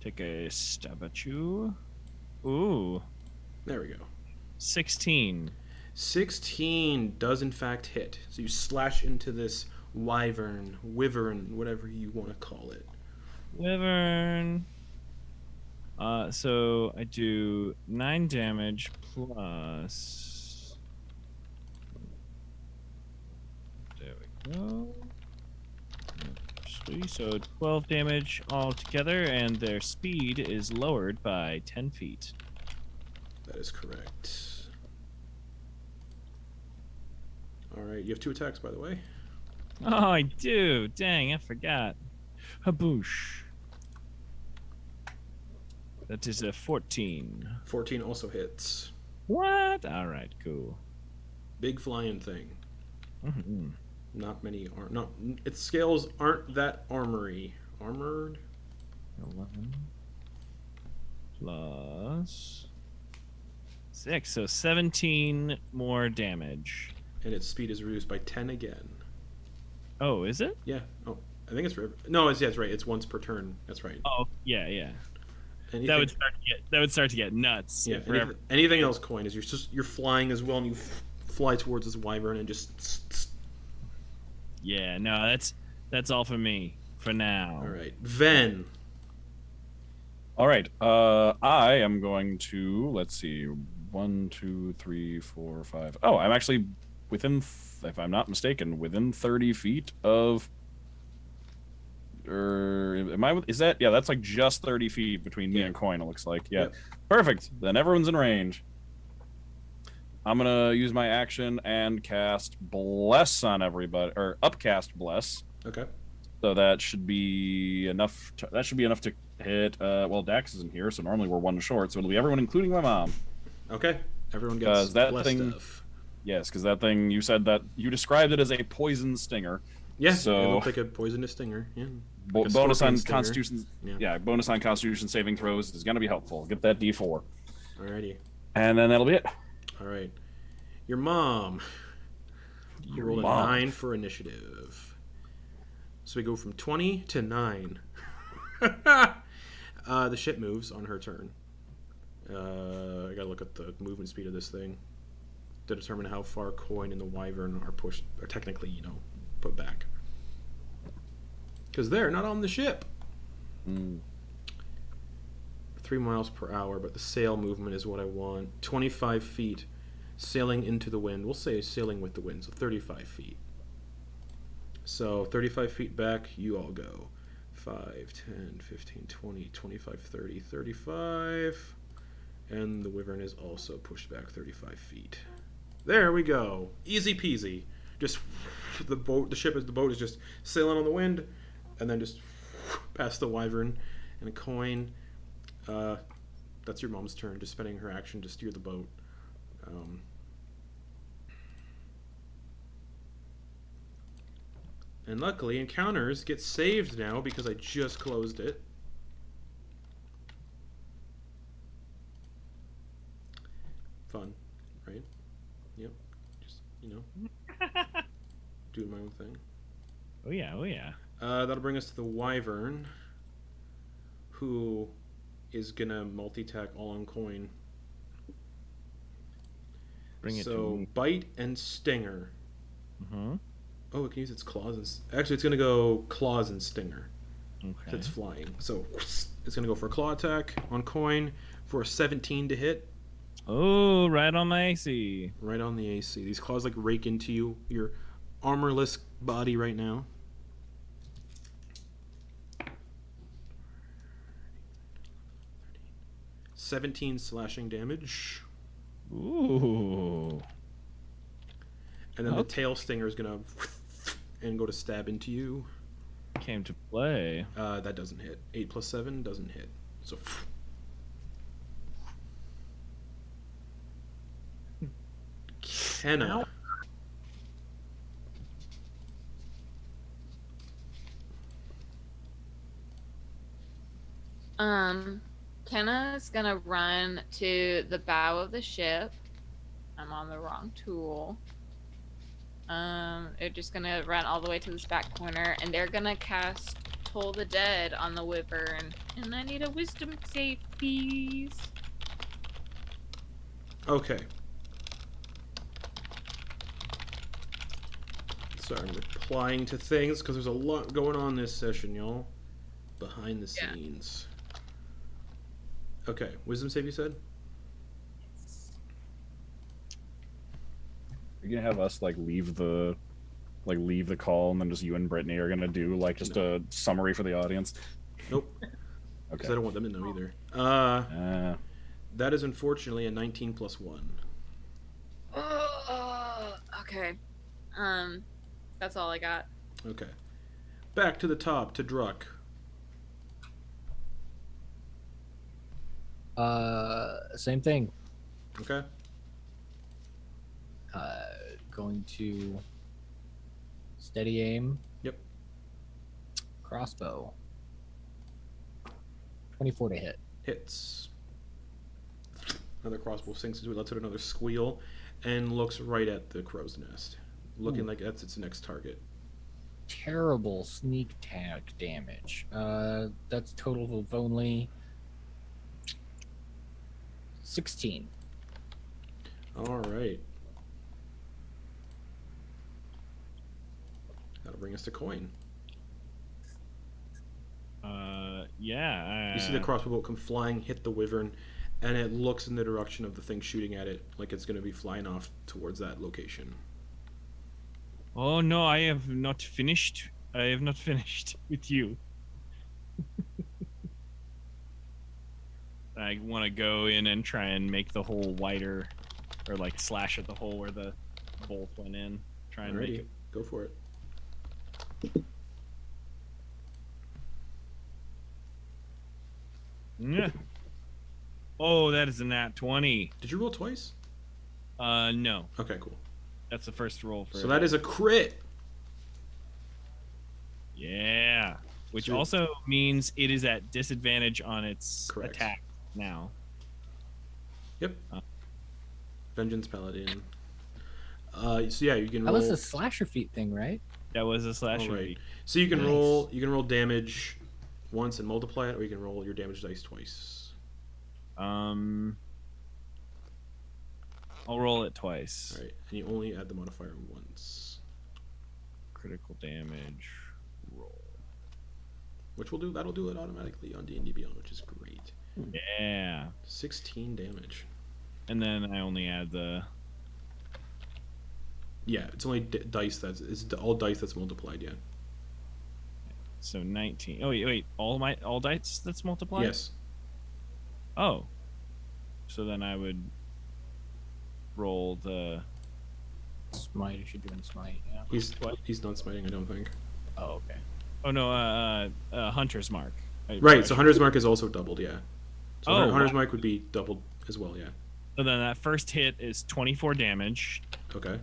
take a stab at you. Ooh, There we go. 16. 16 does in fact hit. So you slash into this wyvern, whatever you want to call it. Wyvern. So I do 9 damage plus. There we go. 3, so 12 damage altogether, and their speed is lowered by 10 feet. That is correct. Alright, you have 2 attacks, by the way. Oh, I do. Dang, I forgot. Haboosh. That is a 14. 14 also hits. What? All right, cool. Big flying thing. Mm-hmm. Not many are not. Its scales aren't that armored. 11 plus 6, so 17 more damage. And its speed is reduced by 10 again. Oh, is it? Yeah. Oh, I think it's for no. It's right. It's once per turn. That's right. Oh, yeah. Anything, That would start to get nuts. yeah. Forever. Anything else, Quoin, is you're flying as well, and you fly towards this wyvern and just. Yeah, no, that's all for me for now. All right, Ven. All right. I am going to, let's see, 1, 2, 3, 4, 5. Oh, I'm actually within, if I'm not mistaken, within 30 feet of. Am I? Is that? Yeah, that's like just 30 feet between me and Quoin. It looks like. Yeah, Yep. Perfect. Then everyone's in range. I'm gonna use my action and cast Bless on everybody, or upcast Bless. Okay. So that should be enough. That should be enough to Hit. Well, Dax isn't here, so normally we're one short, so it'll be everyone, including my mom. Okay. Everyone gets Because that plus thing. stuff. Yes, because that thing, you said that you described it as a poison stinger. Yeah, So it looked like a poisonous stinger. Yeah. Like a bonus on scorpion stinger. Constitution. Yeah. Yeah, bonus on Constitution saving throws is gonna be helpful. Get that D4, Alrighty. and then that'll be it. All right. Your mom. You rolled mom. a 9 for initiative. So we go from 20 to 9. The ship moves on her turn. I gotta look at the movement speed of this thing to determine how far Quoin and the Wyvern are pushed, or technically, put back. Because they're not on the ship. 3 miles per hour, but the sail movement is what I want. 25 feet. Sailing into the wind. We'll say sailing with the wind, so 35 feet. So 35 feet back, you all go. 5, 10, 15, 20, 25, 30, 35. And the Wyvern is also pushed back 35 feet. There we go. Easy peasy. Just the boat is just sailing on the wind, and then just past the Wyvern and a Quoin. That's your mom's turn, just spending her action to steer the boat. And luckily, encounters get saved now because I just closed it. Fun, right? Yep. Just, doing my own thing. Oh yeah. That'll bring us to the Wyvern, who is gonna multi-tack all on Quoin. Bring it so to me. bite and stinger. Uh-huh. Oh, it can use its claws. Actually, it's gonna go claws and stinger. Okay. It's flying. So it's gonna go for a claw attack on Quoin for a 17 to hit. Oh, right on my AC. Right on the AC. These claws like rake into your armorless body right now. $17 slashing damage. Ooh. And then the Okay. tail stinger is gonna and go to stab into you. Came to play. That doesn't hit. 8 plus 7 doesn't hit. So Kenna. Kenna's gonna run to the bow of the ship. I'm on the wrong tool. They're just gonna run all the way to this back corner, and they're gonna cast Toll the Dead on the Wyvern. And I need a wisdom save, please. Okay. Sorry, I'm replying to things because there's a lot going on this session, y'all. Behind the Yeah. scenes. Okay, wisdom save you said? You're gonna have us leave the call, and then just you and Brittany are gonna do just a summary for the audience. Nope. Because Okay. I don't want them to know either. That is unfortunately a 19 plus 1. Okay. That's all I got. Okay. Back to the top to Druck. Same thing. Okay. Going to steady aim. Yep. Crossbow. 24 to hit. Hits. Another crossbow sinks into it, lets out another squeal, and looks right at the crow's nest. Looking like that's its next target. Terrible sneak attack damage. That's total of only 16. Alright. That'll bring us to Quoin. Yeah. You see the crossbow bolt come flying, hit the wyvern, and it looks in the direction of the thing shooting at it, like it's going to be flying off towards that location. Oh no, I have not finished. I have not finished with you. I want to go in and try and make the hole wider, or slash at the hole where the bolt went in. Try and make Alrighty, it. go for it. Yeah. Oh, that is a nat 20. Did you roll twice? No. Okay, cool. That's the first roll for So that is a crit. Yeah. Which So- also means it is at disadvantage on its Correct. attack now. Yep. Vengeance Paladin. So yeah, you can That roll. was a slasher feat thing, right? That was a slasher. Alright. feat. So you can Nice. roll damage once and multiply it, or you can roll your damage dice twice. I'll roll it twice. All right, and you only add the modifier once, Critical damage. Roll. which that'll do it automatically on D&D Beyond, which is great. Yeah. 16 damage. And then I only add the. Yeah, it's only dice all dice that's multiplied. Yeah. So 19. Oh wait, all dice that's multiplied. Yes. Oh. So then I would roll the. Smite, if you're doing smite, yeah. He's not smiting, I don't think. Oh, okay. Oh no, Hunter's Mark. Right. So Hunter's Mark is also doubled. Yeah. So Oh, Hunter's wow. Mark would be doubled as well. Yeah. So then that first hit is 24 damage. Okay.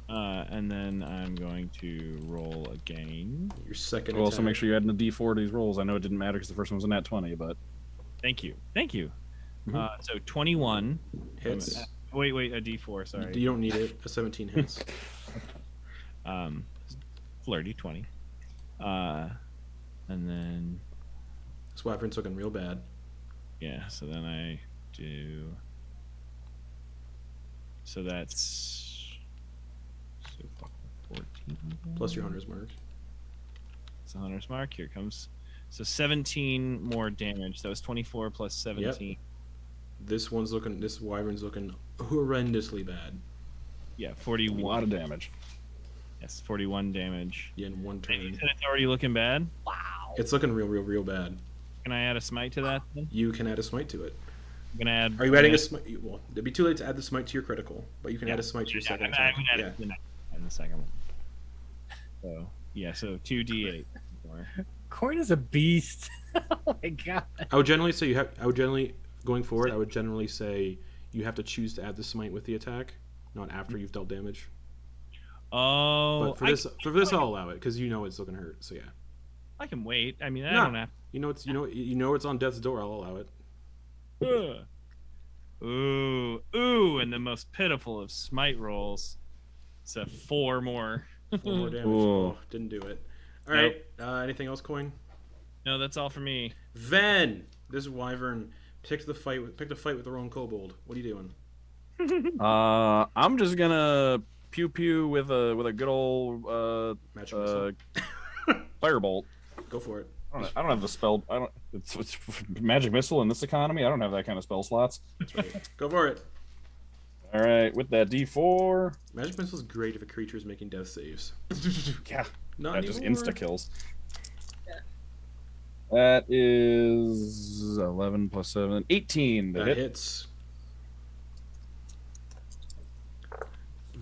And then I'm going to roll again. Your second. We'll also attack. make sure you add in the D4 to these rolls. I know it didn't matter because the first one was a nat 20, but Thank you. Mhm. So 21 hits. Wait, a D4. Sorry. You don't need it. A 17 hits. Flirty 20. And then This wyvern's looking real bad. yeah. So then I do. So that's 14 Plus your Hunter's Mark. It's a Hunter's Mark. Here it comes. So 17 more damage. That was 24 plus 17. This wyvern's looking horrendously bad. Yeah, a 41. lot of damage. Yes, 41 damage. Yeah, in one And you turn. said it's already looking bad. It's looking real bad. Can I add a smite to that? Then? You can add a smite to it. I'm gonna add. Are you adding a smite? Well, it'd be too late to add the smite to your critical, but you can Yeah. add a smite to your second I'm attack. gonna add Yeah. it in the second one. So yeah, so 2d8. more. Quoin is a beast. Oh my god. I would generally say going forward, I would generally say you have to choose to add the smite with the attack, not after you've dealt damage. Oh, But for this, I'll allow it because you know it's still gonna hurt. So yeah, I can wait. I mean, I No. don't have. you know it's on death's door. I'll allow it. Ugh. Ooh, and the most pitiful of smite rolls. It's a 4 more. 4 more damage. Ooh. Oh, didn't do it. All right. Anything else, Quoin? No, that's all for me. Ven, this wyvern picked a fight with the wrong kobold. What are you doing? I'm just gonna pew pew with a good old Magic missile. firebolt. Go for it. I don't have the spell. It's magic missile in this economy. I don't have that kind of spell slots. That's right. Go for it. All right, with that D4, Magic missile is great if a creature is making death saves. yeah, Not that just anymore. insta kills. That is 11 plus 7, 18 to That hit hits.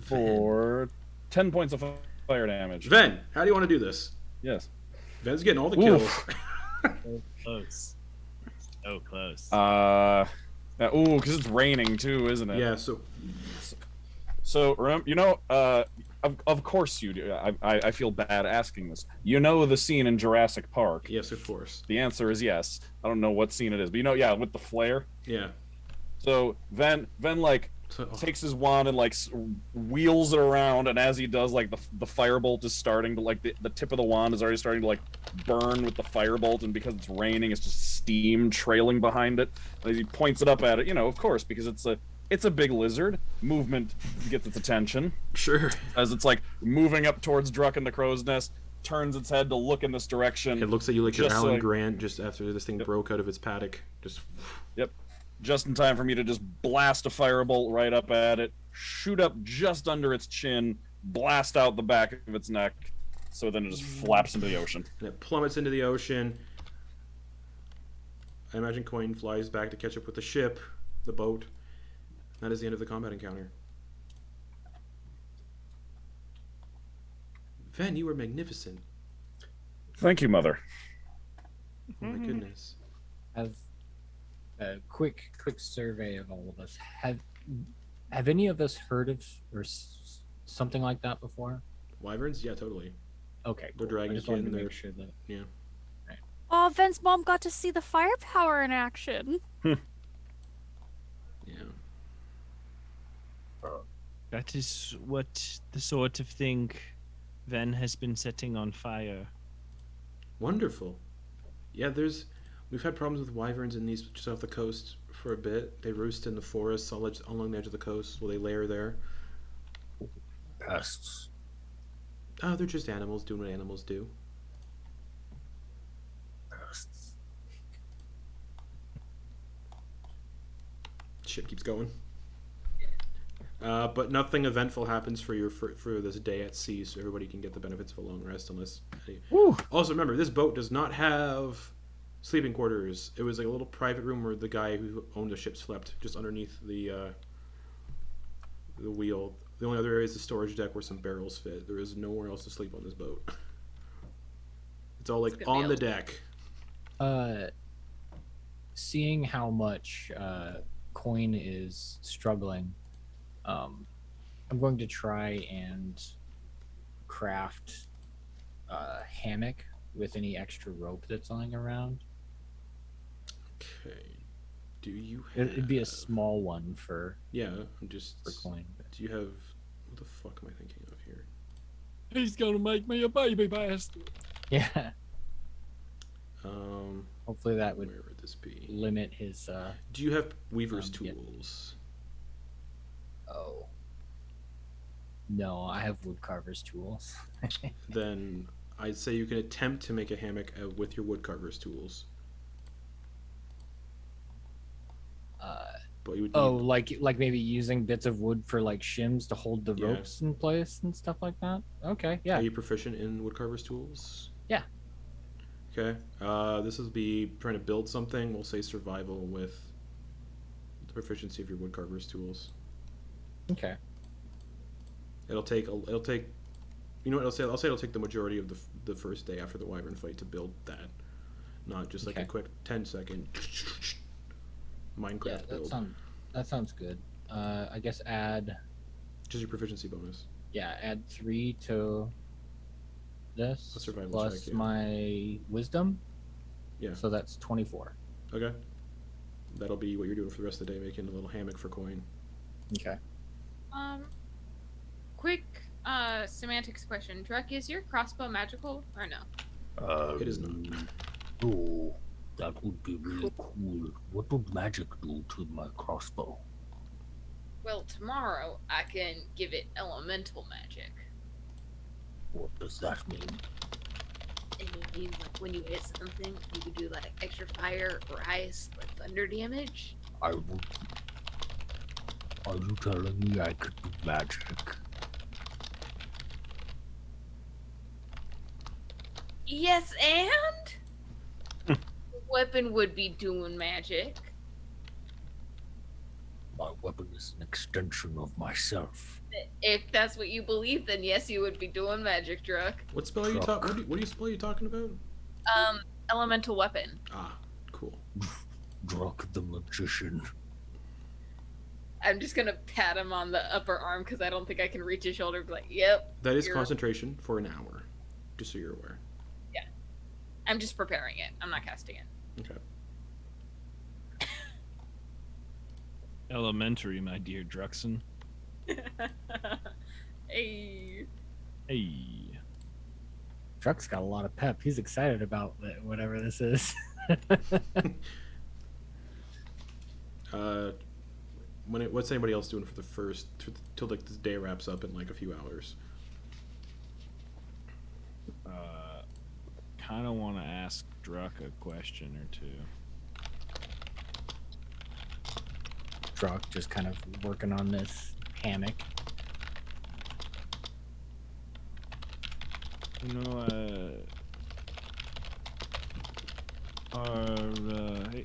for 10 points of fire damage. Ven, how do you want to do this? Yes. Ven's getting all the kills. Oof. So close. So close. Because it's raining too, isn't it? Yeah. So So, of course you do. I feel bad asking this. You know the scene in Jurassic Park. yes, of course. The answer is yes. I don't know what scene it is, but yeah, with the flare. Yeah. So Ven So, takes his wand and wheels it around, and as he does, the firebolt is starting to the tip of the wand is already starting to burn with the firebolt, and because it's raining, it's just steam trailing behind it. And as he points it up at it, of course, because it's a big lizard. Movement gets its attention sure. as it's moving up towards Druck and the Crow's Nest, turns its head to look in this direction. It looks like you like your Just Alan like- Grant just after this thing Yep. broke out of its paddock. Just Just in time for me to just blast a firebolt right up at it, shoot up just under its chin, blast out the back of its neck, so then it just flaps into the ocean. and it plummets into the ocean. I imagine Quoin flies back to catch up with the ship, the boat. That is the end of the combat encounter. Ven, you were magnificent. Thank you, Mother. Oh my goodness. Have a quick survey of all of us. Have any of us heard of something like that before? Wyverns? Yeah, totally. Okay, They're cool. I dragonkin, just wanted to they're- make sure that. Yeah. Oh, Ven's mom got to see the firepower in action. Yeah. That is what the sort of thing Ven has been setting on fire. Wonderful. Yeah, we've had problems with wyverns in these just off the coast for a bit. They roost in the forests along the edge of the coast. Will they lair there? Pests. Oh, they're just animals doing what animals do. Pests. Shit keeps going. But nothing eventful happens for this day at sea, so everybody can get the benefits of a long rest. Unless, also remember, this boat does not have sleeping quarters. It was like a little private room where the guy who owned the ship slept, just underneath the wheel. The only other area is the storage deck where some barrels fit. There is nowhere else to sleep on this boat. It's all like on the deck. Seeing how much Quoin is struggling, I'm going to try and craft a hammock with any extra rope that's lying around. Okay. Do you have... It'd be a small one for I'm just... for Quoin. Do you have... What the fuck am I thinking of here? He's gonna make me a baby bastard. Yeah. Um... Hopefully that would Where would this be? limit his. Do you have weaver's Yeah. tools? Oh. No, I have woodcarver's tools. Then I'd say you can attempt to make a hammock with your woodcarver's tools. But you would need, like maybe using bits of wood for like shims to hold the Yeah. ropes in place and stuff like that. Okay, yeah. Are you proficient in woodcarver's tools? Yeah. Okay. This will be trying to build something. We'll say survival with the proficiency of your woodcarver's tools. Okay. It'll take. You know what I'll say? I'll say it'll take the majority of the first day after the wyvern fight to build that, not just like a Okay. quick 10-second Minecraft Yeah, build. that sounds good. I guess add Just your proficiency bonus. add 3 to this A survival plus check, yeah. my wisdom. Yeah. So that's 24. Okay. That'll be what you're doing for the rest of the day, making a little hammock for Quoin. Okay. Quick semantics question. Drek, is your crossbow magical or no? It is not. Oh, that would be really cool. What would magic do to my crossbow? Well, tomorrow I can give it elemental magic. What does that mean? It means like when you hit something, you can do like extra fire or ice or thunder damage. Are you telling me I could do magic? Yes, and the weapon would be doing magic. My weapon is an extension of myself. If that's what you believe, then yes, you would be doing magic, Druk. What spell are you Truck. talking? What spell are you talking about? Elemental weapon. Ah, cool. Druck the magician. I'm just gonna pat him on the upper arm because I don't think I can reach his shoulder. And be like, yep. That is You're- concentration for an hour, just so you're aware. I'm just preparing it. I'm not casting it. Okay. Elementary, my dear Druxon. Hey. Hey. Truck's got a lot of pep. He's excited about whatever this is. What's anybody else doing for the first till like this day wraps up in like a few hours? Kind of want to ask Druck a question or two. Truck just kind of working on this hammock. You know,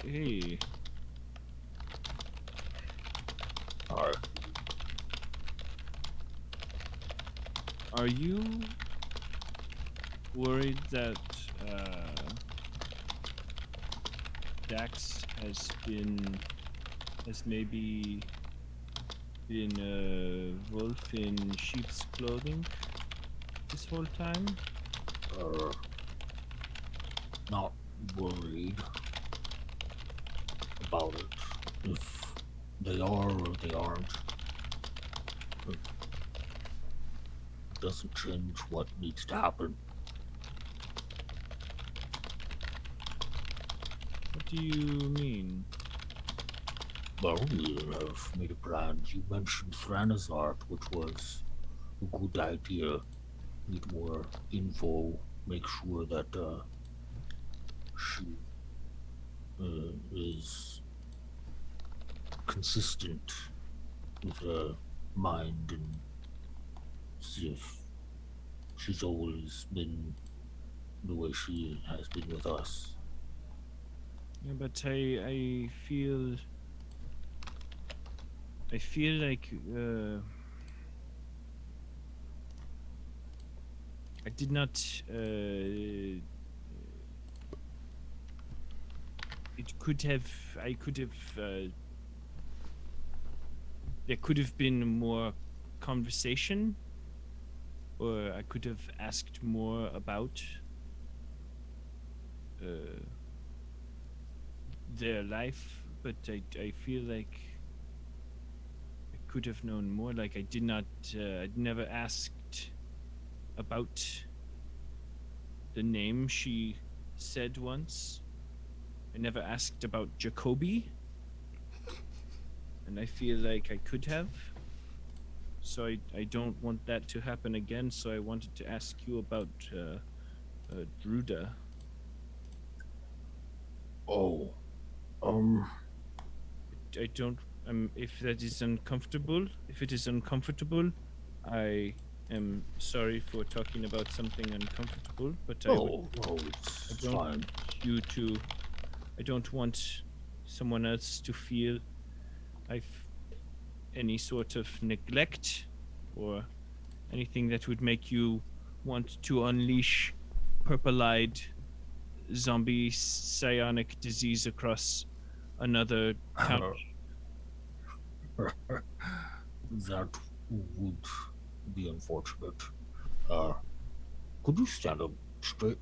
hey, are you worried that Dax has maybe been a wolf in sheep's clothing this whole time? Not worried about it. If they are or they aren't, it doesn't change what needs to happen. What do you mean? Well, we have made a plan. You mentioned Thranazart, which was a good idea. Need more info, make sure that she is consistent with her mind, and see if she's always been the way she has been with us. Yeah, but I feel like I did not. It could have. I could have. There could have been more conversation, or I could have asked more about their life. But I feel like I could have known more. Like I did not. I never asked about the name she said once. I never asked about Jacoby, and I feel like I could have. So I don't want that to happen again, so I wanted to ask you about Druida. Oh, I don't, if that is uncomfortable, if it is uncomfortable, I am sorry for talking about something uncomfortable, but I it's don't fine. want you to, I don't want someone else to feel any sort of neglect or anything that would make you want to unleash purple-eyed zombie psionic disease across another country. That would be unfortunate. Could you stand up straight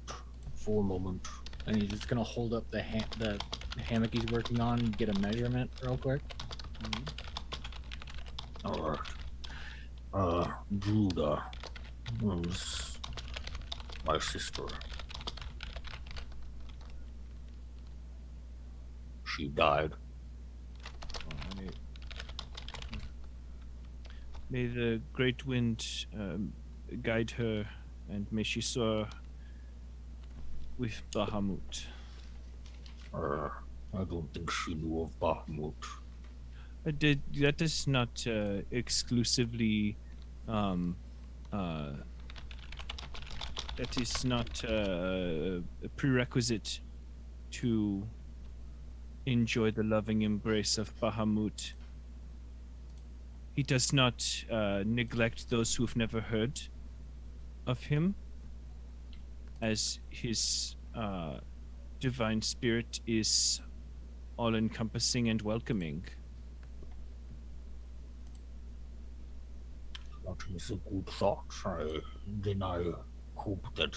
for a moment? And he's just gonna hold up the hammock he's working on and get a measurement real quick. Alright. Druida was my sister. She died. May the great wind guide her, and may she soar with Bahamut. I don't think she knew of Bahamut. That is not exclusively. That is not a prerequisite to enjoy the loving embrace of Bahamut. He does not neglect those who've never heard of him, as his divine spirit is all-encompassing and welcoming. That is a good thought. I hope that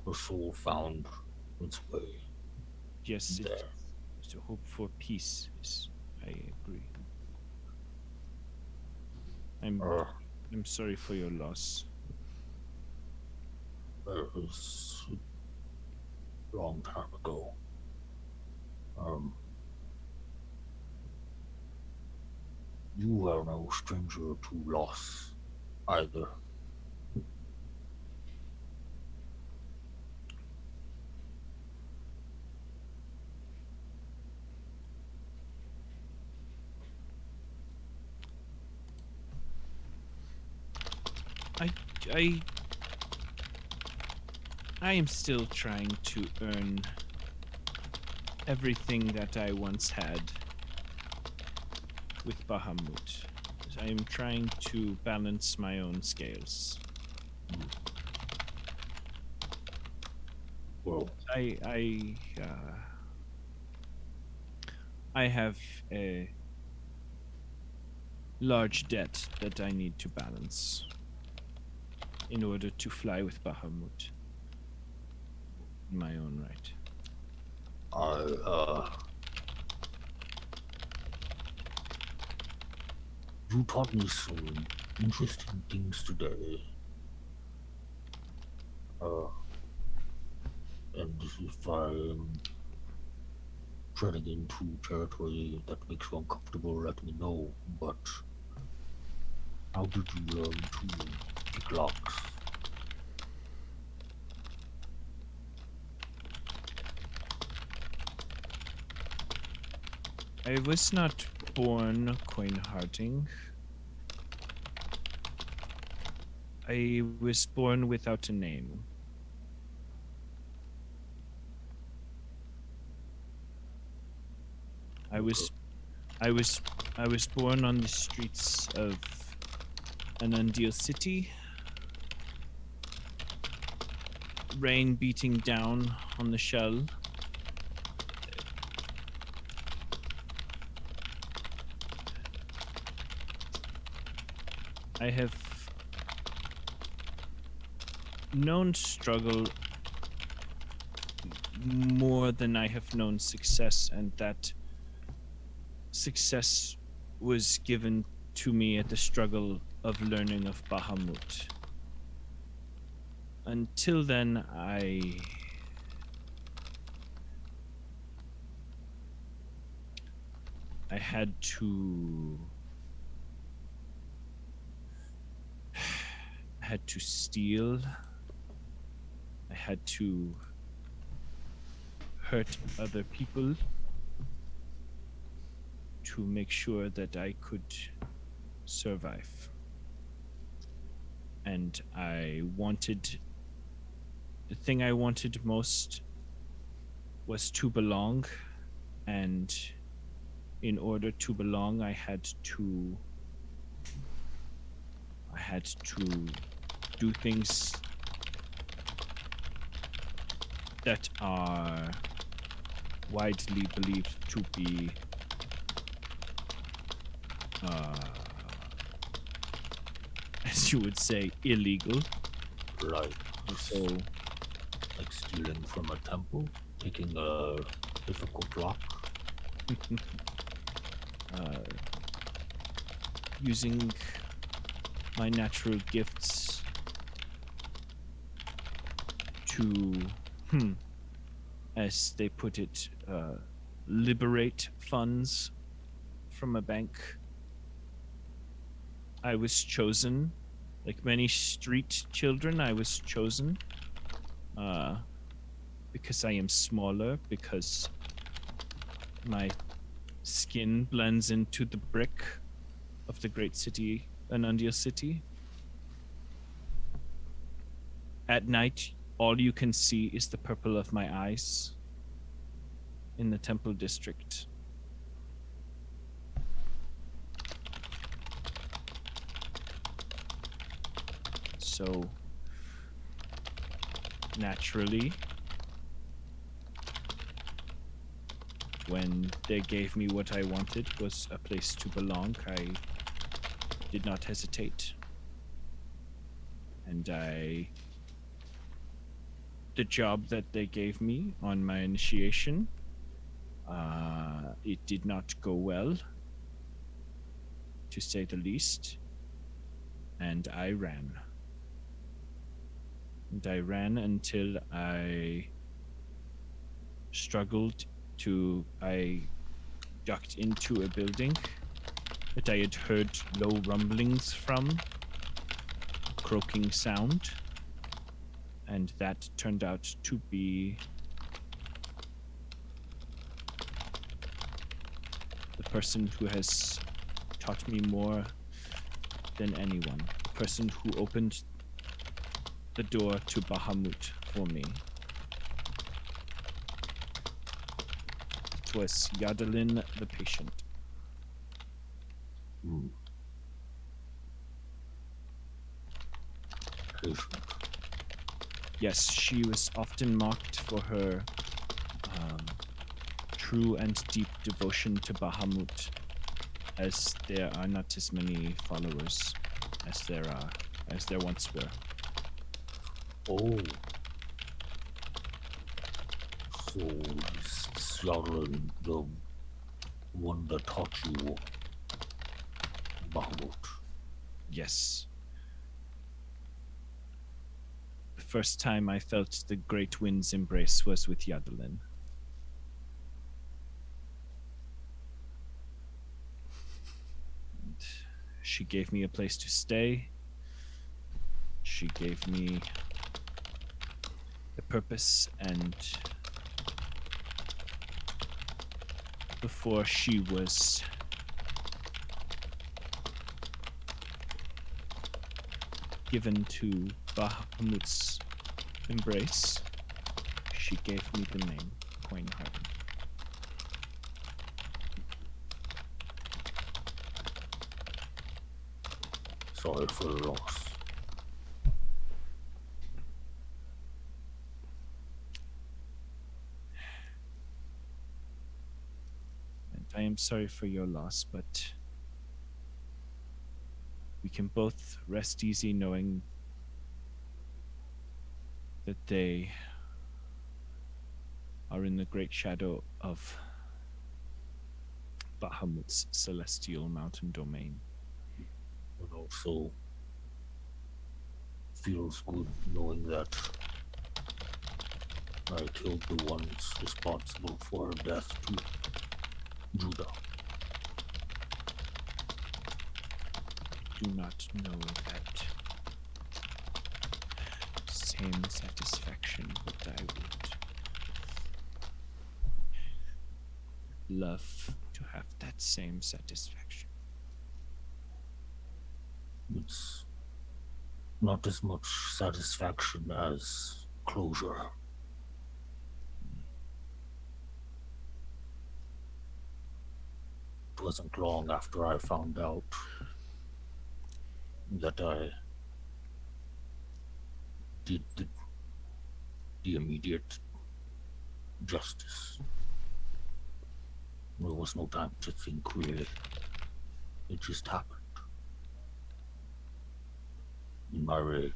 her soul found its way. Yes, there. it's a hope for peace. Yes, I agree. I'm sorry for your loss. It was a long time ago. You are no stranger to loss, either. I am still trying to earn everything that I once had with Bahamut. I am trying to balance my own scales. Well, I have a large debt that I need to balance in order to fly with Bahamut in my own right. You taught me some interesting things today. And if I'm treading into territory that makes you uncomfortable, let me know. But how did you learn to pick locks? I was not born Quoin-hearting. I was born without a name. I was born on the streets of an Undeal city. Rain beating down on the shell. I have known struggle more than I have known success, and that success was given to me at the struggle of learning of Bahamut. Until then, I had to steal. I had to hurt other people to make sure that I could survive. And the thing I wanted most was to belong, and in order to belong, I had to do things that are widely believed to be as you would say, illegal. Right. So, like stealing from a temple, taking a difficult lock. Using my natural gifts to, as they put it, liberate funds from a bank. I was chosen, like many street children, I was chosen because I am smaller, because my skin blends into the brick of the great city, Anundia city. At night, all you can see is the purple of my eyes in the temple district. So, naturally, when they gave me what I wanted, was a place to belong, I did not hesitate. And the job that they gave me on my initiation, it did not go well, to say the least, and I ran. And I ran until I I ducked into a building that I had heard low rumblings from, croaking sound, and that turned out to be the person who has taught me more than anyone, the person who opened the door to Bahamut for me. It was Yadalin the patient. Patient. Yes, she was often mocked for her true and deep devotion to Bahamut, as there are not as many followers as there once were. Oh. So, is Sjarlan the one that taught you Bahamut? Yes. The first time I felt the great wind's embrace was with Yadalin. And she gave me a place to stay. She gave me a purpose, and before she was given to Bahamut's embrace, she gave me the name Quoin. Sorry for the loss. And I am sorry for your loss, but we can both rest easy knowing that they are in the great shadow of Bahamut's celestial mountain domain. But also feels good knowing that I killed the ones responsible for her death to Judah. Do not know that same satisfaction, but I would love to have that same satisfaction. It's not as much satisfaction as closure. It wasn't long after I found out that I did the immediate justice. There was no time to think, really. It just happened. In my rage.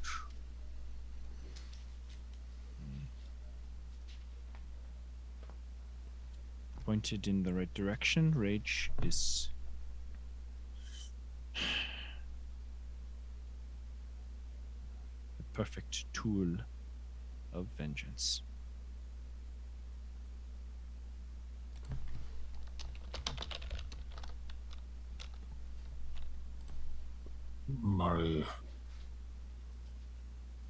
Pointed in the right direction, rage is the perfect tool of vengeance. My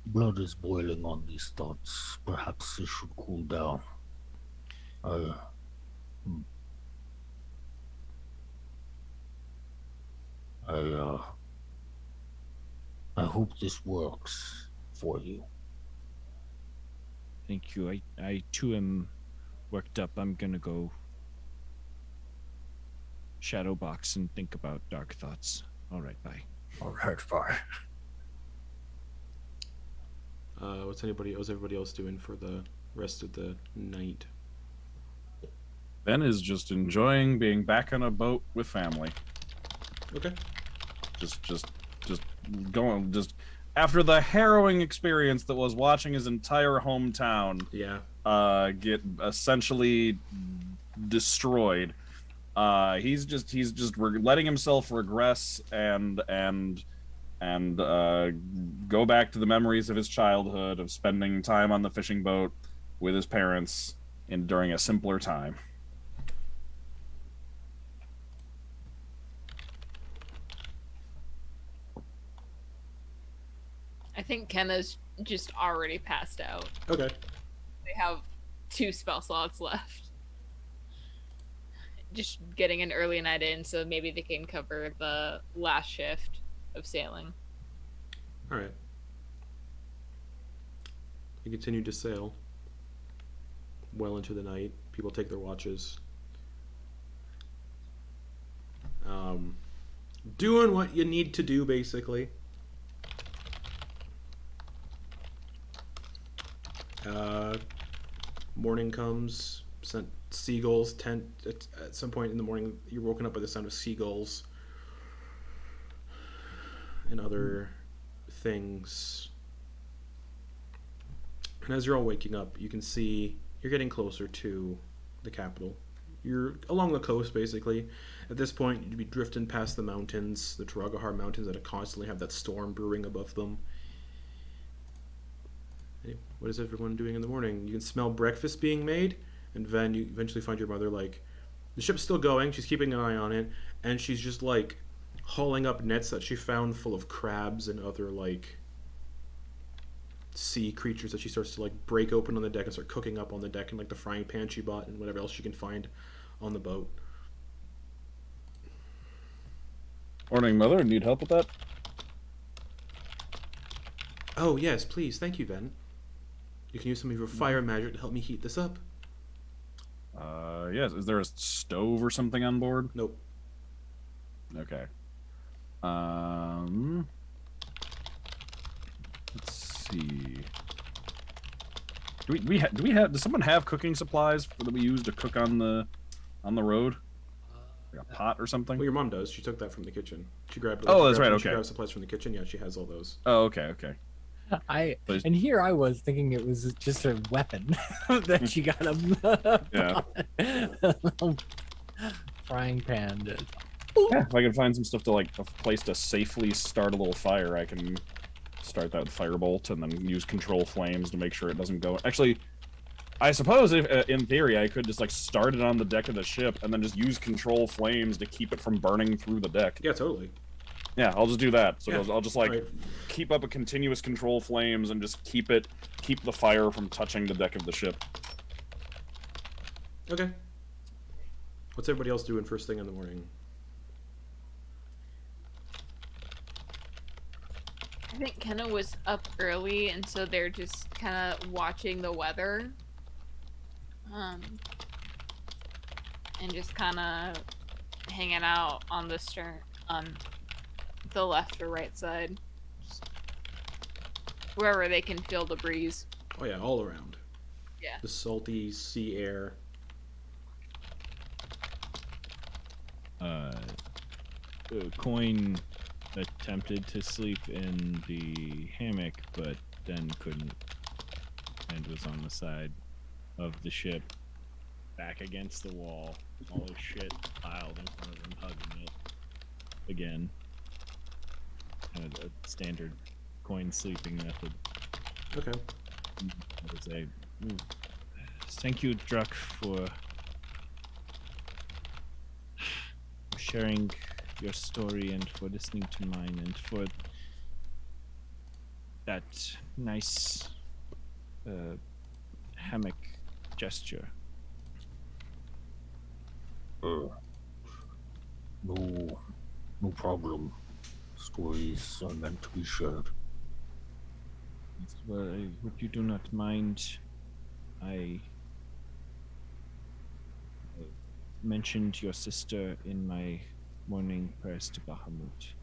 blood is boiling on these thoughts. Perhaps it should cool down. I hope this works for you. Thank you. I too am worked up. I'm gonna go shadow box and think about dark thoughts. All right, bye. All right, bye. What's everybody else doing for the rest of the night? Ben is just enjoying being back on a boat with family. Okay. Just going after the harrowing experience that was watching his entire hometown get essentially destroyed. He's just letting himself regress and go back to the memories of his childhood, of spending time on the fishing boat with his parents during a simpler time. I think Kenna's just already passed out. Okay. They have 2 spell slots left. Just getting an early night in, so maybe they can cover the last shift of sailing. All right. You continue to sail well into the night. People take their watches. Doing what you need to do, basically. Morning comes, seagulls. At some point in the morning, you're woken up by the sound of seagulls and other things. And as you're all waking up, you can see you're getting closer to the capital. You're along the coast, basically. At this point, you'd be drifting past the mountains, the Taragahar Mountains that constantly have that storm brewing above them. Anyway, what is everyone doing in the morning? You can smell breakfast being made, and then you eventually find your mother, like, the ship's still going, she's keeping an eye on it, and she's just, like, hauling up nets that she found full of crabs and other, like, sea creatures that she starts to, like, break open on the deck and start cooking up on the deck in, like, the frying pan she bought and whatever else she can find on the boat. Morning, Mother. Need help with that? Oh, yes, please. Thank you, Ven. You can use some of your fire magic to help me heat this up. Yes. Is there a stove or something on board? Nope. Okay. Let's see. Does someone have cooking supplies that we use to cook on the road? Like a pot or something? Well, your mom does. She took that from the kitchen. She grabbed. Oh, that's right. She Okay. grabbed supplies from the kitchen. Yeah, she has all those. Oh, okay. But- And here I was thinking it was just a weapon that she got a frying pan. Yeah, if I can find some stuff to like a place to safely start a little fire, I can start that with firebolt and then use control flames to make sure it doesn't go. Actually, I suppose if, in theory, I could just like start it on the deck of the ship and then just use control flames to keep it from burning through the deck. Yeah, totally. Yeah, I'll just do that. So Yeah, I'll just like right. keep up a continuous control flames and just keep the fire from touching the deck of the ship. Okay. What's everybody else doing first thing in the morning? I think Kenna was up early, and so they're just kind of watching the weather. And just kind of hanging out on the stern, on the left or right side. Just wherever they can feel the breeze. Oh yeah, all around. Yeah. The salty sea air. Quoin attempted to sleep in the hammock, but then couldn't, and was on the side of the ship, back against the wall, all his shit piled in front of him, hugging it again. Kind of a standard Quoin sleeping method. Okay. I would say, thank you, Druck, for sharing your story and for listening to mine and for that nice hammock gesture. No problem. Stories are meant to be shared. Well, I hope you do not mind. I mentioned your sister in my morning prayers to Bahamut.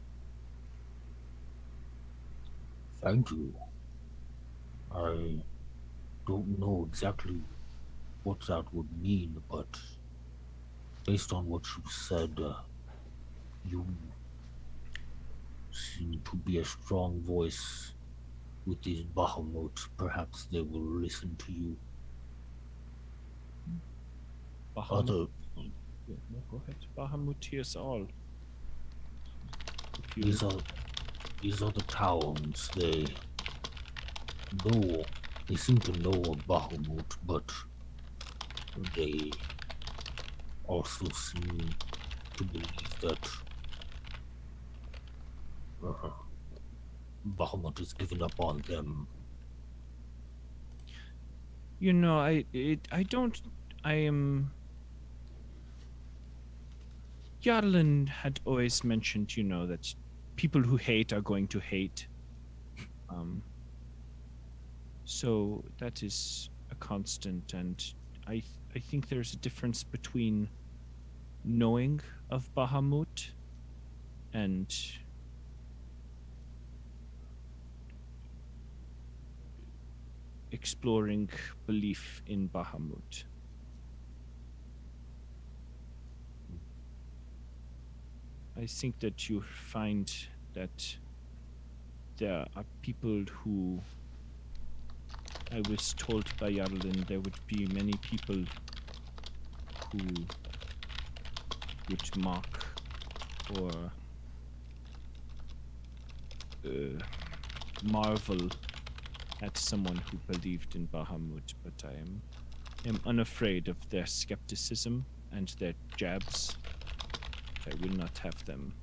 Thank you. I don't know exactly what that would mean, but based on what you said, you seem to be a strong voice with these Bahamut. Perhaps they will listen to you. Bahamut. Yeah, no, go ahead. Bahamut hears all. If you- These are the towns. They seem to know of Bahamut, but they also seem to believe that Bahamut is giving up on them. You know, I am. Jarlin had always mentioned, you know, that people who hate are going to hate. So that is a constant, and I think there's a difference between knowing of Bahamut and exploring belief in Bahamut. I think that you find that there are people who, I was told by Yarlin, there would be many people who would mock or marvel at someone who believed in Bahamut, but I am unafraid of their skepticism and their jabs. I will not have them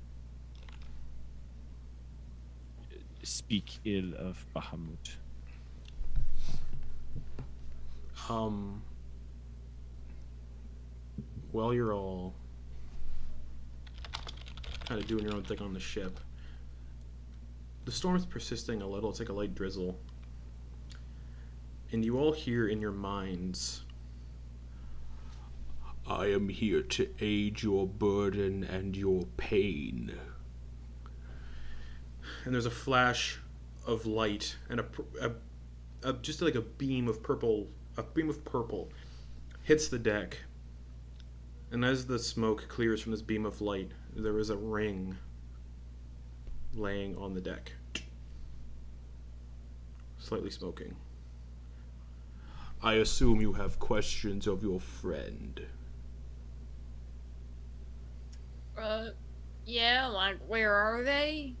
speak ill of Bahamut. While you're all kind of doing your own thing on the ship, the storm's persisting a little. It's like a light drizzle. And you all hear in your minds, I am here to aid your burden and your pain. And there's a flash of light and just like a beam of purple hits the deck. And as the smoke clears from this beam of light, there is a ring laying on the deck, slightly smoking. I assume you have questions of your friend. Yeah, like, where are they?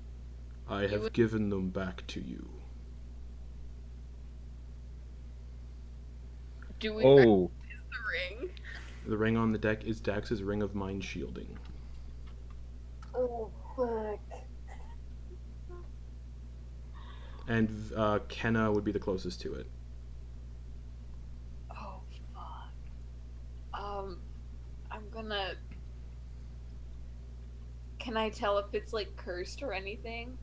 I have given them back to you. Do we Oh, recognize the ring? The ring on the deck is Dax's ring of mind shielding. Oh, fuck. And Kenna would be the closest to it. Oh, fuck. I'm gonna... Can I tell if it's, like, cursed or anything?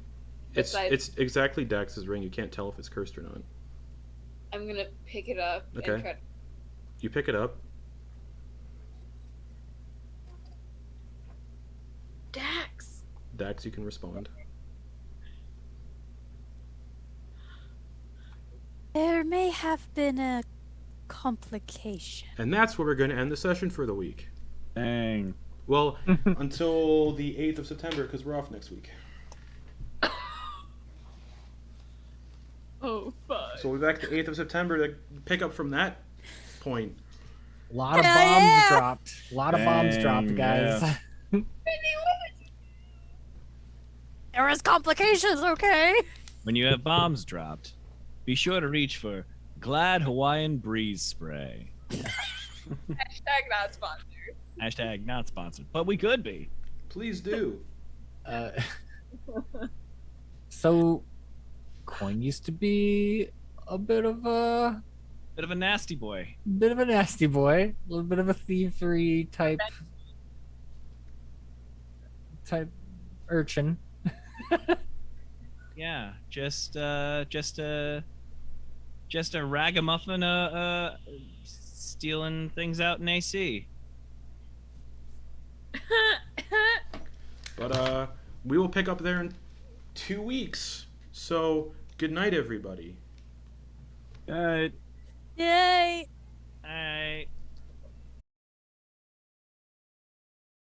It's exactly Dax's ring. You can't tell if it's cursed or not. I'm gonna pick it up Okay. and try to... You pick it up. Dax! Dax, you can respond. There may have been a complication. And that's where we're going to end the session for the week. dang. Well, until the 8th of September, because we're off next week. Oh, fuck. So we'll be back the 8th of September to pick up from that point. A lot of Hell bombs yeah! dropped. A lot of bombs dropped, Dang, guys. yeah. There was complications, okay? When you have bombs dropped, be sure to reach for Glad Hawaiian Breeze Spray. Hashtag not sponsored. Hashtag not sponsored, but we could be. Please do. So, Quoin used to be a bit of a Nasty boy. nasty boy, a little bit of a thievery type urchin. Yeah, just a ragamuffin stealing things out in AC. But we will pick up there in 2 weeks. So good night, everybody. Uh, Yay!